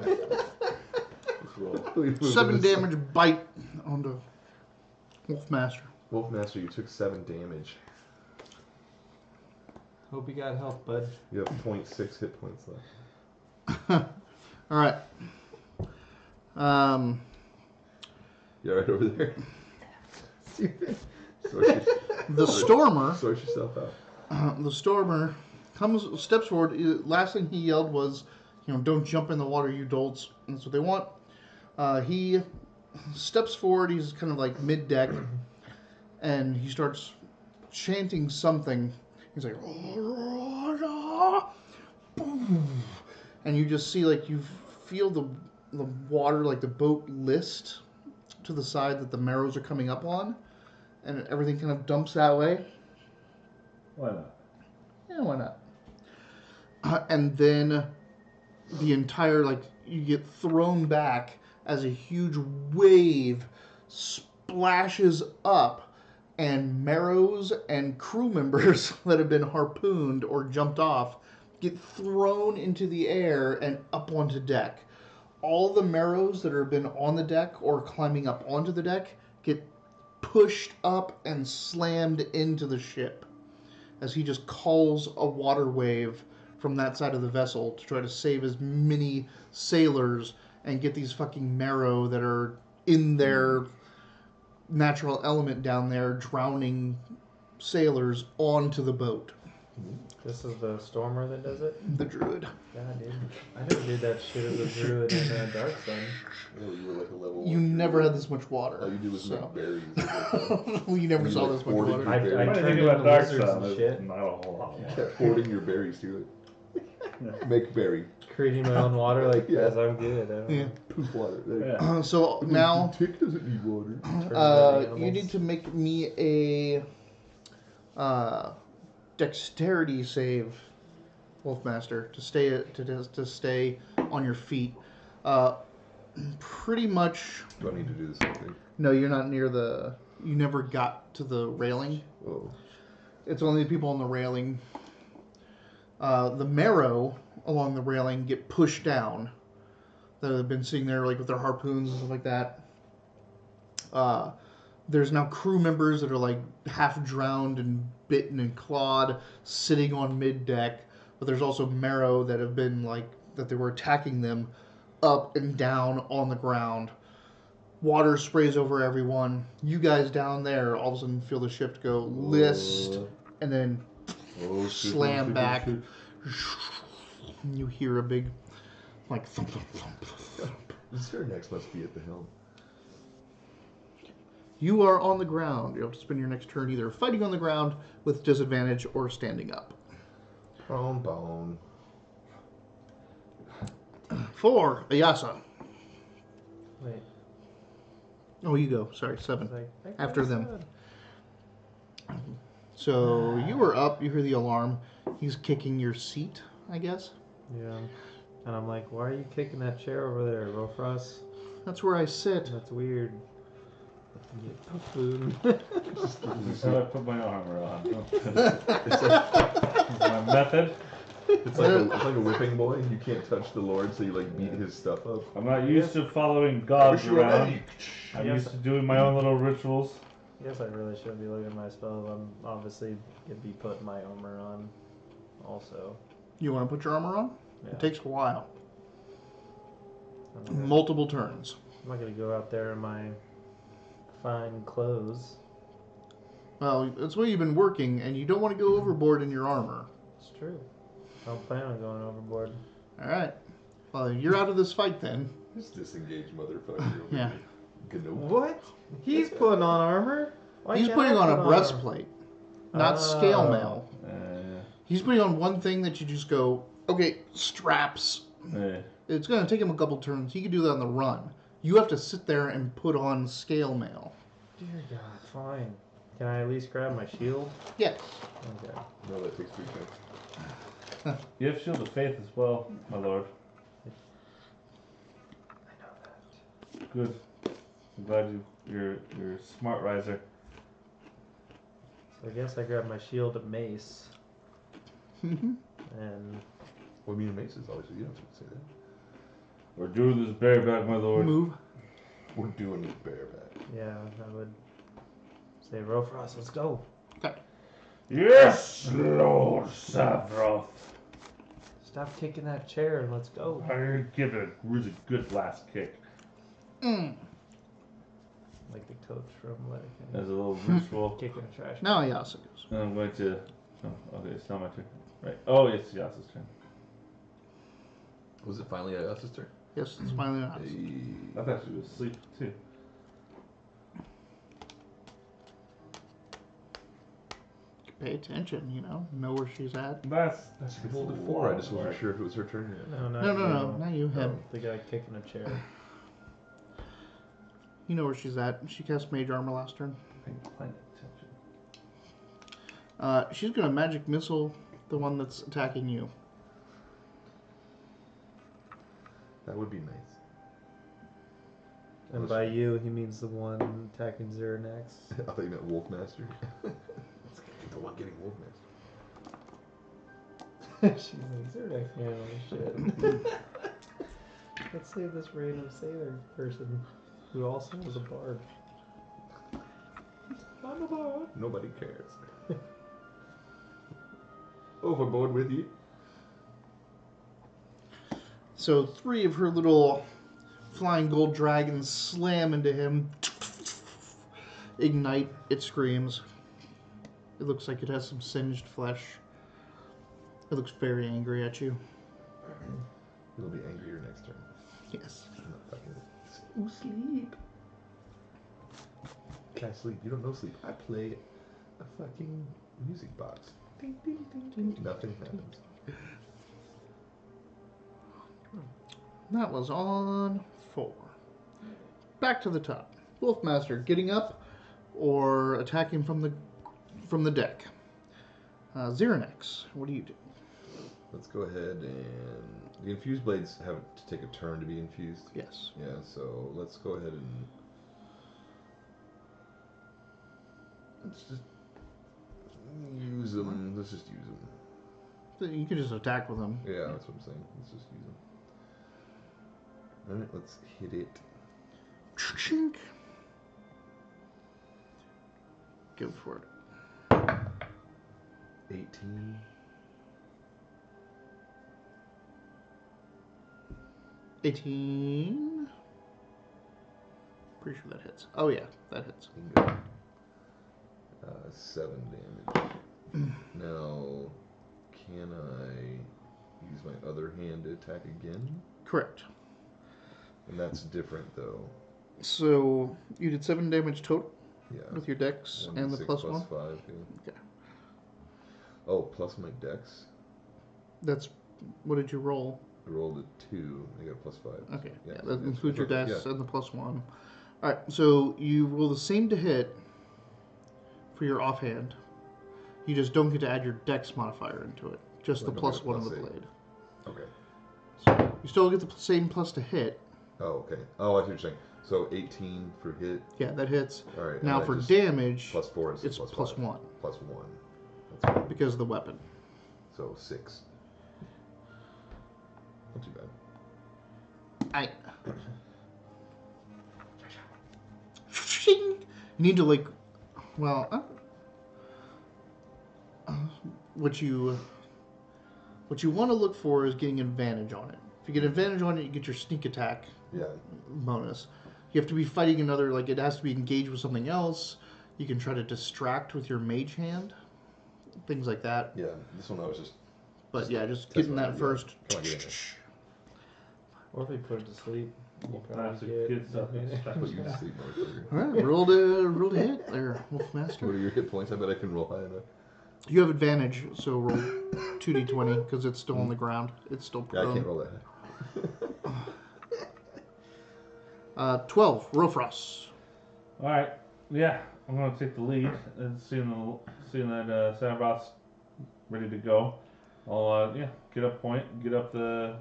S2: 7 damage bite onto Wolfmaster.
S3: Wolfmaster, you took 7 damage.
S1: Hope you got help, bud.
S3: You have 0.6 hit points left.
S2: Alright.
S3: You alright over there?
S2: The Stormer.
S3: Sort yourself out.
S2: The Stormer steps forward. Last thing he yelled was, don't jump in the water, you dolts. That's what they want. He steps forward. He's kind of like mid-deck, and he starts chanting something. He's like, and you just see, like, you feel the water, like the boat list to the side that the marrows are coming up on, and everything kind of dumps that way.
S4: Why not?
S2: Yeah, why not? And then the entire, like, you get thrown back as a huge wave splashes up, and marrows and crew members that have been harpooned or jumped off get thrown into the air and up onto deck. All the marrows that have been on the deck or climbing up onto the deck get pushed up and slammed into the ship as he just calls a water wave from that side of the vessel to try to save as many sailors and get these fucking marrow that are in their natural element down there drowning sailors onto the boat.
S1: This is the Stormer that does it?
S2: The druid.
S1: God, dude. I never did that shit as a druid in Dark Sun.
S3: Oh, you were like a level
S2: You
S3: 1
S2: never
S3: druid.
S2: had this much water.
S3: All you did was
S2: so.
S3: make berries.
S2: You never
S3: You,
S2: saw
S3: like,
S2: this much
S3: hoarded
S2: water.
S3: your
S1: I
S3: berries.
S4: When I
S1: turned
S4: think
S1: into
S4: about Dark
S1: lizards
S4: Sun,
S1: and
S4: there's
S1: shit.
S4: not a whole lot more.
S3: Kept hoarding your berries to make berry.
S1: Creating my own water like
S3: Yeah.
S1: as I'm good. I don't
S2: Yeah.
S1: know.
S3: Poop water.
S4: Yeah.
S2: So now
S3: Tick doesn't need water.
S2: you need to make me a dexterity save, Wolfmaster, to stay on your feet. Pretty much.
S3: Do I need to do the same thing?
S2: No, you're not near the. You never got to the railing.
S3: Oh.
S2: It's only the people on the railing. The marrow along the railing get pushed down. That have been sitting there like with their harpoons and stuff like that. There's now crew members that are like half drowned and bitten and clawed, sitting on mid deck. But there's also marrow that have been like that they were attacking them, up and down on the ground. Water sprays over everyone. You guys down there all of a sudden feel the ship go list and then slam back. You hear a big like thump thump thump thump.
S3: Sirnex must be at the helm.
S2: You are on the ground. You have to spend your next turn either fighting on the ground with disadvantage or standing up.
S3: Bone.
S2: For Ayasa.
S1: Wait.
S2: Oh, you go. Sorry, 7.
S1: Like,
S2: After them. So you were up. You hear the alarm. He's kicking your seat, I guess.
S1: Yeah. And I'm like, why are you kicking that chair over there, Rofros?
S2: That's where I sit.
S1: That's weird. Food.
S4: So I put my armor on. It's my method.
S3: It's like a whipping boy. You can't touch the Lord, so you like beat his stuff up.
S4: I'm not used to following gods
S3: Wish you were
S4: around.
S3: ready.
S4: I'm
S1: Yes.
S4: used to doing my own little rituals.
S1: Guess I really shouldn't be looking at my spells. I'm obviously gonna be putting my armor on also.
S2: You want to put your armor on?
S1: Yeah.
S2: It takes a while.
S1: I'm not gonna-
S2: Multiple turns.
S1: I'm not gonna go out there in my fine clothes.
S2: Well, that's why you've been working, and you don't want to go overboard in your armor.
S1: It's true. I don't plan on going overboard.
S2: All right. Well, you're out of this fight then.
S3: This disengaged motherfucker over
S2: Yeah.
S3: here. Ganope.
S1: What? He's putting on armor? Why
S2: He's
S1: can't
S2: putting
S1: I
S2: on
S1: put
S2: a
S1: armor?
S2: breastplate, not
S1: Oh.
S2: scale mail.
S4: Yeah.
S2: He's putting on one thing that you just go, okay, straps.
S4: Yeah.
S2: It's going to take him a couple turns. He can do that on the run. You have to sit there and put on scale mail.
S1: Dear God, fine. Can I at least grab my shield?
S2: Yes.
S1: Okay.
S3: No, that takes 3 turns.
S4: You have Shield of Faith as well, my lord.
S1: I know that.
S4: Good. I'm glad you're a smart riser.
S1: So I guess I grab my shield and mace. And
S3: Well, I mean, maces, obviously. You don't have to say that.
S4: We're doing this bareback, my lord.
S2: Move.
S3: We're doing it bareback.
S1: yeah, I would say, Rofros, let's go.
S4: Yes, Lord Savroth.
S1: Stop kicking that chair and let's go.
S4: I give it a really good last kick.
S2: Mm.
S1: Like the coach from Letterkenny.
S4: As a little ritual.
S1: Kicking a trash.
S2: Now Ayasa goes.
S4: And I'm going to. Oh, okay, it's not my turn. Right. Oh, it's Yasa's turn.
S3: Was it finally Ayasa's turn?
S2: Yes, it's finally Ayasa.
S4: I thought she was asleep too.
S2: Pay attention, know where she's at.
S4: That's
S3: She rolled a 4. I just wasn't sure if it was her turn yet.
S1: No, not
S2: No,
S1: you.
S2: no, no, not you, him.
S1: The guy kicking a chair.
S2: You know where she's at. She cast Mage Armor last turn.
S4: paying attention.
S2: She's gonna magic missile the one that's attacking you.
S3: That would be nice.
S1: And by you, he means the one attacking Zernax.
S3: I thought you meant Wolfmaster. It's the one getting Wolfmaster.
S1: She's like, Zerdek's handling shit. Let's save this random sailor person who also was a bard. I'm a bard.
S3: Nobody cares. Overboard with you.
S2: So 3 of her little flying gold dragons slam into him. Ignite, it screams. It looks like it has some singed flesh. It looks very angry at you.
S3: It'll be angrier next turn.
S2: Yes.
S3: I'm not fucking sleep. Can I sleep? You don't know sleep. I play a fucking music box. Ding, ding, ding, ding. Nothing happens.
S2: That was on 4. Back to the top. Wolfmaster getting up or attacking from the deck. Xeranex, what do you do?
S3: Let's go ahead and the infused blades have to take a turn to be infused.
S2: Yes.
S3: Yeah, so let's go ahead and let's just use them. Let's just use them.
S2: You can just attack with them.
S3: Yeah, that's what I'm saying. Let's just use them. All right, let's hit it.
S2: Chink. Go for it.
S3: 18.
S2: 18. Pretty sure that hits. Oh yeah, that hits.
S3: Bingo. 7 damage. Now, can I use my other hand to attack again?
S2: Correct.
S3: And that's different though.
S2: So you did 7 damage total
S3: Yeah.
S2: with your dex and the
S3: 1d6
S2: plus
S3: plus
S2: 1.
S3: 5. Yeah.
S2: Okay.
S3: Oh, plus my dex.
S2: That's what did you roll?
S3: I rolled a 2. I got a plus 5.
S2: Okay. Yeah,
S3: Yeah,
S2: that
S3: so
S2: includes your
S3: that's
S2: dex
S3: okay,
S2: and the plus 1. All right. So you roll the same to hit for your offhand. You just don't get to add your dex modifier into it. Just
S3: So
S2: the
S3: I don't
S2: plus
S3: get a
S2: 1 of
S3: plus
S2: the
S3: 8.
S2: blade.
S3: Okay.
S2: So you still get the same plus to hit.
S3: Oh, okay. Oh, I see what you're saying. So 18 for hit.
S2: Yeah, that hits.
S3: All right.
S2: Now
S3: and I
S2: for
S3: just-
S2: damage,
S3: plus 4 is
S2: it's
S3: plus
S2: plus
S3: 5.
S2: 1
S3: Plus 1. That's fine.
S2: because of the weapon.
S3: So 6. Not too bad.
S2: You need to what you want to look for is getting advantage on it. If you get advantage on it, you get your sneak attack
S3: Yeah.
S2: bonus. You have to be fighting another, like it has to be engaged with something else. You can try to distract with your mage hand, things like that.
S3: Yeah. This one I was just.
S2: But yeah, just
S3: test
S2: getting
S3: my-
S2: that
S3: yeah.
S2: first.
S3: Come on, get in there.
S1: Or if we put it to sleep, you
S4: That's
S1: probably
S4: a
S1: get
S4: good stuff.
S3: Put you to sleep, motherfucker.
S2: All right, roll to hit there,
S3: What
S2: Wolfmaster.
S3: are your hit points? I bet I can roll high enough.
S2: You have advantage, so roll 2d20 because it's still on the ground. It's still
S3: Yeah, I
S2: prone.
S3: can't roll that high.
S2: 12, Rofros.
S4: All right. Yeah, I'm gonna take the lead and seeing that Sandbox ready to go. I'll get up point, get up the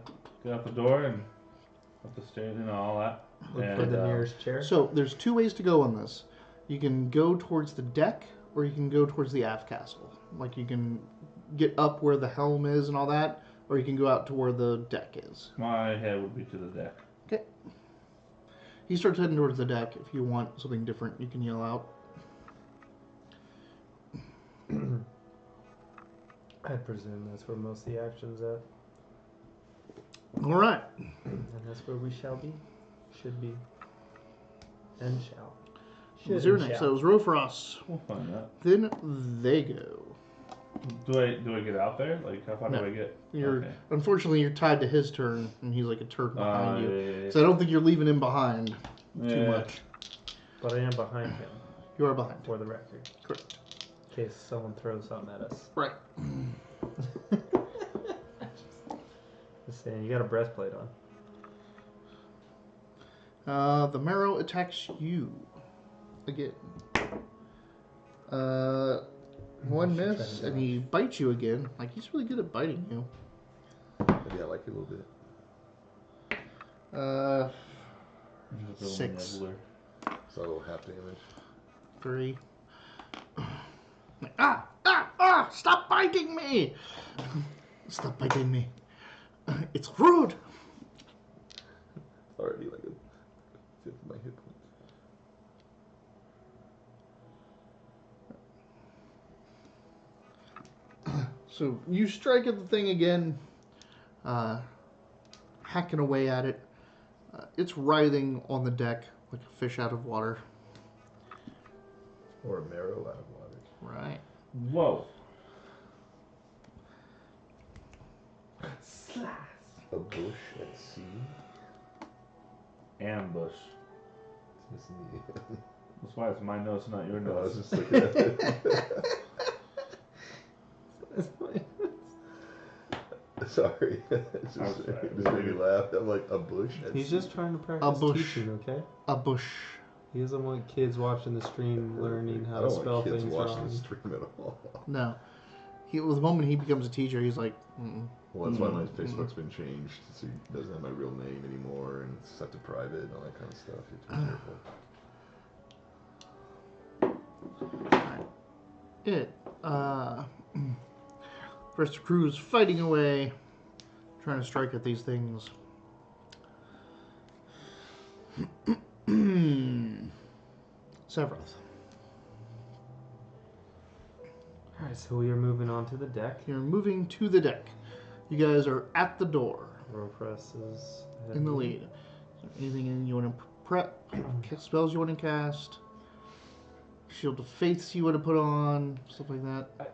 S4: door and up the stairs, all that.
S1: look
S4: And,
S1: for the nearest chair.
S2: So there's 2 ways to go on this. You can go towards the deck, or you can go towards the aft castle. Like you can get up where the helm is and all that, or you can go out to where the deck is.
S4: My head would be to the deck.
S2: Okay. He starts heading towards the deck. If you want something different, you can yell out.
S1: I presume that's where most of the action's at.
S2: All right.
S1: And that's where we shall be. Should be. And shall. Should
S2: Zero
S1: and
S2: next.
S1: shall.
S2: That was Rofros.
S4: We'll find that.
S2: Then they go.
S4: Do I get out there? Like how far
S2: No.
S4: do I get?
S2: You're
S4: Okay.
S2: Unfortunately, you're tied to his turn, and he's like a turn behind you.
S4: Yeah.
S2: So I don't think you're leaving him behind too
S4: Yeah.
S2: much.
S1: But I am behind him,
S2: You are behind.
S1: for the record.
S2: Correct.
S1: In case someone throws something at us.
S2: Right.
S1: Just saying, you got a breastplate on.
S2: The marrow attacks you again. One
S1: Should try
S2: miss,
S1: to
S2: and he bites you again. Like he's really good at biting you.
S3: Maybe I like it a little bit.
S4: Just a
S2: 6.
S4: nibbler.
S3: So half damage.
S2: 3. Stop biting me! Stop biting me. It's rude.
S3: Already like a fifth of my hit points.
S2: So you strike at the thing again, hacking away at it. It's writhing on the deck like a fish out of water.
S3: Or a marrow out of water.
S2: Right.
S4: Whoa. Slash.
S3: A bush at sea.
S4: Ambush.
S3: It's missing the
S4: That's why it's my nose, not your
S3: No, I was
S4: nose.
S3: just looking at it. Sorry. It just made me laugh. I'm like, a bush at
S1: He's
S3: sea?
S1: just trying to practice
S2: bush.
S1: teaching, okay?
S2: A bush.
S1: He doesn't want kids watching the stream learning how
S3: I
S1: to
S3: don't
S1: spell
S3: want kids
S1: things
S3: watching
S1: wrong.
S3: the stream at all.
S2: No. With the moment he becomes a teacher, he's like, mm-mm.
S3: Well, that's why my Facebook's been changed, so he doesn't have my real name anymore, and it's set to private and all that kind of stuff. You have to be careful.
S2: Rest of the crew's fighting away, trying to strike at these things. Sephiroth.
S1: Alright, so we are moving on to the deck.
S2: You're moving to the deck. You guys are at the door
S1: Ropress is
S2: in the lead. Is there anything you want to prep? Spells you want to cast? Shield of Faiths you want to put on? Stuff like that.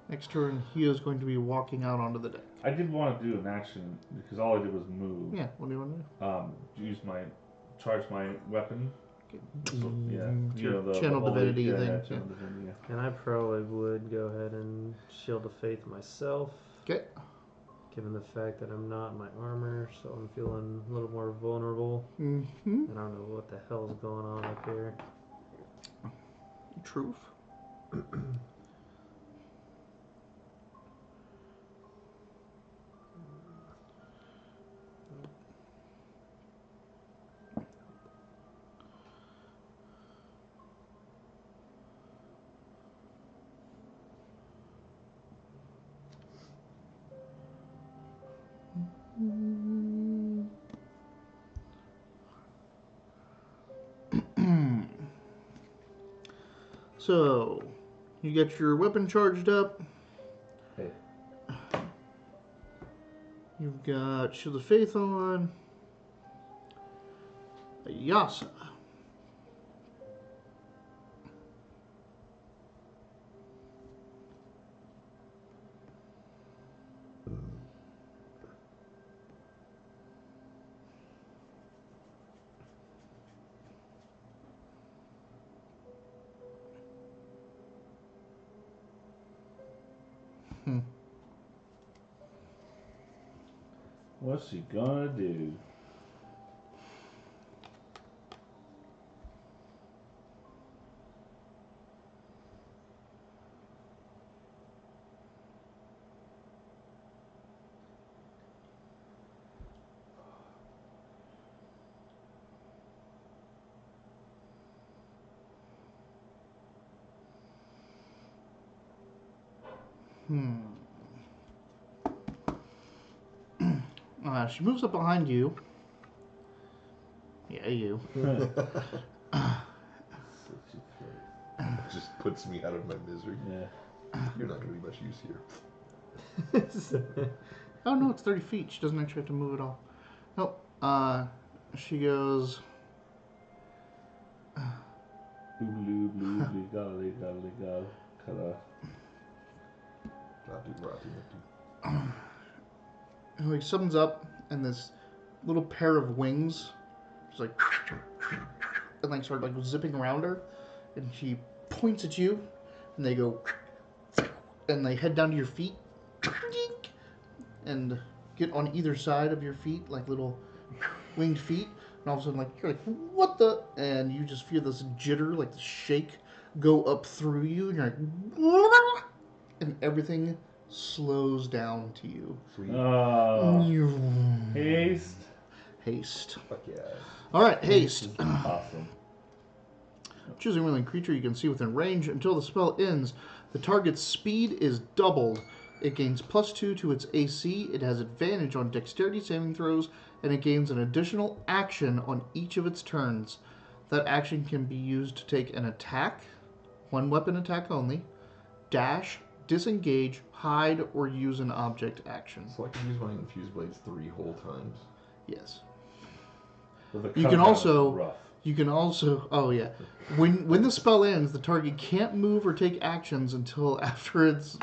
S2: Next turn, he is going to be walking out onto the deck.
S4: I did want to do an action because all I did was move.
S2: Yeah, what do you want to do?
S4: Charge my weapon. So, yeah,
S2: Your
S4: the
S2: channel
S4: holy-
S2: divinity
S4: yeah,
S2: thing.
S4: Yeah, channel divinity, yeah.
S1: And I probably would go ahead and Shield of Faith myself.
S2: Okay.
S1: Given the fact that I'm not in my armor, so I'm feeling a little more vulnerable.
S2: Mm-hmm.
S1: I don't know what the hell is going on up here.
S2: Truth. So, you get your weapon charged up.
S4: Hey.
S2: You've got Shield of Faith on. A Yasa.
S4: What's he gonna do?
S2: She moves up behind you. Yeah, you.
S3: Just puts me out of my misery.
S4: Yeah.
S3: You're not going to be much use here.
S2: Oh no, it's 30 feet. She doesn't actually have to move at all. Nope. She goes.
S4: Oobly, oobly, oobly, golly, golly, golly, ta-da.
S2: And like summons up, and this little pair of wings, just like, and like start like zipping around her, and she points at you, and they go, and they head down to your feet, and get on either side of your feet like little winged feet, and all of a sudden like you're like, what the? And you just feel this jitter, like the shake, go up through you, and you're like, and everything slows down to you.
S3: Sweet.
S4: Haste.
S2: Haste.
S3: Fuck yeah.
S2: Alright, haste.
S4: Awesome.
S2: Choosing a willing creature you can see within range until the spell ends. The target's speed is doubled. It gains +2 to its AC. It has advantage on dexterity saving throws, and it gains an additional action on each of its turns. That action can be used to take an attack, one weapon attack only, dash, disengage, hide, or use an object action.
S3: So I can use my infused blades 3 whole times.
S2: Yes.
S4: Well, the
S2: You can
S4: countdown is
S2: also
S4: rough.
S2: oh yeah, when the spell ends, the target can't move or take actions until after its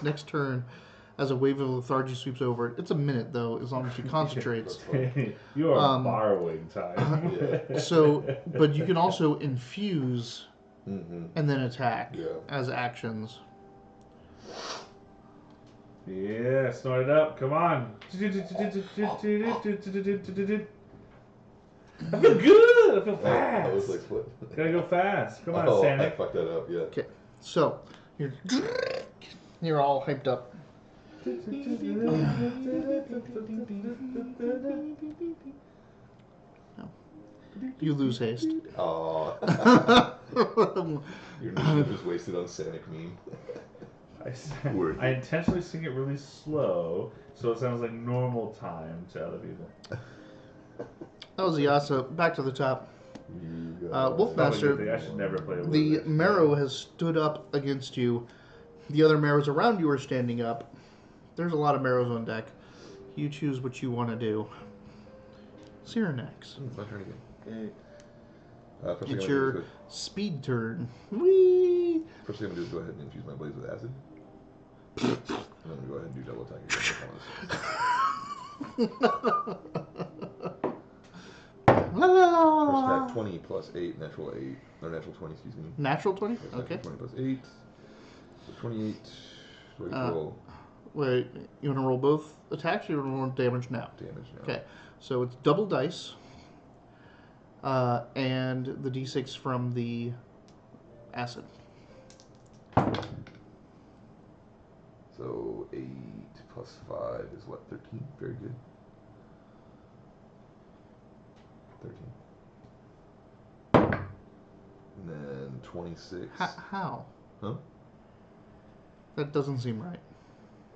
S2: next turn, as a wave of lethargy sweeps over it. It's a minute though, as long as she concentrates.
S4: You are borrowing time.
S3: Yeah.
S2: So, but you can also infuse
S3: Mm-hmm.
S2: and then attack
S3: Yeah.
S2: as actions.
S4: Yeah, snort it up. Come on. I feel good. I feel
S3: I was
S4: fast.
S3: like, what?
S4: Gotta go fast. Come on,
S3: Oh, I
S4: Sanic.
S3: fucked that up, yeah.
S2: Okay, so you're all hyped up. You lose haste.
S3: Aw. Your initiative was wasted on Sanic meme. Word.
S4: I intentionally sing it really slow, so it sounds like normal time to other people.
S2: That was Yasa. Back to the top. Wolf
S4: Probably a good
S2: Master,
S4: thing. I should never play a
S2: the
S4: Wileyverse.
S2: marrow has stood up against you. The other marrows around you are standing up. There's a lot of marrows on deck. You choose what you want to do. Cyrenax.
S3: It's my turn again. Yay. First thing
S2: It's
S3: I'm gonna
S2: your
S3: do is
S2: speed turn. Whee!
S3: first thing I'm going to do is go ahead and infuse my blades with acid. And then I'm going to go ahead and do double attack again. First attack 20 plus 8, natural 8. Or natural 20, excuse me.
S2: Natural 20?
S3: First attack
S2: Okay.
S3: 20 plus 8. So 28. So I roll
S2: Wait, you want to roll both attacks or you want to roll damage now?
S3: damage now.
S2: Okay, so it's double dice. And the d6 from the acid.
S3: So 8 plus 5 is what? 13? Very good. 13. And then 26.
S2: How?
S3: Huh?
S2: That doesn't seem right.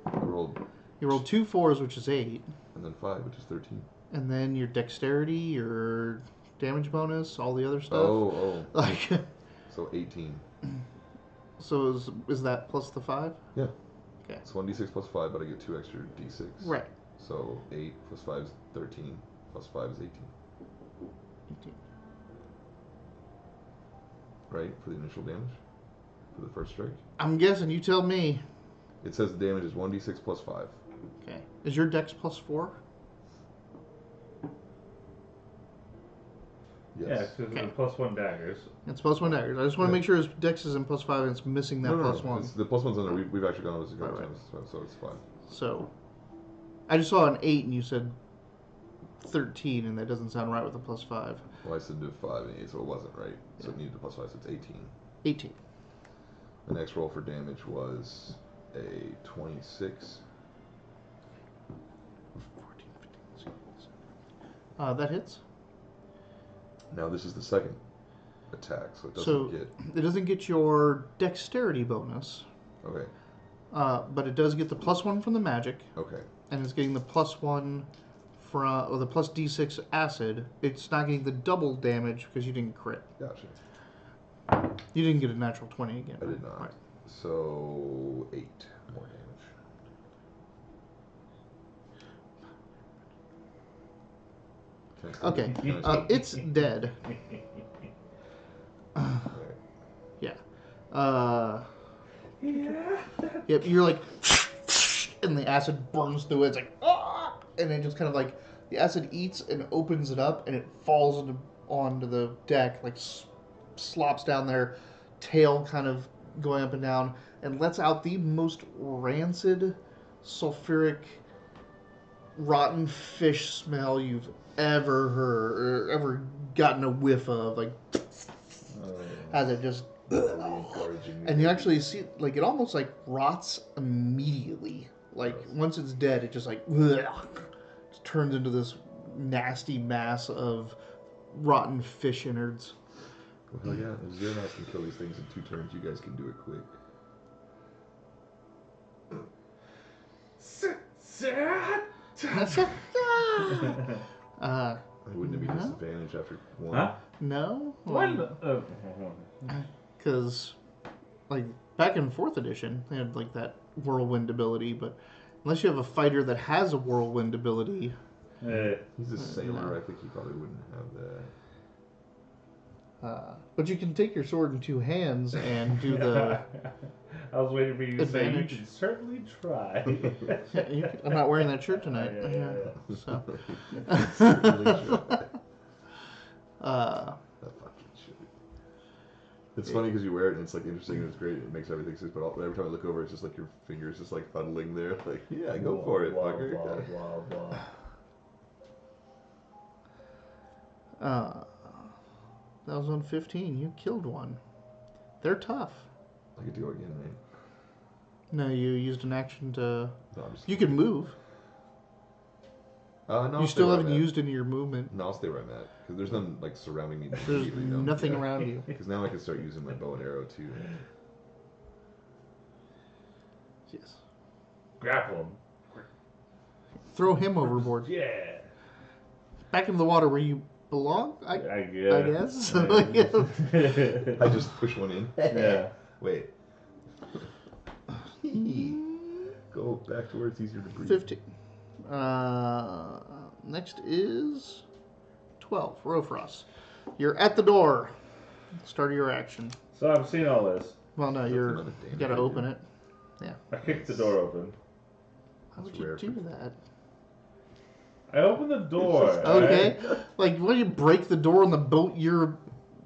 S3: I rolled,
S2: You rolled 2 4s, which is 8.
S3: and then 5, which is 13.
S2: And then your dexterity, your damage bonus, all the other stuff.
S3: Oh.
S2: Like,
S3: So 18.
S2: so is that plus the 5?
S3: Yeah.
S2: Okay.
S3: It's 1d6 plus 5, but I get 2 extra d6.
S2: Right.
S3: So 8 plus 5 is 13. Plus 5 is 18.
S2: 18.
S3: Right? For the initial damage? For the first strike?
S2: I'm guessing, you tell me.
S3: It says the damage is 1d6 plus 5.
S2: Okay. Is your dex plus 4?
S3: Yes.
S4: Yeah, because
S2: Okay.
S4: the +1 daggers.
S2: It's plus 1 daggers. I just want to
S3: Yeah.
S2: make sure his dex is in plus 5 and it's missing that plus 1.
S3: It's, the plus 1's on there. We've actually gone over this a couple
S2: Right.
S3: times, so it's fine.
S2: So, I just saw an 8 and you said 13, and that doesn't sound right with a plus 5.
S3: Well, I said do 5 and 8, so it wasn't right. So it needed the plus 5, so it's 18.
S2: 18.
S3: The next roll for damage was a 26.
S2: 14, 15, 16. That hits.
S3: Now this is the second attack, so it doesn't
S2: So,
S3: get...
S2: it doesn't get your dexterity bonus,
S3: Okay,
S2: but it does get the plus 1 from the magic,
S3: okay.
S2: and it's getting the plus 1 from, or the plus d6 acid. It's not getting the double damage because you didn't crit.
S3: Gotcha.
S2: You didn't get a natural 20 again.
S3: I did not.
S2: Right.
S3: So 8 more damage.
S2: Okay,
S3: Can I
S2: it's dead.
S3: Alright.
S2: Yeah.
S4: Yeah.
S2: Yep, you're like, and the acid burns through it. It's like, ah! And it just kind of like, the acid eats and opens it up, and it falls onto the deck, like slops down there, tail kind of going up and down, and lets out the most rancid, sulfuric, rotten fish smell you've ever heard, or ever gotten a whiff of. Like, as it just... And you actually see, like, it almost like rots immediately. Like, once it's dead, it just like just turns into this nasty mass of rotten fish innards.
S3: Well, yeah, if Xeronax can kill these things in 2 turns, you guys can do it quick. Wouldn't it be disadvantage after one?
S4: Huh?
S2: No.
S4: One.
S2: Because, like, back in 4th edition, they had, like, that whirlwind ability, but unless you have a fighter that has a whirlwind ability...
S3: He's a sailor. I think he probably wouldn't have that.
S2: But you can take your sword in 2 hands and do the...
S4: I was waiting for you to say you
S2: advantage.
S4: can certainly try.
S2: I'm not wearing that shirt tonight.
S4: Yeah.
S2: So.
S3: That fucking shit. It's funny because you wear it and it's like interesting and it's great. It makes everything sense. But every time I look over, it's just like your fingers just like fuddling there. Like, yeah, go for it, fucker.
S4: Blah, blah.
S2: That was on 15. You killed one. They're tough.
S3: I could do it again, right?
S2: No, you used an action to...
S3: No, I'm just
S2: You can move.
S3: No,
S2: You
S3: I'll
S2: still
S3: stay where
S2: haven't
S3: I'm at.
S2: used any of your movement.
S3: No, I'll stay where I'm at. Because there's none like surrounding me.
S2: There's
S3: immediately, no.
S2: nothing around you.
S3: Because now I can start using my bow and arrow too.
S2: Yes.
S4: Grapple him.
S2: Throw him overboard.
S4: Yeah.
S2: Back in the water where you belong, I guess.
S4: Yeah.
S3: I just push one in.
S4: Yeah.
S3: Wait. Go back to where it's easier to breathe.
S2: 15. Next is 12. Rofrost. You're at the door. Start of your action.
S4: So I've seen all this.
S2: Well, no,
S3: That's
S2: you
S3: another damage
S2: gotta
S3: I
S2: open
S3: do.
S2: it.
S4: I kicked the door open.
S2: How would
S3: That's
S2: you
S3: rare
S2: do
S3: for-
S2: that?
S4: I opened the door.
S2: Okay. Like, what do you break the door on the boat you're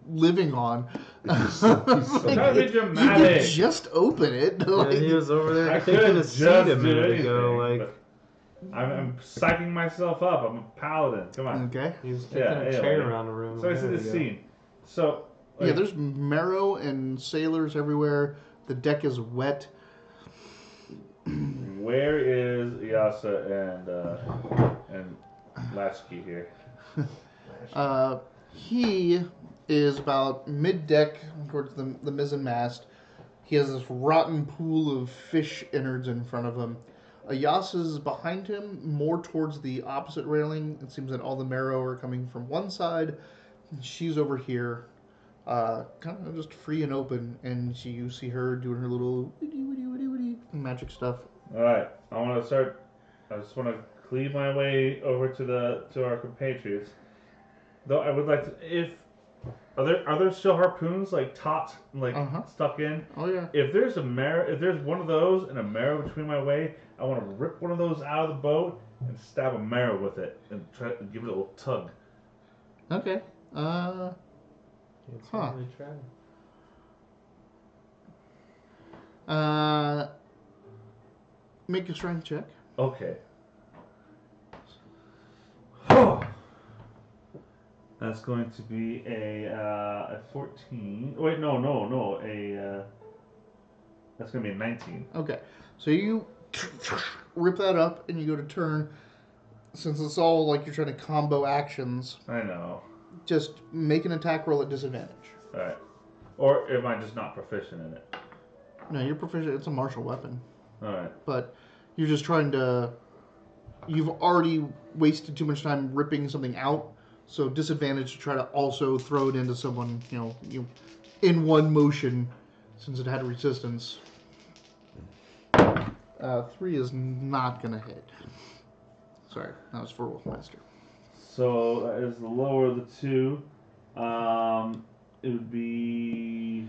S2: living on?
S3: He's so
S4: I'm trying to be
S2: You
S4: dramatic.
S2: could just open it.
S1: And
S2: Like,
S1: he was over there
S4: I
S1: kicking
S4: could
S1: a
S4: just
S1: seat a
S4: do
S1: minute
S4: anything.
S1: ago. Like,
S4: I'm psyching myself up. I'm a paladin. Come on.
S2: okay.
S1: he was kicking
S4: Yeah,
S1: a
S4: anyway.
S1: chair around the room.
S4: So I see
S1: There
S4: the
S1: we go.
S4: scene. So
S2: Yeah,
S4: like,
S2: there's marrow and sailors everywhere. The deck is wet.
S4: where is Yasa and Latchkey here?
S2: He is about mid-deck towards the mizzen mast. He has this rotten pool of fish innards in front of him. Ayasa's behind him, more towards the opposite railing. It seems that all the marrow are coming from one side. She's over here, kind of just free and open, and you see her doing her little magic stuff.
S4: All right, I want to start. I just want to cleave my way over to our compatriots. Though I would like to, if are there still harpoons like topped like stuck in?
S2: Oh yeah.
S4: If there's one of those and a marrow between my way, I want to rip one of those out of the boat and stab a marrow with it and try to give it a little tug.
S2: Okay.
S1: It's
S2: Huh.
S1: really trying.
S2: Make a strength check.
S4: Okay. That's going to be a 14. Wait, no. That's going to be a 19.
S2: Okay, so you rip that up and you go to turn. Since it's all like you're trying to combo actions,
S4: I know.
S2: just make an attack roll at disadvantage.
S4: All right. Or am I just not proficient in it?
S2: No, you're proficient. It's a martial weapon,
S4: All right.
S2: but you're just trying to. You've already wasted too much time ripping something out, so disadvantage to try to also throw it into someone. You in one motion, since it had resistance. 3 is not gonna hit. Sorry, that was for Wolfmaster.
S4: So that is the lower of the two. It would be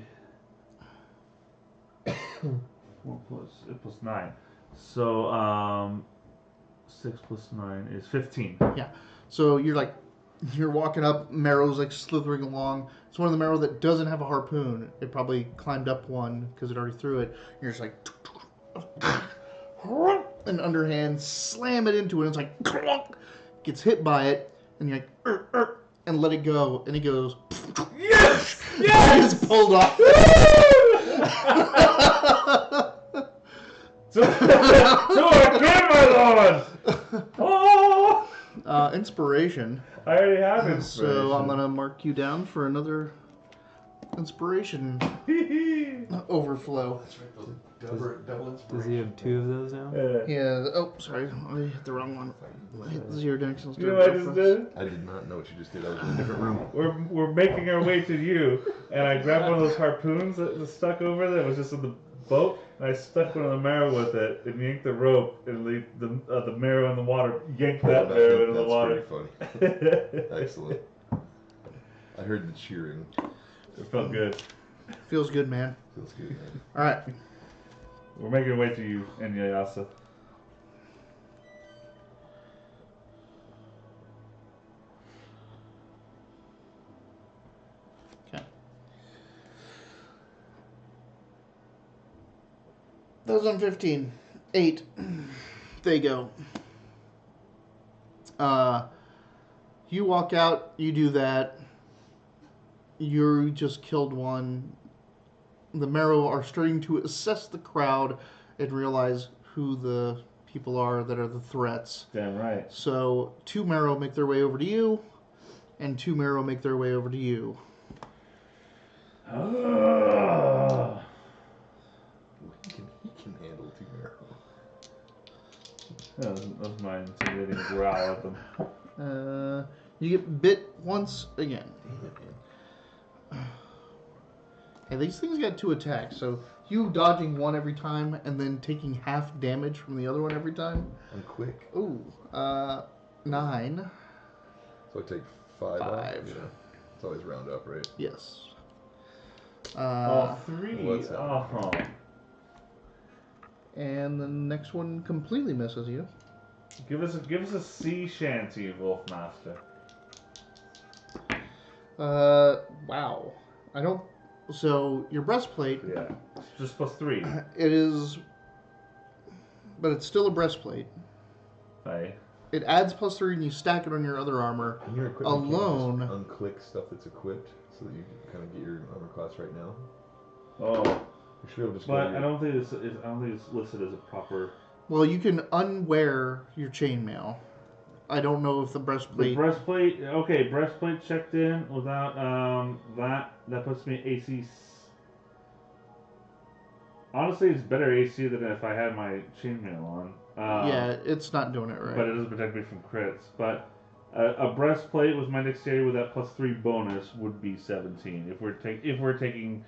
S4: 4 plus 9. So 6 plus 9 is 15.
S2: Yeah. So you're walking up, marrow's like slithering along. It's one of the marrow that doesn't have a harpoon. It probably climbed up one because it already threw it. You're just like, and underhand slam it into it. And it's like, gets hit by it, and you're like, and let it go, and it goes,
S4: Yes!
S2: and it's pulled off.
S4: To our king, my lord! Oh!
S2: Inspiration.
S4: I already have inspiration.
S2: So I'm gonna mark you down for another inspiration overflow.
S3: Double
S1: Does he have 2 of those now?
S2: Yeah. Oh, sorry. I hit the wrong one. I hit 0 next.
S4: You know what I just did?
S3: I did not know what you just did. I was in a different room.
S4: We're making our way to you, and I grabbed one of those harpoons that was stuck over there. It was just in the boat, and I stuck one of the marrow with it, and yanked the rope, and the marrow in the water, yanked that marrow into the water.
S3: That's pretty funny. Excellent. I heard the cheering.
S4: It felt good.
S2: Feels good, man.
S3: Feels good, man.
S2: All right.
S4: We're making our way to you, Enyayasa.
S2: Okay. 2015. 8. There you go. You walk out, you do that. You just killed one. The Marrow are starting to assess the crowd and realize who the people are that are the threats.
S4: Damn right.
S2: So 2 Marrow make their way over to you, and 2 Marrow make their way over to you.
S4: Oh.
S3: He can handle 2 marrow.
S4: That was my intimidating growl at them.
S2: You get bit once again.
S3: Damn it, man.
S2: Hey, these things got 2 attacks, so you dodging one every time and then taking half damage from the other one every time.
S3: I'm quick.
S2: Ooh, 9.
S3: So I take 5 off?
S2: 5.
S3: Yeah. It's always round up, right?
S2: Yes.
S4: 3.
S3: what's that?
S4: Oh.
S2: And the next one completely misses you.
S4: Give us a sea shanty, Wolfmaster.
S2: Wow. I don't. So your breastplate.
S4: Yeah. Just +3.
S2: It is, but it's still a breastplate.
S4: Aye.
S2: It adds +3, and you stack it on your other armor.
S3: And your equipment
S2: Alone.
S3: Can't just unclick stuff that's equipped so that you can kind of get your armor class right now.
S4: Oh.
S3: You should be able to just go
S4: But
S3: to your...
S4: I don't think it's listed as a proper.
S2: Well, you can unwear your chainmail. I don't know if the
S4: The
S2: breastplate.
S4: breastplate. Okay, breastplate checked in without that puts me AC. Honestly, it's better AC than if I had my chainmail on.
S2: Yeah, it's not doing it right.
S4: But it doesn't protect me from crits. But a breastplate with my dexterity with that +3 bonus would be 17. If we're taking.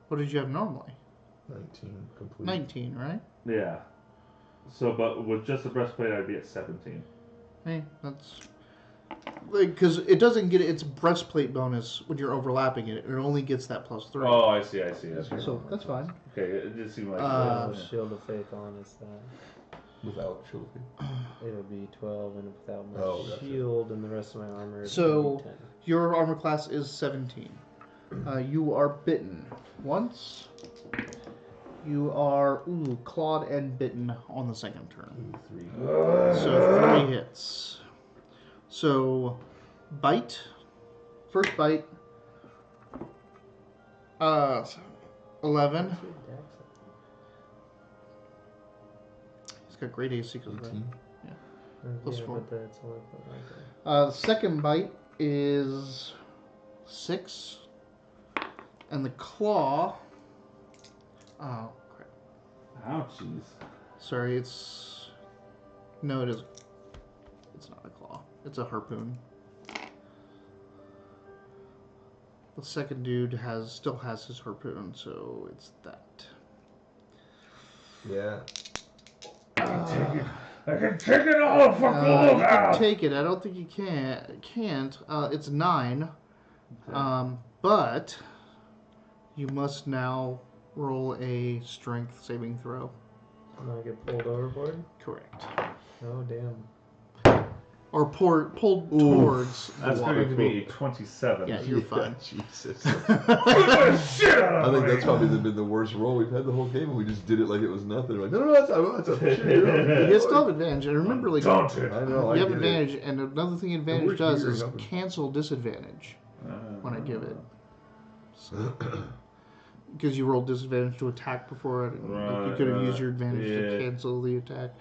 S2: What did you have normally?
S3: 19 complete.
S2: 19, right?
S4: Yeah. So, but with just the breastplate, I'd be at 17.
S2: Hey, that's like because it doesn't get its breastplate bonus when you're overlapping it. It only gets that +3.
S4: Oh, I see.
S2: So that's fine.
S4: Okay, it did seem like.
S1: Shield of Faith on is that.
S3: Without shield.
S1: It'll be 12, and without my
S3: Gotcha.
S1: shield and the rest of my armor,
S2: So-
S1: it'll be 10.
S2: Your armor class is 17. You are bitten once. You are clawed and bitten on the second turn.
S3: 3.
S2: So 3 hits. So bite. First bite. 11. He's got great AC because of that.
S3: 18.
S2: Plus
S1: yeah,
S2: 4.
S1: but that's only for right there.
S2: Second bite is 6. And the claw. Oh, crap.
S4: Ouchies.
S2: Sorry, it's. No, it is. It's not a claw. It's a harpoon. The second dude still has his harpoon, so it's that.
S3: Yeah.
S4: I can take it all for
S2: You
S4: gold
S2: can take it. I don't think you can't. It's 9. But you must now roll a strength saving throw.
S1: Am I gonna get pulled overboard?
S2: Correct.
S1: Oh damn.
S2: Or pulled towards the
S4: That's
S2: water.
S4: going to be a 27.
S2: Yeah, you're fine.
S3: Jesus.
S4: Shit out
S3: I
S4: of
S3: think
S4: me.
S3: that's probably been the worst roll we've had the whole game, and we just did it like it was nothing. We're like, no, that's a shit.
S2: You still have advantage, and remember, like
S4: Daunted.
S3: I know.
S2: you
S3: I
S2: have
S3: get
S2: advantage,
S3: it.
S2: and another thing advantage
S3: we're
S2: does
S3: here,
S2: is
S3: nothing.
S2: cancel disadvantage when I give it.
S3: Uh,
S2: Because you rolled disadvantage to attack before it, and like, you could have used your advantage to cancel the attack.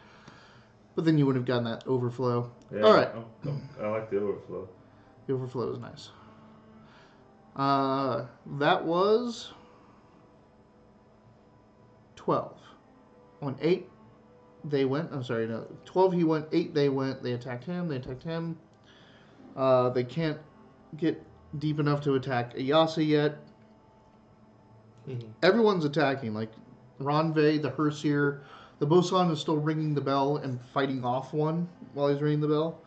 S2: But then you would have gotten that overflow.
S4: Yeah,
S2: All right.
S4: I like the overflow.
S2: The overflow is nice. That was 12. On 8, they went. I'm sorry, no. 12 he went, 8 they went. They attacked him. They can't get deep enough to attack Iyasa yet. Everyone's attacking. Like Ronve, the Herseer, the Bosan is still ringing the bell and fighting off one while he's ringing the bell.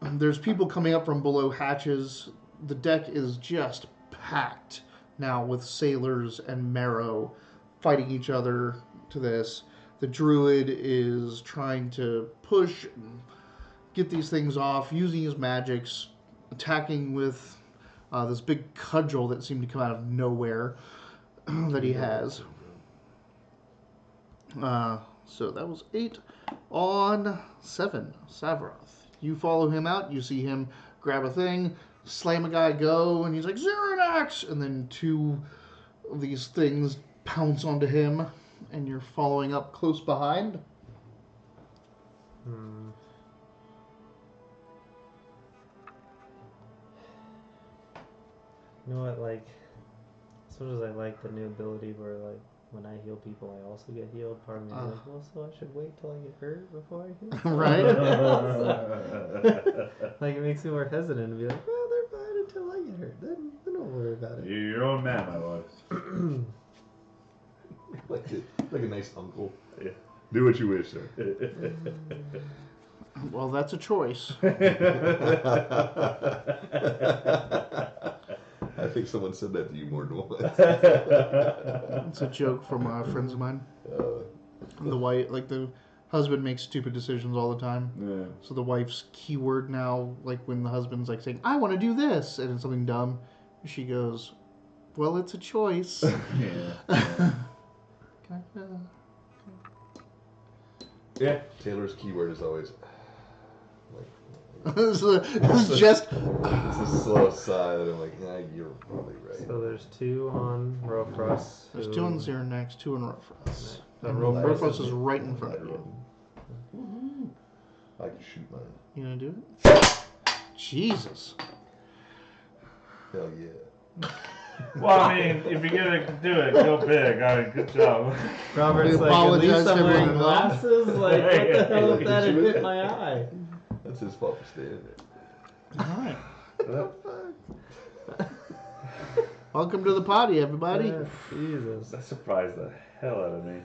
S2: There's people coming up from below hatches. The deck is just packed now with sailors and Marrow fighting each other to this. The Druid is trying to push and get these things off, using his magics, attacking with this big cudgel that seemed to come out of nowhere that he has. So that was 8 on 7. Savroth. You follow him out. You see him grab a thing, slam a guy, go, and he's like, Zeranax! And then 2 of these things pounce onto him, and you're following up close behind.
S1: You know what, like, as much as I like the new ability where, like, when I heal people, I also get healed, part of me is like, well, so I should wait till I get hurt before I heal?
S2: Right?
S1: Like, it makes me more hesitant to be like, well, they're fine until I get hurt. Then don't worry about it.
S4: You're your own man, my boy.
S3: like a nice uncle.
S4: Yeah.
S3: Do what you wish, sir.
S2: Well, that's a choice.
S3: I think someone said that to you more than once.
S2: It's a joke from friends of mine. The husband makes stupid decisions all the time.
S4: Yeah.
S2: So the wife's keyword now, like when the husband's like saying, I want to do this, and it's something dumb, she goes, well, it's a choice.
S4: Yeah.
S3: Yeah. Taylor's keyword is always
S2: This is just...
S3: It's a slow sigh that I'm like, yeah, you're probably right.
S1: So there's 2 on Rofros.
S2: There's 2 on Zeranax, 2 on Rofros.
S1: Right.
S2: And
S1: Rofros
S2: Rofros is right in front of you.
S3: I can shoot mine.
S2: You gonna do it? Jesus.
S3: Hell yeah.
S4: Well, I mean, if you're gonna do it, go big. All right, good job.
S1: Robert's like, at
S2: apologize
S1: least
S2: to
S1: I'm wearing
S2: everyone.
S1: glasses? Like, what the hell if that had hit my eye?
S3: That's his fault for staying there.
S2: Alright. Welcome to the party, everybody.
S1: Yeah, Jesus.
S4: That surprised the hell out of me.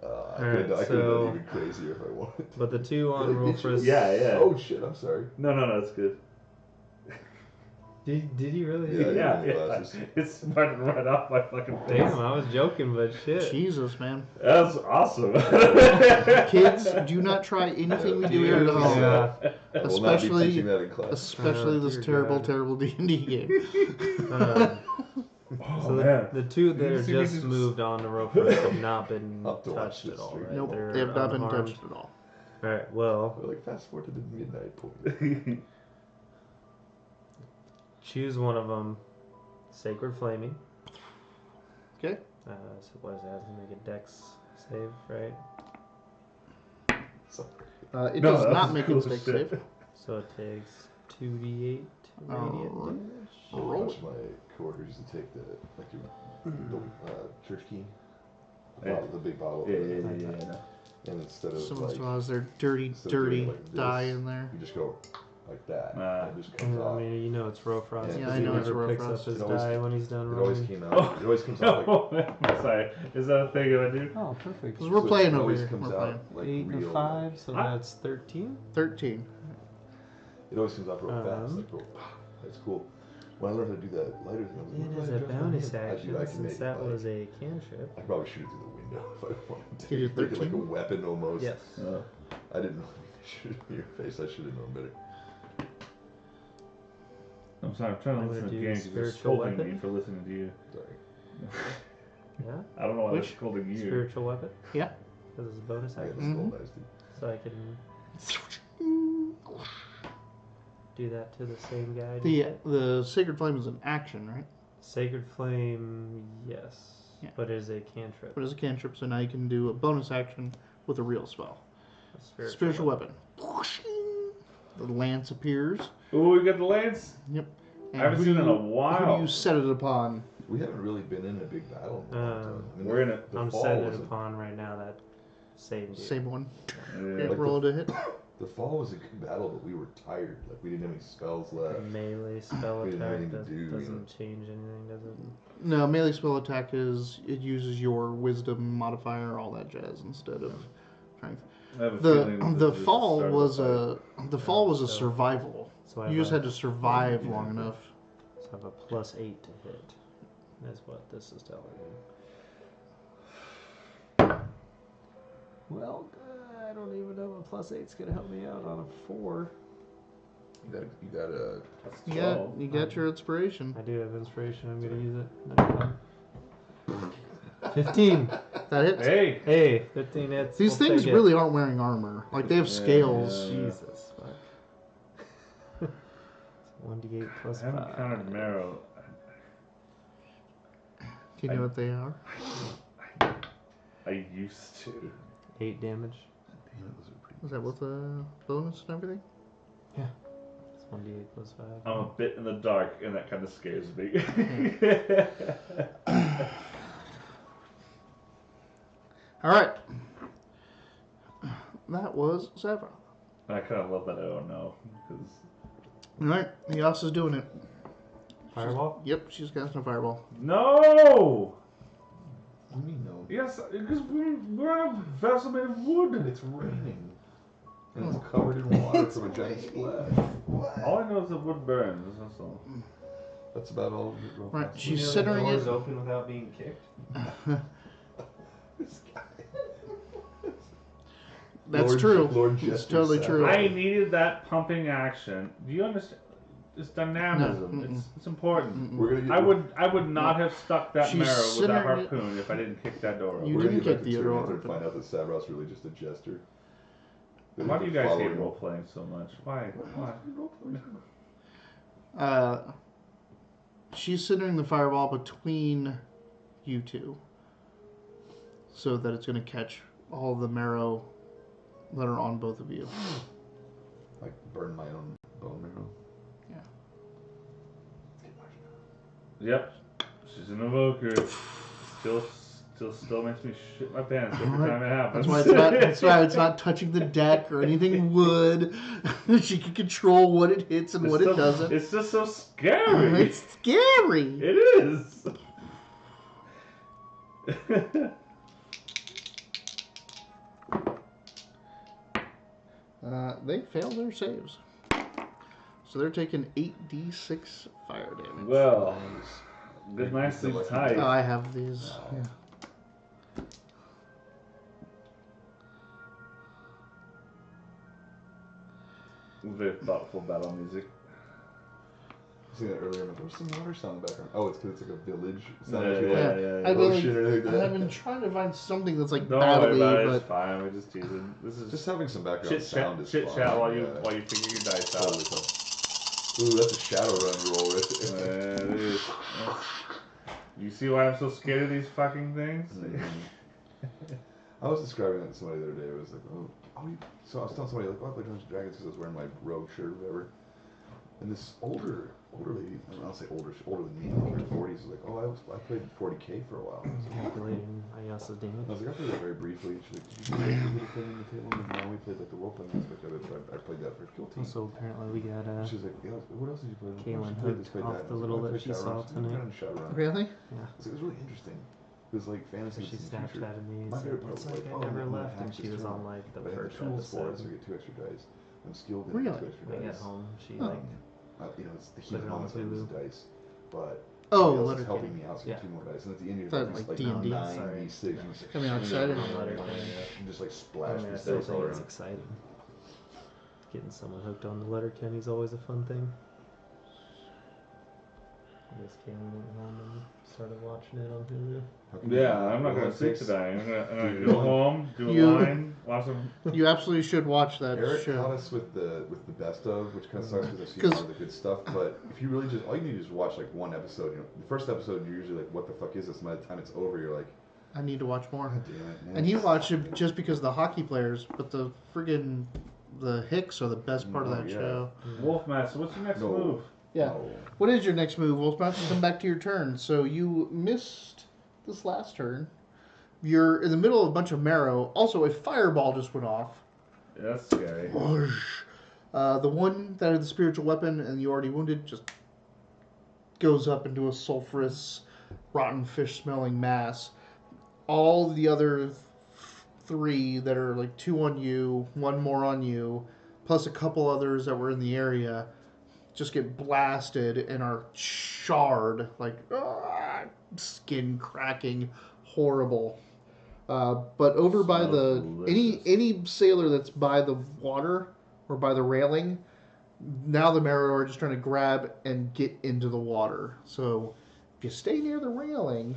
S3: I
S1: Alright,
S3: could have
S1: so-
S3: done even crazier if I wanted.
S1: But the 2 on Rofros.
S4: Yeah.
S3: Oh shit, I'm sorry.
S4: No, that's good.
S1: Did you really?
S3: Yeah.
S4: Yeah.
S3: Glasses.
S4: It's smarted right off my fucking face.
S1: Damn, I was joking, but shit.
S2: Jesus, man.
S4: That's awesome.
S2: Kids, do not try anything we do here at home.
S1: Yeah.
S3: I will not be
S2: Especially,
S3: teaching that in class.
S2: especially this
S1: dear
S2: terrible,
S1: God.
S2: terrible D&D game.
S1: So the 2 that are just moved on to Rofros have not been
S3: I'll have to watch
S1: touched
S3: this
S1: at all,
S3: stream.
S1: right?
S2: Nope,
S1: They're
S2: they have not been
S1: unharmed.
S2: touched at all.
S1: Alright, well,
S3: We're like fast forward to the midnight point.
S1: choose one of them. Sacred Flaming.
S2: Okay.
S1: So what is that? It's gonna make a dex save, right?
S3: So,
S2: It
S4: No,
S2: does
S4: that's
S2: not make
S4: cool
S2: a stick
S4: shit.
S2: save.
S1: So it takes 2d8 radiant
S2: Alright.
S1: damage.
S3: a bunch of my coworkers used to take the church key, the big bottle,
S4: Yeah.
S3: and instead of
S2: Someone
S3: like,
S2: still has their dirty,
S3: instead of doing
S2: dirty
S3: it like this,
S2: die in there.
S3: you just go like that.
S4: Ah.
S3: And it just comes
S1: I
S3: off.
S1: mean, you know it's Rofros.
S3: Yeah,
S1: because
S2: I
S1: he
S2: know it's
S1: never picks
S2: Rofros.
S1: up his
S3: It always-
S1: die when he's done
S3: It always
S1: rolling.
S3: came out. It always comes out like.
S4: I'm sorry. Is that a thing of a dude?
S1: Oh, perfect.
S2: 'Cause we're playing
S3: it
S2: over
S3: always
S2: here.
S3: comes
S2: We're playing.
S3: out like
S1: 8
S3: real.
S1: and 5, so
S4: Ah.
S1: that's 13.
S2: 13.
S3: It always comes out real fast. Like, real, that's cool. When I learned how to do that lighter thing, I was like,
S1: It
S3: what
S1: is
S3: do I
S1: a
S3: do?
S1: bonus
S3: I
S1: action
S3: can
S1: since
S3: make
S1: that
S3: it,
S1: was
S3: like,
S1: a cantrip.
S3: I could probably shoot it through the window if I wanted to.
S2: You did
S3: Make it like a
S2: 13?
S3: weapon almost.
S1: Yes.
S3: I didn't know to shoot it in your face. I should have known better.
S4: I'm sorry. I'm trying to
S1: I'm
S4: listen
S1: gonna
S4: to
S1: do
S4: games. They're
S1: spiritual
S4: scolding
S1: weapon.
S4: me for listening to you.
S3: Sorry.
S1: Yeah?
S4: I don't know why
S2: Which?
S4: they're scolding you.
S1: Spiritual weapon?
S2: Yeah.
S1: Because it's a bonus
S3: I got
S1: action.
S3: the skull dice, dude.
S1: So I can do that to the same guy.
S2: The Sacred Flame is an action, right?
S1: Sacred Flame, yes.
S2: Yeah.
S1: But it is a cantrip.
S2: But it's a cantrip, so now you can do a bonus action with a real spell.
S1: A
S2: Spiritual weapon. The lance appears.
S4: Ooh, we got the lance.
S2: Yep.
S4: I haven't seen it in a
S2: Who do
S4: while.
S2: you set it upon?
S3: We haven't really been in a big battle in a long time. I mean,
S4: we're in it.
S3: the
S1: I'm
S3: fall
S1: setting
S3: was
S1: it upon right now that same dude.
S2: Same one.
S4: Yeah.
S2: Okay, roll to hit.
S3: The fall was a good battle, but we were tired. Like, we didn't have any spells
S1: The
S3: left.
S1: melee spell
S3: We didn't have
S1: attack
S3: anything to do, you
S1: doesn't
S3: know.
S1: change anything, does it?
S2: No, melee spell attack it uses your wisdom modifier, all that jazz instead of strength.
S4: I have a feeling
S2: The
S4: this is
S2: fall
S4: start of
S2: was
S4: the
S2: the fall was a
S1: So-
S2: survival.
S1: So I
S2: You
S1: have
S2: just
S1: a,
S2: had to survive long enough.
S1: so I have a +8 to hit. That's what this is telling me. Well, I don't even know if a +8's gonna help me out on a 4.
S3: You got a.
S4: That's
S2: You
S4: 12.
S2: got your inspiration.
S1: I do have inspiration. I'm gonna use it. Next time. 15.
S2: That hits.
S4: Hey!
S1: Hey, 15 hits.
S2: These
S1: We'll
S2: things
S1: take it.
S2: really aren't wearing armor. Like they have scales.
S4: Yeah.
S1: Jesus. Fuck. 1d8 plus
S4: I haven't
S1: 5.
S4: counted marrow.
S2: Do you know what they are?
S4: I used to.
S1: 8 damage.
S3: Damn, those are pretty.
S2: Is that with a bonus and everything?
S1: It's 1d8 plus 5.
S4: I'm a bit in the dark, and that kind of scares me.
S2: All right. That was Savra.
S4: I kind of love that I don't know, because
S2: All right. Yasa's doing it.
S1: Fireball?
S2: Yep, she's casting a fireball.
S4: no.
S3: What do you mean, no?
S4: Yes, because we're in a vessel made of wood.
S3: And it's raining. And it's covered in water from a giant splash.
S4: All I know is that wood burns. That's all.
S3: That's about all.
S2: Right,
S1: You
S2: she's
S1: know
S2: centering
S1: the door's
S2: it.
S1: open without being kicked.
S3: This guy.
S2: That's
S3: Lord-
S2: true.
S3: Lord
S2: It's
S3: Jester
S2: totally
S3: Savage.
S2: true.
S4: I needed that pumping action. Do you understand? It's dynamism.
S2: No,
S4: It's important.
S2: Mm-mm.
S3: We're gonna get,
S4: I would not have stuck that
S2: She's
S4: marrow with that
S2: centering it-
S4: harpoon if I didn't kick that door
S2: You
S3: we're
S4: open.
S3: gonna
S2: didn't
S3: get back
S2: kick
S3: to
S2: the
S3: Tyrion
S2: door
S3: and find out that Savros really just a jester. That
S4: Why
S3: he
S4: do you
S3: could
S4: guys
S3: follow
S4: hate
S3: him.
S4: role playing so much? Why?
S2: She's centering the fireball between you two, so that it's going to catch all the marrow that are on both of you.
S3: Like burn my own bone marrow.
S4: Yep. She's an evoker. Still makes me shit my pants every time it happens.
S2: That's why it's not touching the deck or anything wood. She can control what it hits and what it doesn't.
S4: It's just so scary.
S2: It's scary.
S4: It is.
S2: They failed their saves, so they're taking 8d6 fire damage.
S4: Well,
S3: Nice.
S4: good nicely
S3: Lucky
S4: tight.
S2: Oh, I have these. Yeah.
S4: Very thoughtful battle music.
S3: I seen that earlier. I'm like, there's some water sound in the background. Oh, it's because it's like a village. It's not
S4: Yeah,
S3: actually
S4: yeah,
S3: like
S4: yeah.
S2: I've been,
S3: ocean or anything like that.
S2: I've been trying to find something that's like
S4: Don't worry about it.
S2: battly,
S4: It's fine. We're just teasing. This is
S3: Just having some background
S4: chit
S3: sound
S4: chat,
S3: is
S4: chit
S3: fun.
S4: chat while you
S3: yeah.
S4: figure your dice out.
S3: Totally fun. Ooh, that's a shadow run roll right there.
S4: It is. You see why I'm so scared of these fucking things?
S3: I was describing that to somebody the other day. It was like, so I was telling somebody like, I played Dungeons and Dragons because I was wearing my rogue shirt or whatever. And this older lady, I'll say older, she's older than me, in her 40s, was like, I played 40K for a while. I was like,
S1: Calculating Ayasa's
S3: I
S1: damage.
S3: was like, I played that very briefly. She's like, did you play a little thing on the table? And now we played like the role playing aspect of it. So I played that for Kill Team.
S1: Also, apparently we got
S3: She's like, yeah, what else did you play?
S1: Kaylin
S3: She played this,
S1: hooked
S3: played
S1: off
S3: that.
S1: the
S3: I was
S1: little
S3: like,
S1: that she
S3: I
S1: saw
S3: played
S1: tonight.
S3: Shadowrun.
S2: Really?
S3: It was really interesting. It was like fantasy.
S1: She
S3: in the future.
S1: Snapchatted me and
S3: My
S1: said,
S3: favorite part
S1: it's
S3: was
S1: like
S3: like,
S1: I
S3: oh,
S1: never
S3: I'm gonna
S1: left, and
S3: hack
S1: she
S3: this
S1: was
S3: turn.
S1: on like the
S3: But I had
S1: first
S3: the tools for it, so
S1: episode.
S3: I get 2 extra dice. I'm skilled in
S2: Really?
S3: 2 extra
S1: When I got
S3: dice.
S1: home, she
S2: Oh.
S1: like
S3: You know, it's the
S1: Put it
S3: human
S1: on
S3: element of
S1: Hulu.
S3: the dice. But
S2: Oh,
S3: somebody else
S2: letter
S3: is helping
S2: K.
S3: me out, so I
S1: Yeah.
S3: get 2 more dice. And at the end, you're
S2: That,
S3: like,
S2: like,
S3: just like
S2: D&D?
S3: 9d6. And it's like,
S2: Got me all excited.
S3: and just like
S1: I
S3: splash
S1: mean, I
S3: these
S1: still
S3: dice all
S1: think it's
S3: around.
S1: exciting. Getting someone hooked on the Letterkenny's always a fun thing. I guess Kaylin went home and started watching it on Hulu.
S3: How come you
S4: Yeah,
S3: not
S4: I'm not
S3: roll
S4: gonna sleep
S3: six?
S4: today. I'm gonna
S3: Dude,
S4: go
S3: really?
S4: home, do a
S2: You-
S4: line, watch some.
S2: You absolutely should watch that
S3: Eric
S2: show.
S3: caught us with the best of, which kind of sucks because I've seen
S2: 'Cause-
S3: all the good stuff. But if you really just all you need is watch like one episode. You know, the first episode you're usually like, "What the fuck is this?" And by the time it's over, you're like,
S2: I need to watch more.
S3: "God damn it, man!"
S2: And he watched it just because of the hockey players, but the Hicks are the best part of
S3: Oh,
S2: that
S3: yeah.
S2: show.
S4: Wolfmaster, what's your next
S3: No.
S4: move?
S2: Yeah.
S3: Oh.
S2: What is your next move? Well, it's about to come back to your turn. So you missed this last turn. You're in the middle of a bunch of marrow. Also, a fireball just went off.
S4: That's scary.
S2: The one that had the spiritual weapon and you already wounded just goes up into a sulfurous, rotten fish-smelling mass. All the other 3 that are like 2 on you, 1 more on you, plus a couple others that were in the area, just get blasted and are charred, like skin cracking, horrible. But over by the any sailor that's by the water or by the railing, now the marrow are just trying to grab and get into the water. So if you stay near the railing,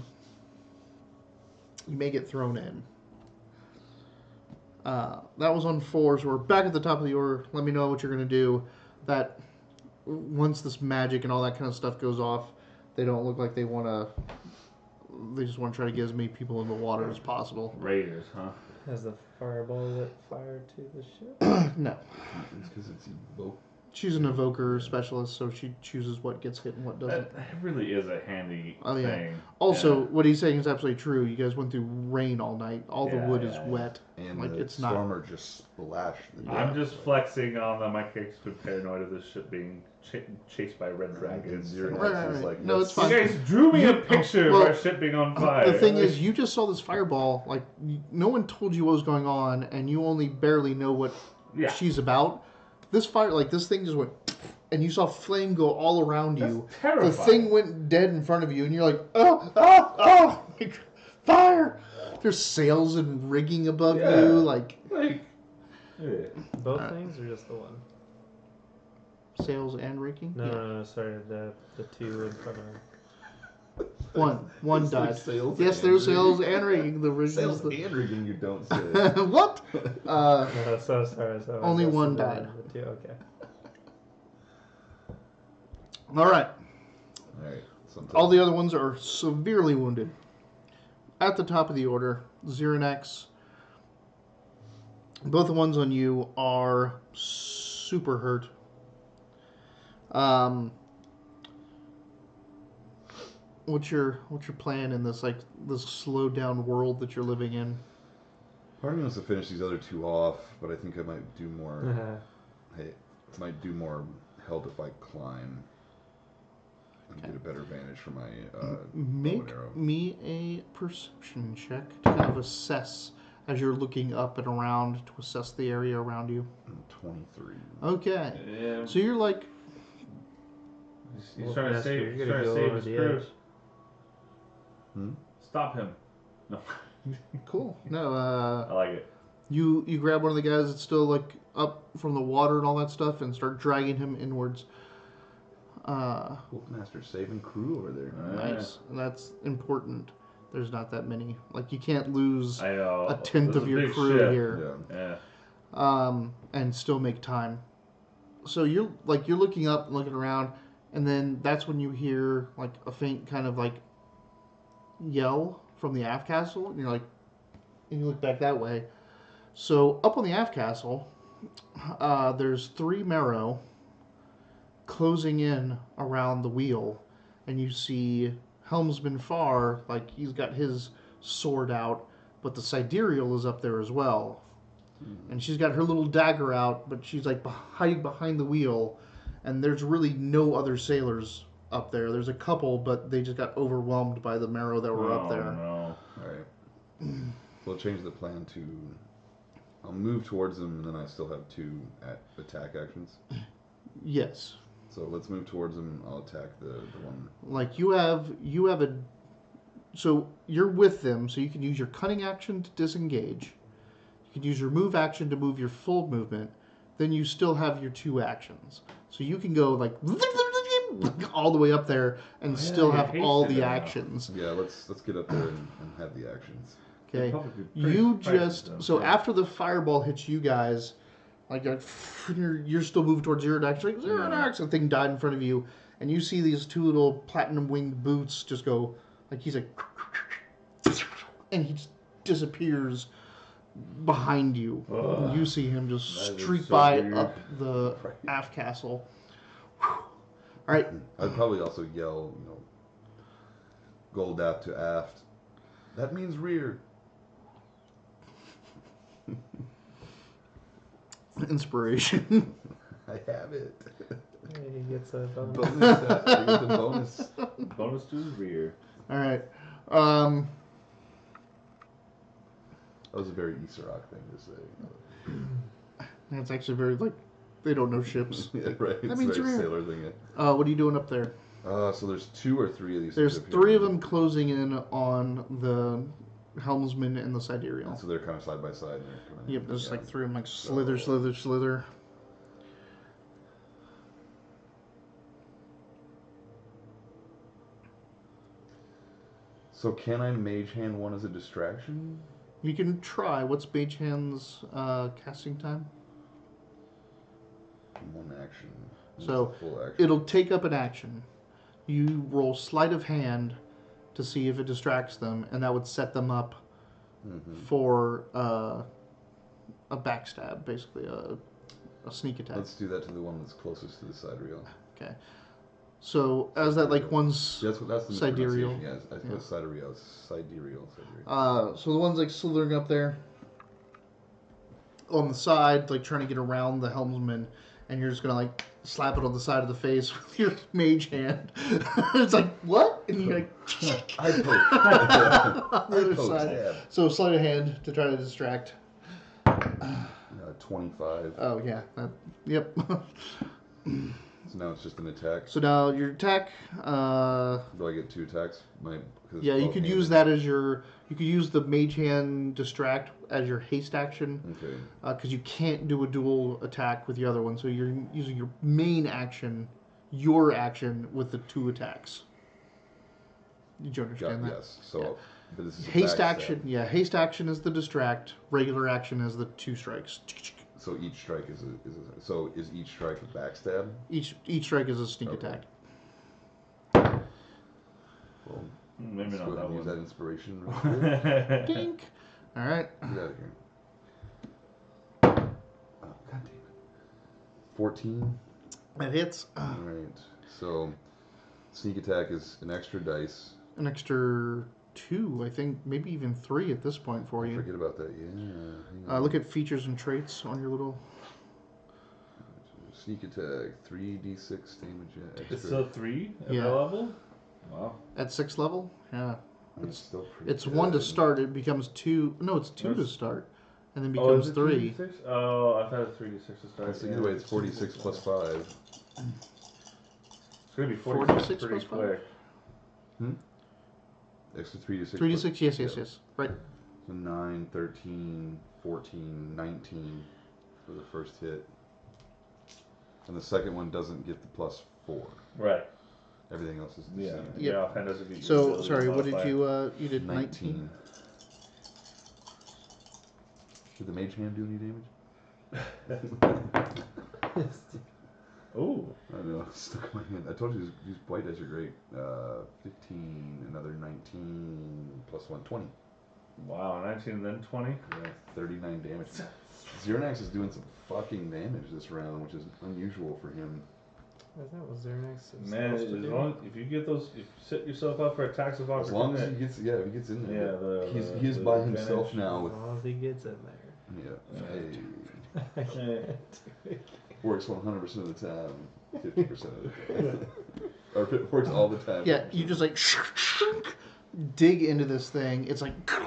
S2: you may get thrown in. That was on 4, so we're back at the top of the order. Let me know what you're going to do. That once this magic and all that kind of stuff goes off, they don't look like they want to. They just want to try to get as many people in the water as possible.
S4: Raiders, huh?
S1: Has the fireball lit fire to the ship?
S2: No.
S3: It's because it's evoked.
S2: She's an evoker specialist, so she chooses what gets hit and what doesn't.
S4: That really is a handy thing.
S2: Also,
S4: Yeah.
S2: what he's saying is absolutely true. You guys went through rain all night. All the wood is wet.
S3: And
S2: like
S3: the
S2: it's not.
S3: stormer just splashed the
S4: I'm just flexing on that my character's been paranoid of this ship being chased by red dragons.
S2: Right.
S3: Like,
S2: No, it's
S4: You
S2: fine.
S4: guys drew me a picture
S2: well,
S4: of our ship being on fire.
S2: The thing is, you just saw this fireball. Like, no one told you what was going on, and you only barely know what she's about. This fire, like, this thing just went, and you saw flame go all around you.
S4: That's terrifying.
S2: The thing went dead in front of you, and you're like, oh, like, fire! There's sails and rigging above you, like
S1: Both things or just the one?
S2: sails and rigging.
S1: No, sorry, the 2 in front of her.
S2: One died.
S3: Sails
S2: Yes,
S3: and
S2: there's sails
S3: rigging.
S2: and rigging. The rigging
S3: Sails
S2: is the...
S3: and rigging, you don't say.
S2: What?
S1: No, so sorry. So
S2: Only
S1: I guess
S2: one
S1: the
S2: died.
S1: The 2, okay.
S2: All right.
S3: Alright.
S2: All the other ones are severely wounded. At the top of the order, Xerinax. Both the ones on you are super hurt. What's your plan in this this slowed down world that you're living in?
S3: Part of me wants to finish these other 2 off, but I think I might do more. Might do more held if I climb and get a better advantage for my
S2: Make
S3: bow and arrow.
S2: me a perception check to kind of assess as you're looking up and around to assess the area around you.
S3: 23.
S2: Okay.
S4: Yeah.
S2: So you're like,
S4: He's trying to save,
S1: You're gonna
S4: trying to
S1: go
S4: save
S1: over
S4: his
S1: the
S4: crew.
S1: edge.
S4: Stop him. No.
S2: cool. No,
S4: I like it.
S2: you grab one of the guys that's still like up from the water and all that stuff and start dragging him inwards.
S3: Master saving crew over there.
S2: Nice. And that's important. There's not that many. Like you can't lose
S4: I know.
S2: a tenth
S4: This
S2: of
S4: is a
S2: your
S4: big
S2: crew
S4: ship.
S2: here.
S3: Yeah.
S2: And still make time. So you're looking up and looking around, and then that's when you hear like a faint kind of like yell from the aft castle, and you're like, and you look back that way. So up on the aft castle, there's 3 marrow closing in around the wheel, and you see Helmsman Farr, like he's got his sword out, but the sidereal is up there as well. And she's got her little dagger out, but she's like hiding behind the wheel, and there's really no other sailors up there. There's a couple, but they just got overwhelmed by the marrow that were up there.
S4: No.
S3: Alright. So we'll change the plan to... I'll move towards them, and then I still have 2 attack actions.
S2: Yes.
S3: So let's move towards them. I'll attack the one.
S2: Like you have a... So you're with them, so you can use your cunning action to disengage. You can use your move action to move your full movement. Then you still have your 2 actions. So you can go like all the way up there and still have all the actions.
S3: Yeah, let's get up there and have the actions.
S2: Okay. You just after the fireball hits you guys, like you're still moving towards Xerinax, like Xerinax, the thing died in front of you, and you see these 2 little platinum winged boots just go like he's like, and he just disappears behind you. You see him just streak by up the aft castle. All right.
S3: I'd probably also yell, gold aft to aft. That means rear.
S2: Inspiration.
S3: I have it.
S1: Hey, he gets a bonus.
S3: Bonus. I get the bonus.
S4: Bonus to the rear.
S2: All right.
S3: That was a very Easter Rock thing to say.
S2: That's actually very they don't know ships.
S3: Yeah, right.
S2: That
S3: It's
S2: means
S3: very
S2: rear.
S3: sailor thing. Yeah.
S2: What are you doing up there?
S3: So there's 2 or 3 of these.
S2: There's
S3: up here.
S2: 3 of them closing in on the helmsman and the sidereal.
S3: And so they're kind of side by side. And they're coming in.
S2: Yep, there's
S3: Yeah.
S2: 3 of them slither, slither.
S3: So can I mage hand one as a distraction?
S2: You can try. What's Mage Hand's casting time?
S3: 1 action.
S2: So,
S3: It's a full action.
S2: It'll take up an action. You roll sleight of hand to see if it distracts them, and that would set them up for a backstab, basically a sneak attack.
S3: Let's do that to the one that's closest to the sidereal.
S2: Okay. So as that one's
S3: That's the
S2: sidereal.
S3: Yes, I think it's sidereal. Sidereal.
S2: So the one's slithering up there on the side, trying to get around the helmsman, and you're just gonna slap it on the side of the face with your mage hand. It's what? And you
S3: I poke.
S2: on the other
S3: poke,
S2: side.
S3: stab.
S2: So sleight of hand to try to distract.
S3: 25.
S2: Oh yeah. Yep.
S3: So now it's just an attack.
S2: So now your attack.
S3: Do I get 2 attacks? 'Cause it's
S2: Yeah, you
S3: both
S2: could
S3: handed.
S2: use that as your. You could use the mage hand distract as your haste action.
S3: Okay.
S2: Because you can't do a dual attack with the other one, so you're using your main action, your action, with the 2 attacks. Did you understand that?
S3: Yes. So,
S2: Yeah.
S3: but this is a
S2: Haste
S3: backstab.
S2: action, yeah. Haste action is the distract. Regular action is the 2 strikes.
S3: So each strike is each strike a backstab?
S2: Each strike is a sneak
S3: Okay.
S2: attack.
S3: Well,
S4: Maybe
S3: let's
S4: not
S3: go ahead
S4: that
S3: and use
S4: one.
S3: that inspiration. Real quick.
S2: Dink. All right.
S3: Get out of here. Oh, God damn it. 14.
S2: That hits.
S3: All right. So sneak attack is an extra dice.
S2: An extra 2, I think, maybe even 3 at this point for you.
S3: Forget about that. Yeah. hang on.
S2: Look at features and traits on your little.
S3: Sneak attack, 3d6 damage. Yeah, extra.
S4: It's still 3 at
S2: Yeah.
S4: that level? Wow.
S2: At 6th level? Yeah.
S3: It's still pretty
S2: It's 1 to
S3: good.
S2: start, it becomes 2. No, it's 2 to
S4: There's-
S2: start. And then
S4: Oh,
S2: becomes
S4: is it
S2: 3.
S4: 3d6? Oh, I thought it was 3d6 to start.
S3: So either way, it's 46 plus 5.
S4: It's going to be
S2: 46
S4: pretty
S2: plus five?
S4: quick.
S3: Extra 3d6.
S2: 3 to 6, yes,
S3: Yeah.
S2: yes. Right.
S3: So 9, 13, 14, 19 for the first hit. And the second one doesn't get the +4.
S4: Right.
S3: Everything else is the
S4: Yeah.
S3: same.
S2: Yep.
S4: Yeah, offhand doesn't get
S2: So,
S4: ability
S2: sorry, what did
S4: modifier.
S2: you did 19?
S3: Did the mage hand do any damage?
S4: Ooh.
S3: I know, it stuck in my hand. I told you, use white as your great. 15, another 19, +1, 20.
S4: Wow, 19 and then 20?
S3: Yeah, 39 damage. Xernax is doing some fucking damage this round, which is unusual for him.
S1: Is that what Xernex is
S4: Man,
S1: supposed to
S4: as
S1: do?
S4: long if you get those, if you set yourself up for attacks of
S3: As long as he
S4: opportunity.
S3: gets, if he gets in there.
S4: Yeah,
S3: He is by
S4: advantage.
S3: himself now
S1: As
S3: with,
S1: long as he gets in there.
S3: yeah.
S1: I
S3: Hey.
S1: can't.
S3: Works 100% of the time, 50% of the time. Or it works all the time.
S2: Yeah, you just dig into this thing. It's and kind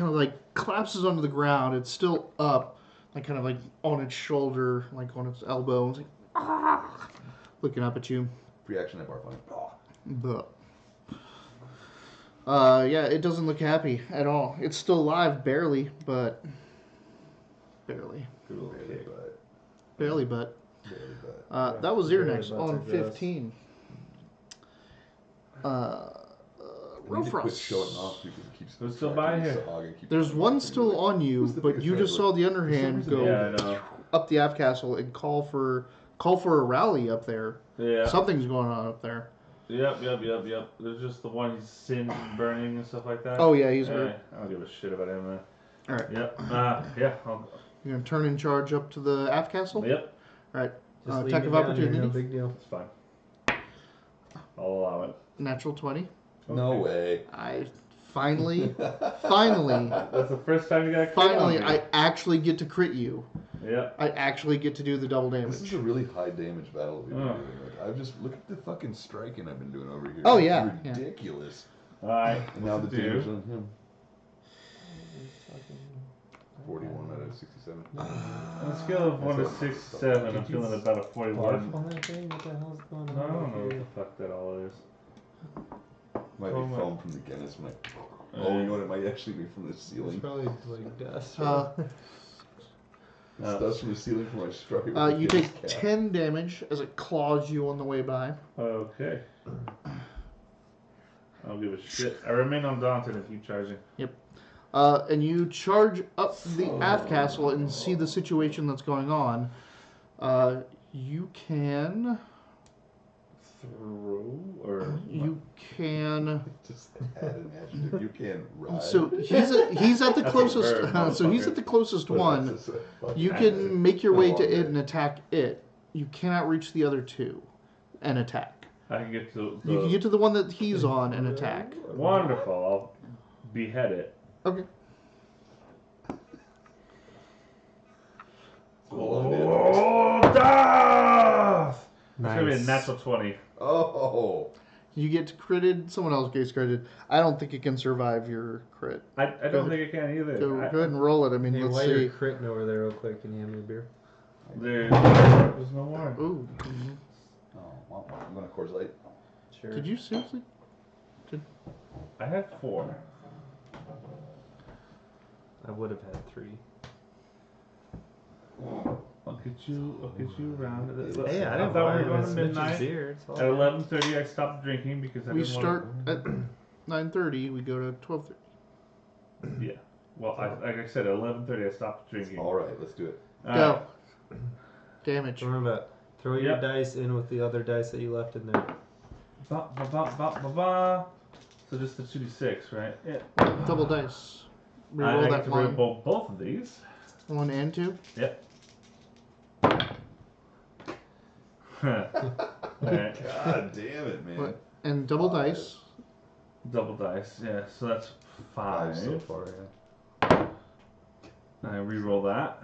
S2: of collapses onto the ground. It's still up, kind of on its shoulder, on its elbow. It's looking up at you.
S3: Reaction at bar fine.
S2: But yeah, it doesn't look happy at all. It's still alive, barely, but barely,
S4: Cool.
S3: Barely, but.
S2: barely, but.
S3: Barely, but.
S2: That was
S1: Barely,
S2: Xernex
S1: but
S2: on
S1: I guess.
S2: 15.
S3: We need to quit
S2: Rofrost.
S3: showing off because it keeps.
S4: Who's still by here?
S2: There's one still on you,
S3: Who's the
S2: but
S3: biggest
S2: you just saw
S3: driver?
S2: the underhand
S3: For some
S2: go
S3: reason-
S4: Yeah, I know.
S2: up the aft castle and call for a rally up there.
S4: Yeah.
S2: Something's going on up there.
S4: Yep. There's just the one he's singed and burning and stuff like that.
S2: Oh yeah, he's
S4: Yeah,
S2: hurt.
S4: I don't give a shit about him, man.
S2: All right,
S4: Yep.
S2: you're gonna turn in charge up to the aft castle.
S4: Yep.
S2: All right,
S1: Just leave
S2: attack
S1: me
S2: of
S1: down here,
S2: opportunity.
S1: no big deal.
S4: It's fine. I'll allow it.
S2: Natural 20.
S3: No way.
S2: I finally,
S4: That's the first time you got a crit on me.
S2: I actually get to crit you.
S4: Yeah.
S2: I actually get to do the double damage.
S3: This is a really high damage battle we've been doing. Like, I've just look at the fucking striking I've been doing over here.
S2: Oh,
S3: It's
S2: yeah,
S3: ridiculous.
S4: Alright.
S3: And now the
S4: do.
S3: damage on him. 41 out of 67.
S4: On a scale of 1 to 6, 7, I'm feeling about a 41.
S1: On that thing? What the hell's going on?
S4: I don't know what
S1: here?
S4: the fuck that all is.
S3: Might
S1: Oh
S3: be
S1: my-
S3: foam from the Guinness. Oh, you know what? It might actually be from the
S1: It's
S3: ceiling.
S1: probably like dust.
S3: It's dust from the ceiling from my struggle.
S2: You take 10 damage as it claws you on the way by.
S4: Okay. I don't give a shit. I remain undaunted and keep charging.
S2: And you charge up the aft castle and see the situation that's going on. You can...
S4: Throw or
S2: You can...
S3: Just add an adjective. You can ride.
S2: So he's at the
S4: That's a
S2: closest.
S4: verb,
S2: So he's at the closest
S3: But
S2: one.
S3: that's just a fucking
S2: You
S3: adjective.
S2: can make your way to
S3: Oh,
S2: it and attack it. You cannot reach the other two and attack.
S4: I can get to
S2: You can get to the one that he's on and attack.
S4: Wonderful. I'll behead it.
S2: Okay.
S4: Oh, death! It's gonna be a
S1: Nice.
S4: natural 20.
S3: Oh.
S2: You get critted. Someone else gets critted. I don't think it can survive your crit.
S4: I don't think I can either.
S2: Go ahead and roll it. I mean,
S1: Hey,
S2: let's
S1: while you're
S2: see.
S1: critting over there real quick, can you hand me a beer?
S4: There's no more.
S2: Ooh.
S3: Oh, wow. I'm going to Coors Light.
S1: Sure.
S2: Did you seriously?
S4: I had 4.
S1: I would have had 3.
S4: I'll get you around.
S1: Hey, I didn't
S4: thought
S1: buy
S4: we
S1: him
S4: were going
S1: a
S4: to
S1: Smith's
S4: midnight.
S1: beer. It's all
S4: At 11:30, I stopped drinking because I
S2: We
S4: didn't
S2: start at 9:30. We go to 12:30.
S4: Want to... Yeah. Well, like I said, at 11:30, I stopped drinking.
S3: All right, let's do it.
S2: Go. Damage.
S1: Remember, throw your
S4: Yep.
S1: dice in with the other dice that you left in there.
S4: Ba, ba, ba, ba, ba, ba. So just the 2d6, right? Yeah.
S2: Double dice.
S4: I
S2: Reroll
S4: get
S2: that
S4: to
S2: one.
S4: reroll both of these.
S2: 1 and 2.
S4: Yep. Alright.
S3: God damn it, man.
S2: What? And double dice.
S4: Double dice, yeah. So that's 5.
S3: So far, yeah.
S4: I reroll that.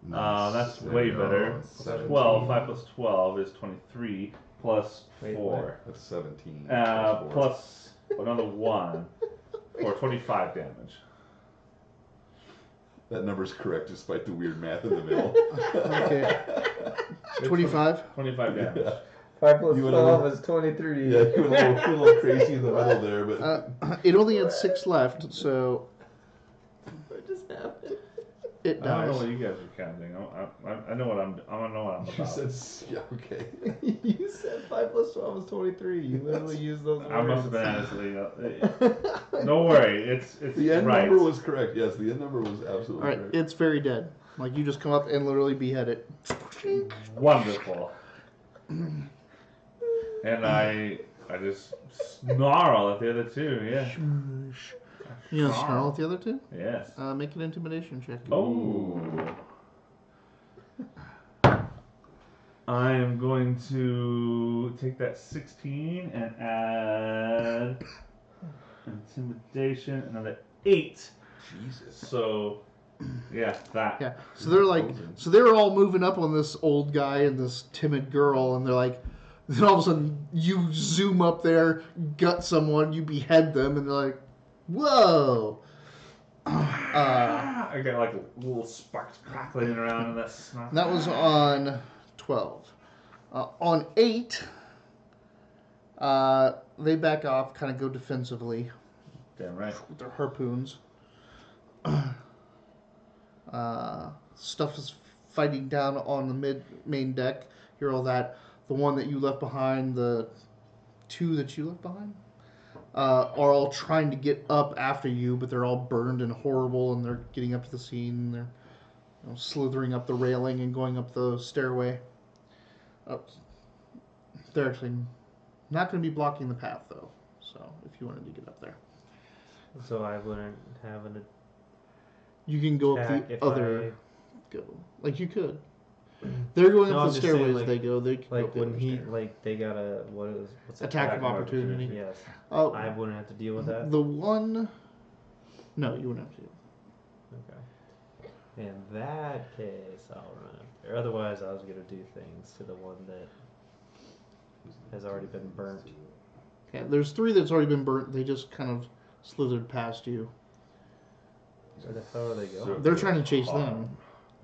S4: That's
S3: There
S4: way
S3: we go.
S4: better.
S3: 17.
S4: 12. 5 plus 12 is 23. Plus
S1: Wait,
S4: 4.
S3: That's 17.
S4: Plus another 1. For 25 damage.
S3: That number's correct despite the weird math in the middle.
S2: Okay. 25.
S4: 25 damage.
S3: Yeah.
S1: 5 plus
S3: You went a
S1: 12
S3: little-
S1: is 23.
S3: Yeah, you went a little crazy in the middle there, but
S2: It only had 6 left, so
S1: What just happened?
S2: it
S4: I don't know
S2: dies.
S4: what you guys are counting. I know what I'm
S3: you
S4: about.
S3: said, yeah, okay.
S1: You said 5 plus 12 is 23. You literally used those words.
S4: I must have been honestly. Don't worry, it's
S3: The end
S4: right.
S3: number was correct. Yes, the end number was absolutely
S2: Alright,
S3: correct.
S2: it's very dead. Like, you just come up and literally behead it.
S4: Wonderful. And I just snarl at the other two. Yeah.
S2: You gonna snarl at the other two?
S4: Yes.
S2: Make an intimidation check.
S4: Oh. I am going to take that 16 and add intimidation, another 8.
S3: Jesus.
S4: So, yeah, that.
S2: Yeah. So they're like, so they're all moving up on this old guy and this timid girl, and they're like, then all of a sudden you zoom up there, gut someone, you behead them, and they're like, whoa.
S4: I got like little sparks crackling around, and that's not.
S2: And that was on 12. On 8, they back off, kind of go defensively
S4: Damn right.
S2: with their harpoons. Stuff is fighting down on the main deck. Hear all that. The one that you left behind, the 2 that you left behind, are all trying to get up after you, but they're all burned and horrible, and they're getting up to the scene. And they're slithering up the railing and going up the stairway. They're actually not going to be blocking the path, though. So if you wanted to get up there,
S1: So I wouldn't have an
S2: you can go up
S1: attack
S2: the
S1: if
S2: other. Go like you could. They're going
S1: No,
S2: up
S1: I'm
S2: the
S1: just saying,
S2: stairways.
S1: like-
S2: they go. They can go
S1: like
S2: up the
S1: when
S2: other
S1: he
S2: stair.
S1: like they got a what's it?
S2: Attack of opportunity.
S1: Yes,
S2: Oh,
S1: I wouldn't have to deal with that.
S2: the one. No, you wouldn't have to.
S1: Okay. In that case, I'll run up there. Otherwise, I was gonna do things to the one that has already been burnt.
S2: Yeah, there's 3 that's already been burnt. They just kind of slithered past you.
S1: Where the hell are they going?
S4: So-
S2: They're trying to chase them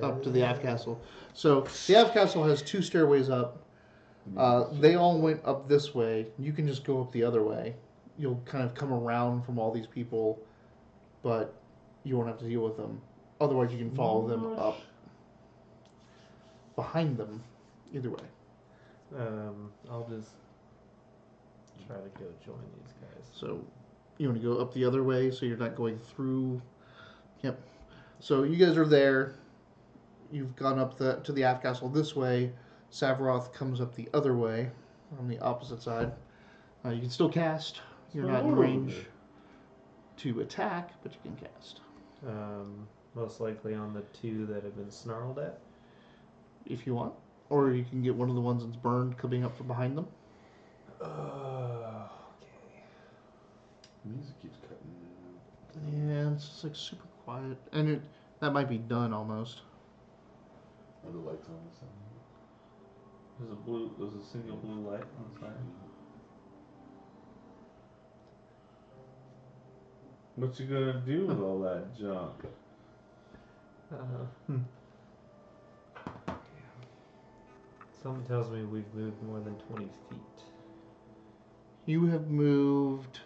S2: up to the Aft Castle. So the Aft Castle has 2 stairways up. They all went up this way. You can just go up the other way. You'll kind of come around from all these people, but you won't have to deal with them. Otherwise, you can follow them up behind them. Either way.
S1: I'll just try to go join these guys.
S2: So you want to go up the other way, so you're not going through. Yep. So you guys are there. You've gone up to the Aft Castle this way. Savroth comes up the other way, on the opposite side. You can still cast. You're not in range to attack, but you can cast.
S1: Most likely on the 2 that have been snarled at.
S2: If you want. Or you can get one of the ones that's burned coming up from behind them.
S1: Okay.
S3: Music keeps cutting.
S2: Yeah, it's just like super quiet. And that might be done almost.
S3: Are the lights on the side?
S4: There's a single blue light on the side. What you gonna do with all that junk?
S1: Something tells me we've moved more than 20 feet.
S2: You have moved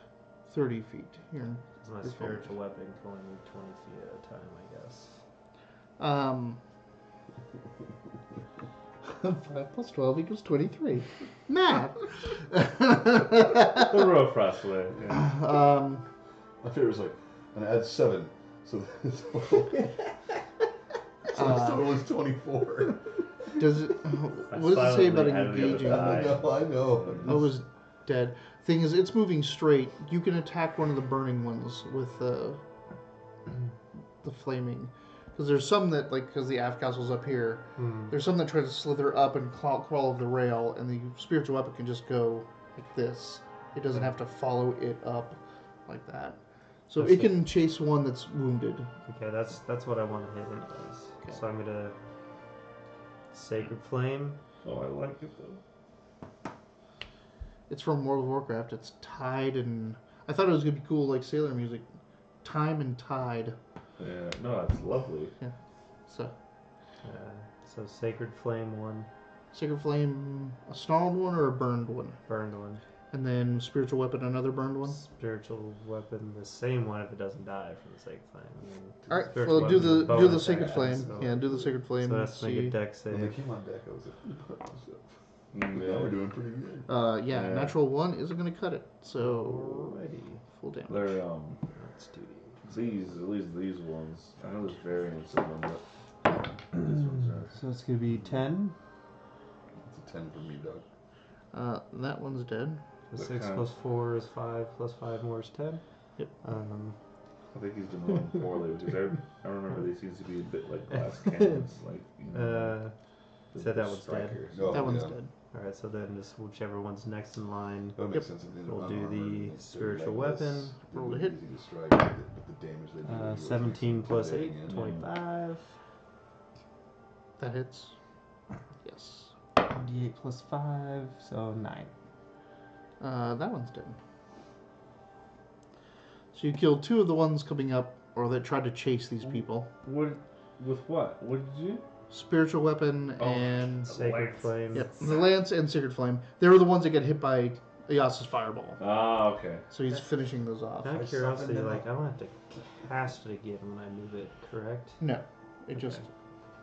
S2: 30 feet. Here.
S1: Because my
S2: Your
S1: spiritual weapon can only move 20 feet at a time, I guess.
S2: 5 plus 12 equals 23. Math!
S4: The real fast way. Yeah.
S3: My favorite was like, and add 7. So the total is 24.
S2: Does it? What does it say about engaging?
S3: I know.
S2: I was dead. Thing is, it's moving straight. You can attack one of the burning ones with the flaming. Because there's some that, like, because the Aft Castle's up here, there's some that try to slither up and crawl over the rail, and the spiritual weapon can just go like this. It doesn't have to follow it up like that. So
S1: That's
S2: it can chase one that's wounded.
S1: Okay, that's what I want to hit anyways.
S2: Okay.
S1: So I'm gonna Sacred Flame.
S4: Oh, I like it though.
S2: It's from World of Warcraft. It's Tide, and I thought it was gonna be cool, like sailor music. Time and Tide.
S4: Yeah, no, it's lovely.
S2: So
S1: So Sacred Flame 1,
S2: Sacred Flame, a snarled one or a burned one,
S1: burned one.
S2: and then spiritual weapon, another burned one.
S1: Spiritual weapon, the same one if it doesn't die from the Sacred Flame. I mean,
S2: All right,
S1: spiritual
S2: well do
S1: weapon's a
S2: the
S1: bonus
S2: Sacred
S1: action,
S2: Flame.
S1: so-
S2: Yeah, do the Sacred Flame.
S1: So
S2: and
S1: that's make a
S2: see.
S1: dex
S3: When they
S1: save.
S3: came on deck, I was like,
S4: Yeah.
S3: now we're doing pretty good.
S2: Yeah,
S4: Yeah.
S2: natural 1 isn't gonna cut it. So
S1: Alrighty.
S2: full damage.
S4: They're
S1: Let's do
S4: these, at least these ones. I know there's variants of them, but these ones are.
S1: So it's gonna be 10.
S3: It's a 10 for me, Doug.
S2: That one's dead.
S1: So
S4: What
S1: 6
S4: kind?
S1: plus 4 is 5, plus 5 more is 10.
S2: Yep.
S4: I think he's been rolling poorly because I remember they seems to be a bit like glass cannons, like you know.
S1: So that one's dead.
S3: Strikers. Oh,
S2: That one's
S3: yeah.
S2: dead.
S1: Alright, so then just whichever one's next in line.
S3: That makes
S2: Yep.
S3: sense. If they
S1: We'll
S3: don't
S1: do
S3: armor,
S1: the
S3: they're
S1: spiritual
S3: legless,
S1: weapon.
S3: they're
S2: Roll to
S3: really
S2: hit.
S3: easy to strike, but the damage they do. is
S1: 17 plus 8,
S3: intimidating, yeah.
S1: 25.
S2: That hits. Yes.
S1: D8 plus 5, so 9.
S2: That one's dead. So you killed 2 of the ones coming up, or that tried to chase these people.
S4: What? With what? What did you?
S2: Spiritual weapon
S4: Oh.
S2: and
S1: Sacred
S4: Lance.
S1: Flame.
S2: yep, the lance and Sacred Flame. They were the ones that get hit by Ayasa's fireball.
S4: Ah, okay.
S2: So he's finishing those off.
S1: Out of
S3: I
S1: curiosity,
S3: softened it
S1: like,
S3: up.
S1: I don't have to cast it again when I move it, correct?
S2: No, it
S1: Okay.
S2: just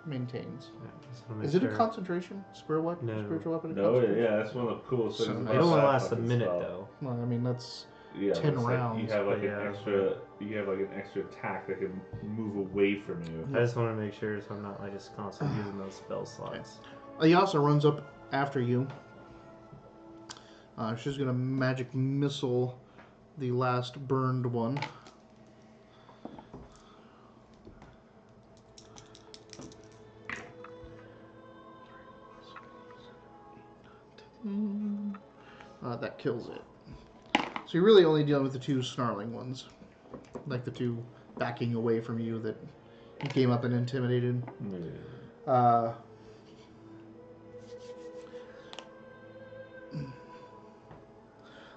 S2: maintains.
S1: Yeah, just wanna make
S2: Is it a
S1: sure.
S2: concentration? Spiritual weapon?
S1: No.
S2: Spiritual weapon?
S4: No,
S2: concentration?
S4: yeah, that's one of the coolest things.
S2: So
S4: about
S1: It only
S4: that
S1: lasts a
S4: fucking
S1: minute
S4: spell.
S1: though.
S2: Well, I mean that's
S4: Yeah,
S2: 10
S4: but it's like
S2: rounds,
S4: you have like
S1: but
S4: an
S1: yeah.
S4: extra. You have like an extra attack that can move away from you.
S1: I just want to make sure so I'm not like just constantly using those spell slots.
S2: Ayasa runs up after you. She's gonna magic missile the last burned one. That kills it. So you're really only dealing with the two snarling ones. Like the two backing away from you that you came up and intimidated.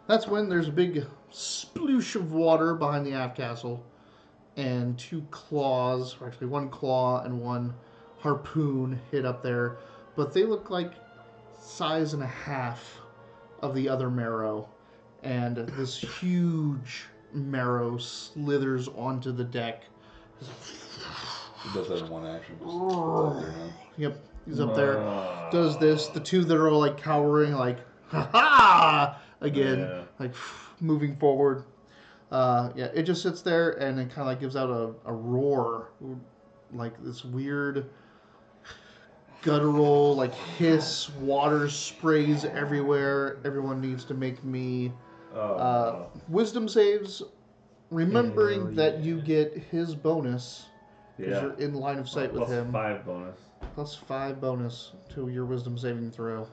S2: That's when there's a big sploosh of water behind the aft castle, and two claws, or actually one claw and one harpoon hit up there, but they look like size and a half of the other marrow, and this huge marrow slithers onto the deck.
S3: He does that in one action. Just up there, huh?
S2: Yep, he's up there, does this. The two that are all like cowering, like, ha-ha! Again, like moving forward. It just sits there and it kind of like gives out a roar, like this weird guttural, like hiss. Water sprays everywhere. Everyone needs to make me wisdom saves, remembering that you get his bonus because you're in line of sight with him.
S4: +5 bonus.
S2: +5 bonus to your wisdom saving throw.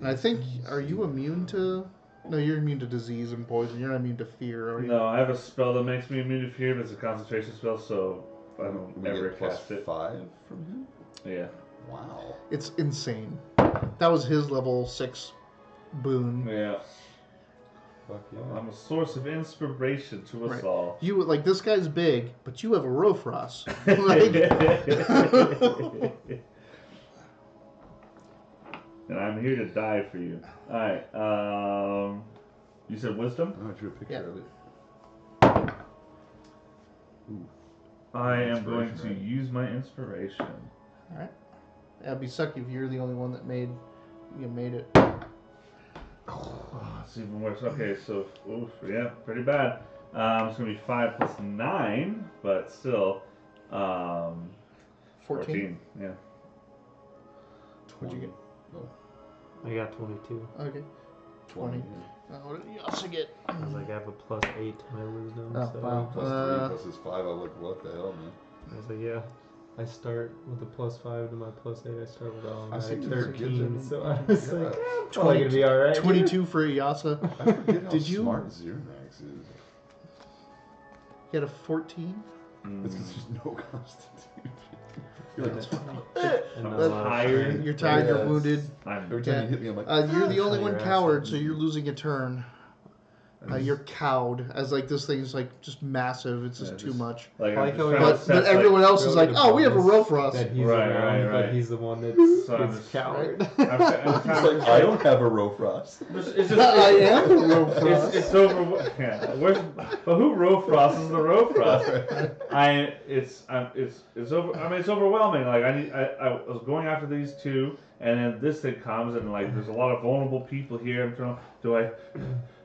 S2: And I think, are you immune to... No, you're immune to disease and poison. You're not immune to fear, are you?
S4: No, I have a spell that makes me immune to fear, but it's a concentration spell, so I don't ever cast it.
S3: +5 from him?
S4: Yeah.
S3: Wow.
S2: It's insane. That was his level 6 boon.
S4: Yeah.
S3: Fuck yeah.
S4: I'm a source of inspiration to us all.
S2: You, like, this guy's big, but you have a Rofros. Like...
S4: And I'm here to die for you. Alright, you said wisdom?
S3: I drew a picture of it. Ooh.
S4: I am going to
S3: Inspiration, right?
S4: use my inspiration.
S2: Alright. That'd be sucky if you're the only one that made it.
S4: Oh, it's even worse. Okay, so, oof, yeah, pretty bad. It's going to be 5 + 9, but still, 14. Yeah.
S2: What'd you get?
S1: I got 22.
S2: Okay. 20. What did you also get?
S1: I was like, I have a +8 to my wisdom.
S2: Oh,
S1: so
S2: wow.
S3: +3 plus his 5. I was like, what the hell, man?
S1: I was like, yeah. I start with a +5 to my +8. I start with
S3: I see
S1: 13.
S3: you.
S1: So I was
S3: Yeah.
S1: like, probably gonna be all right.
S2: 22 for Iyasa.
S3: I forget how
S2: Did you-
S3: smart Zirnax is.
S2: You had a 14?
S3: It's because there's no constitution.
S1: And
S2: That's
S4: higher.
S2: You're tired,
S3: Yeah,
S2: you're wounded.
S3: Every time you hit me, I'm like,
S2: You're the only
S1: Oh,
S2: one
S1: you're
S2: coward,
S1: actually-
S2: so you're losing a turn. You're cowed, as like this thing's like just massive. It's just too much.
S4: Like,
S1: I like
S4: I'm
S1: how
S4: just
S1: he
S4: trying to
S1: got-
S2: But
S4: assess,
S2: everyone else is
S1: really
S2: like,
S1: the
S2: oh, we have a
S1: bonus
S2: Rofros.
S1: that he's
S4: Right,
S1: around,
S4: right,
S1: but
S4: right.
S1: he's the one that's
S4: So I'm
S1: is
S4: just-
S1: coward.
S3: He's like, I don't have a Rofros.
S4: It's just,
S2: I am a Rofros.
S4: It's over. Yeah. But who Rofros is the Rofros? It's over. I mean, it's overwhelming. Like I was going after these two, and then this thing comes, and like there's a lot of vulnerable people here. I'm trying.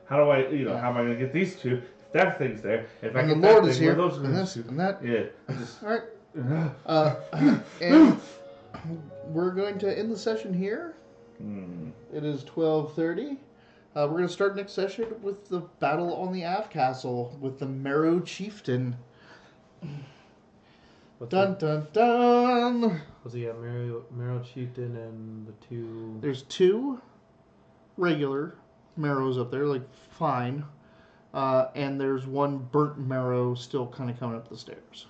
S4: How am I gonna get these two? If that thing's there, if I
S2: And
S4: get
S2: the Lord
S4: that
S2: is
S4: thing,
S2: here,
S4: where those
S2: and this, and that.
S4: Yeah. I just.
S2: All right. And we're going to end the session here. It is 12:30. We're going to start next session with the battle on the Aft Castle with the Marrow Chieftain. Dun dun dun!
S1: Was he got Marrow Chieftain and the two?
S2: There's two regular marrows up there, like fine. And there's one burnt marrow still kind of coming up the stairs.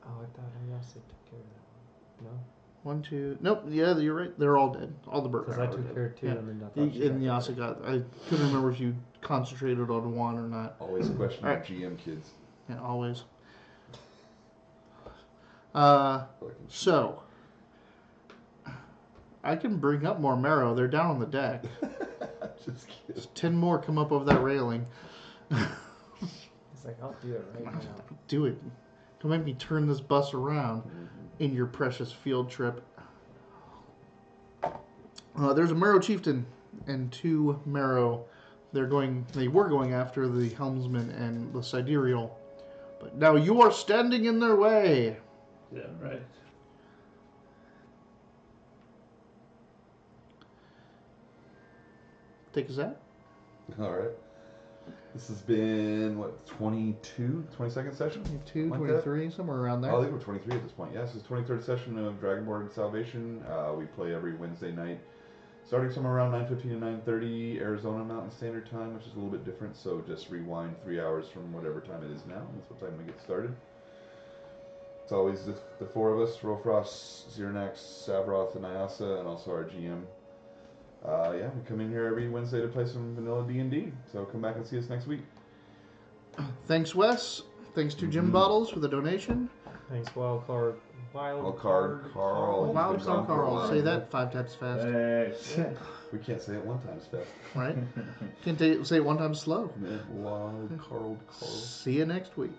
S1: Oh, I thought I also took care of that one. No?
S2: 1, 2. Nope, yeah, you're right. They're all dead. All the burnt
S1: Because I
S2: marrow are
S1: took
S2: dead.
S1: care of two
S2: Yeah.
S1: and then I thought she
S2: And
S1: got
S2: Yasa got. I couldn't remember if you concentrated on one or not.
S3: Always question
S2: Alright.
S3: GM kids.
S2: Yeah, always.
S3: Fucking
S2: So I can bring up more marrow. They're down on the deck.
S3: Just kidding.
S2: There's 10 more come up over that railing.
S1: He's like, I'll do it right now.
S2: Do it. Don't make me turn this bus around in your precious field trip. There's a Marrow Chieftain and two Marrow. They were going after the helmsman and the sidereal, but now you are standing in their way.
S4: Yeah. Right.
S2: Take us out.
S3: Alright. This has been, what, 22nd session?
S2: 22,
S3: Like
S2: 23, somewhere around there.
S3: Oh, I think we're 23 at this point. Yes, it's 23rd session of Dragonborn Salvation. We play every Wednesday night starting somewhere around 9:15 to 9:30 Arizona Mountain Standard Time, which is a little bit different. So just rewind 3 hours from whatever time it is now. That's what time we get started. It's always the four of us: Rofrost, Xernax, Savroth, and Iasa, and also our GM. Yeah, we come in here every Wednesday to play some vanilla D&D. So come back and see us next week.
S2: Thanks, Wes. Thanks to Jim Bottles for the donation.
S1: Thanks, Wildcard.
S3: Wildcard Carl.
S2: Wildcard Carl. Say that 5 times fast.
S3: We can't say it one time as fast.
S2: Right? Can't say it one time slow.
S3: Wildcard Carl.
S2: See you next week.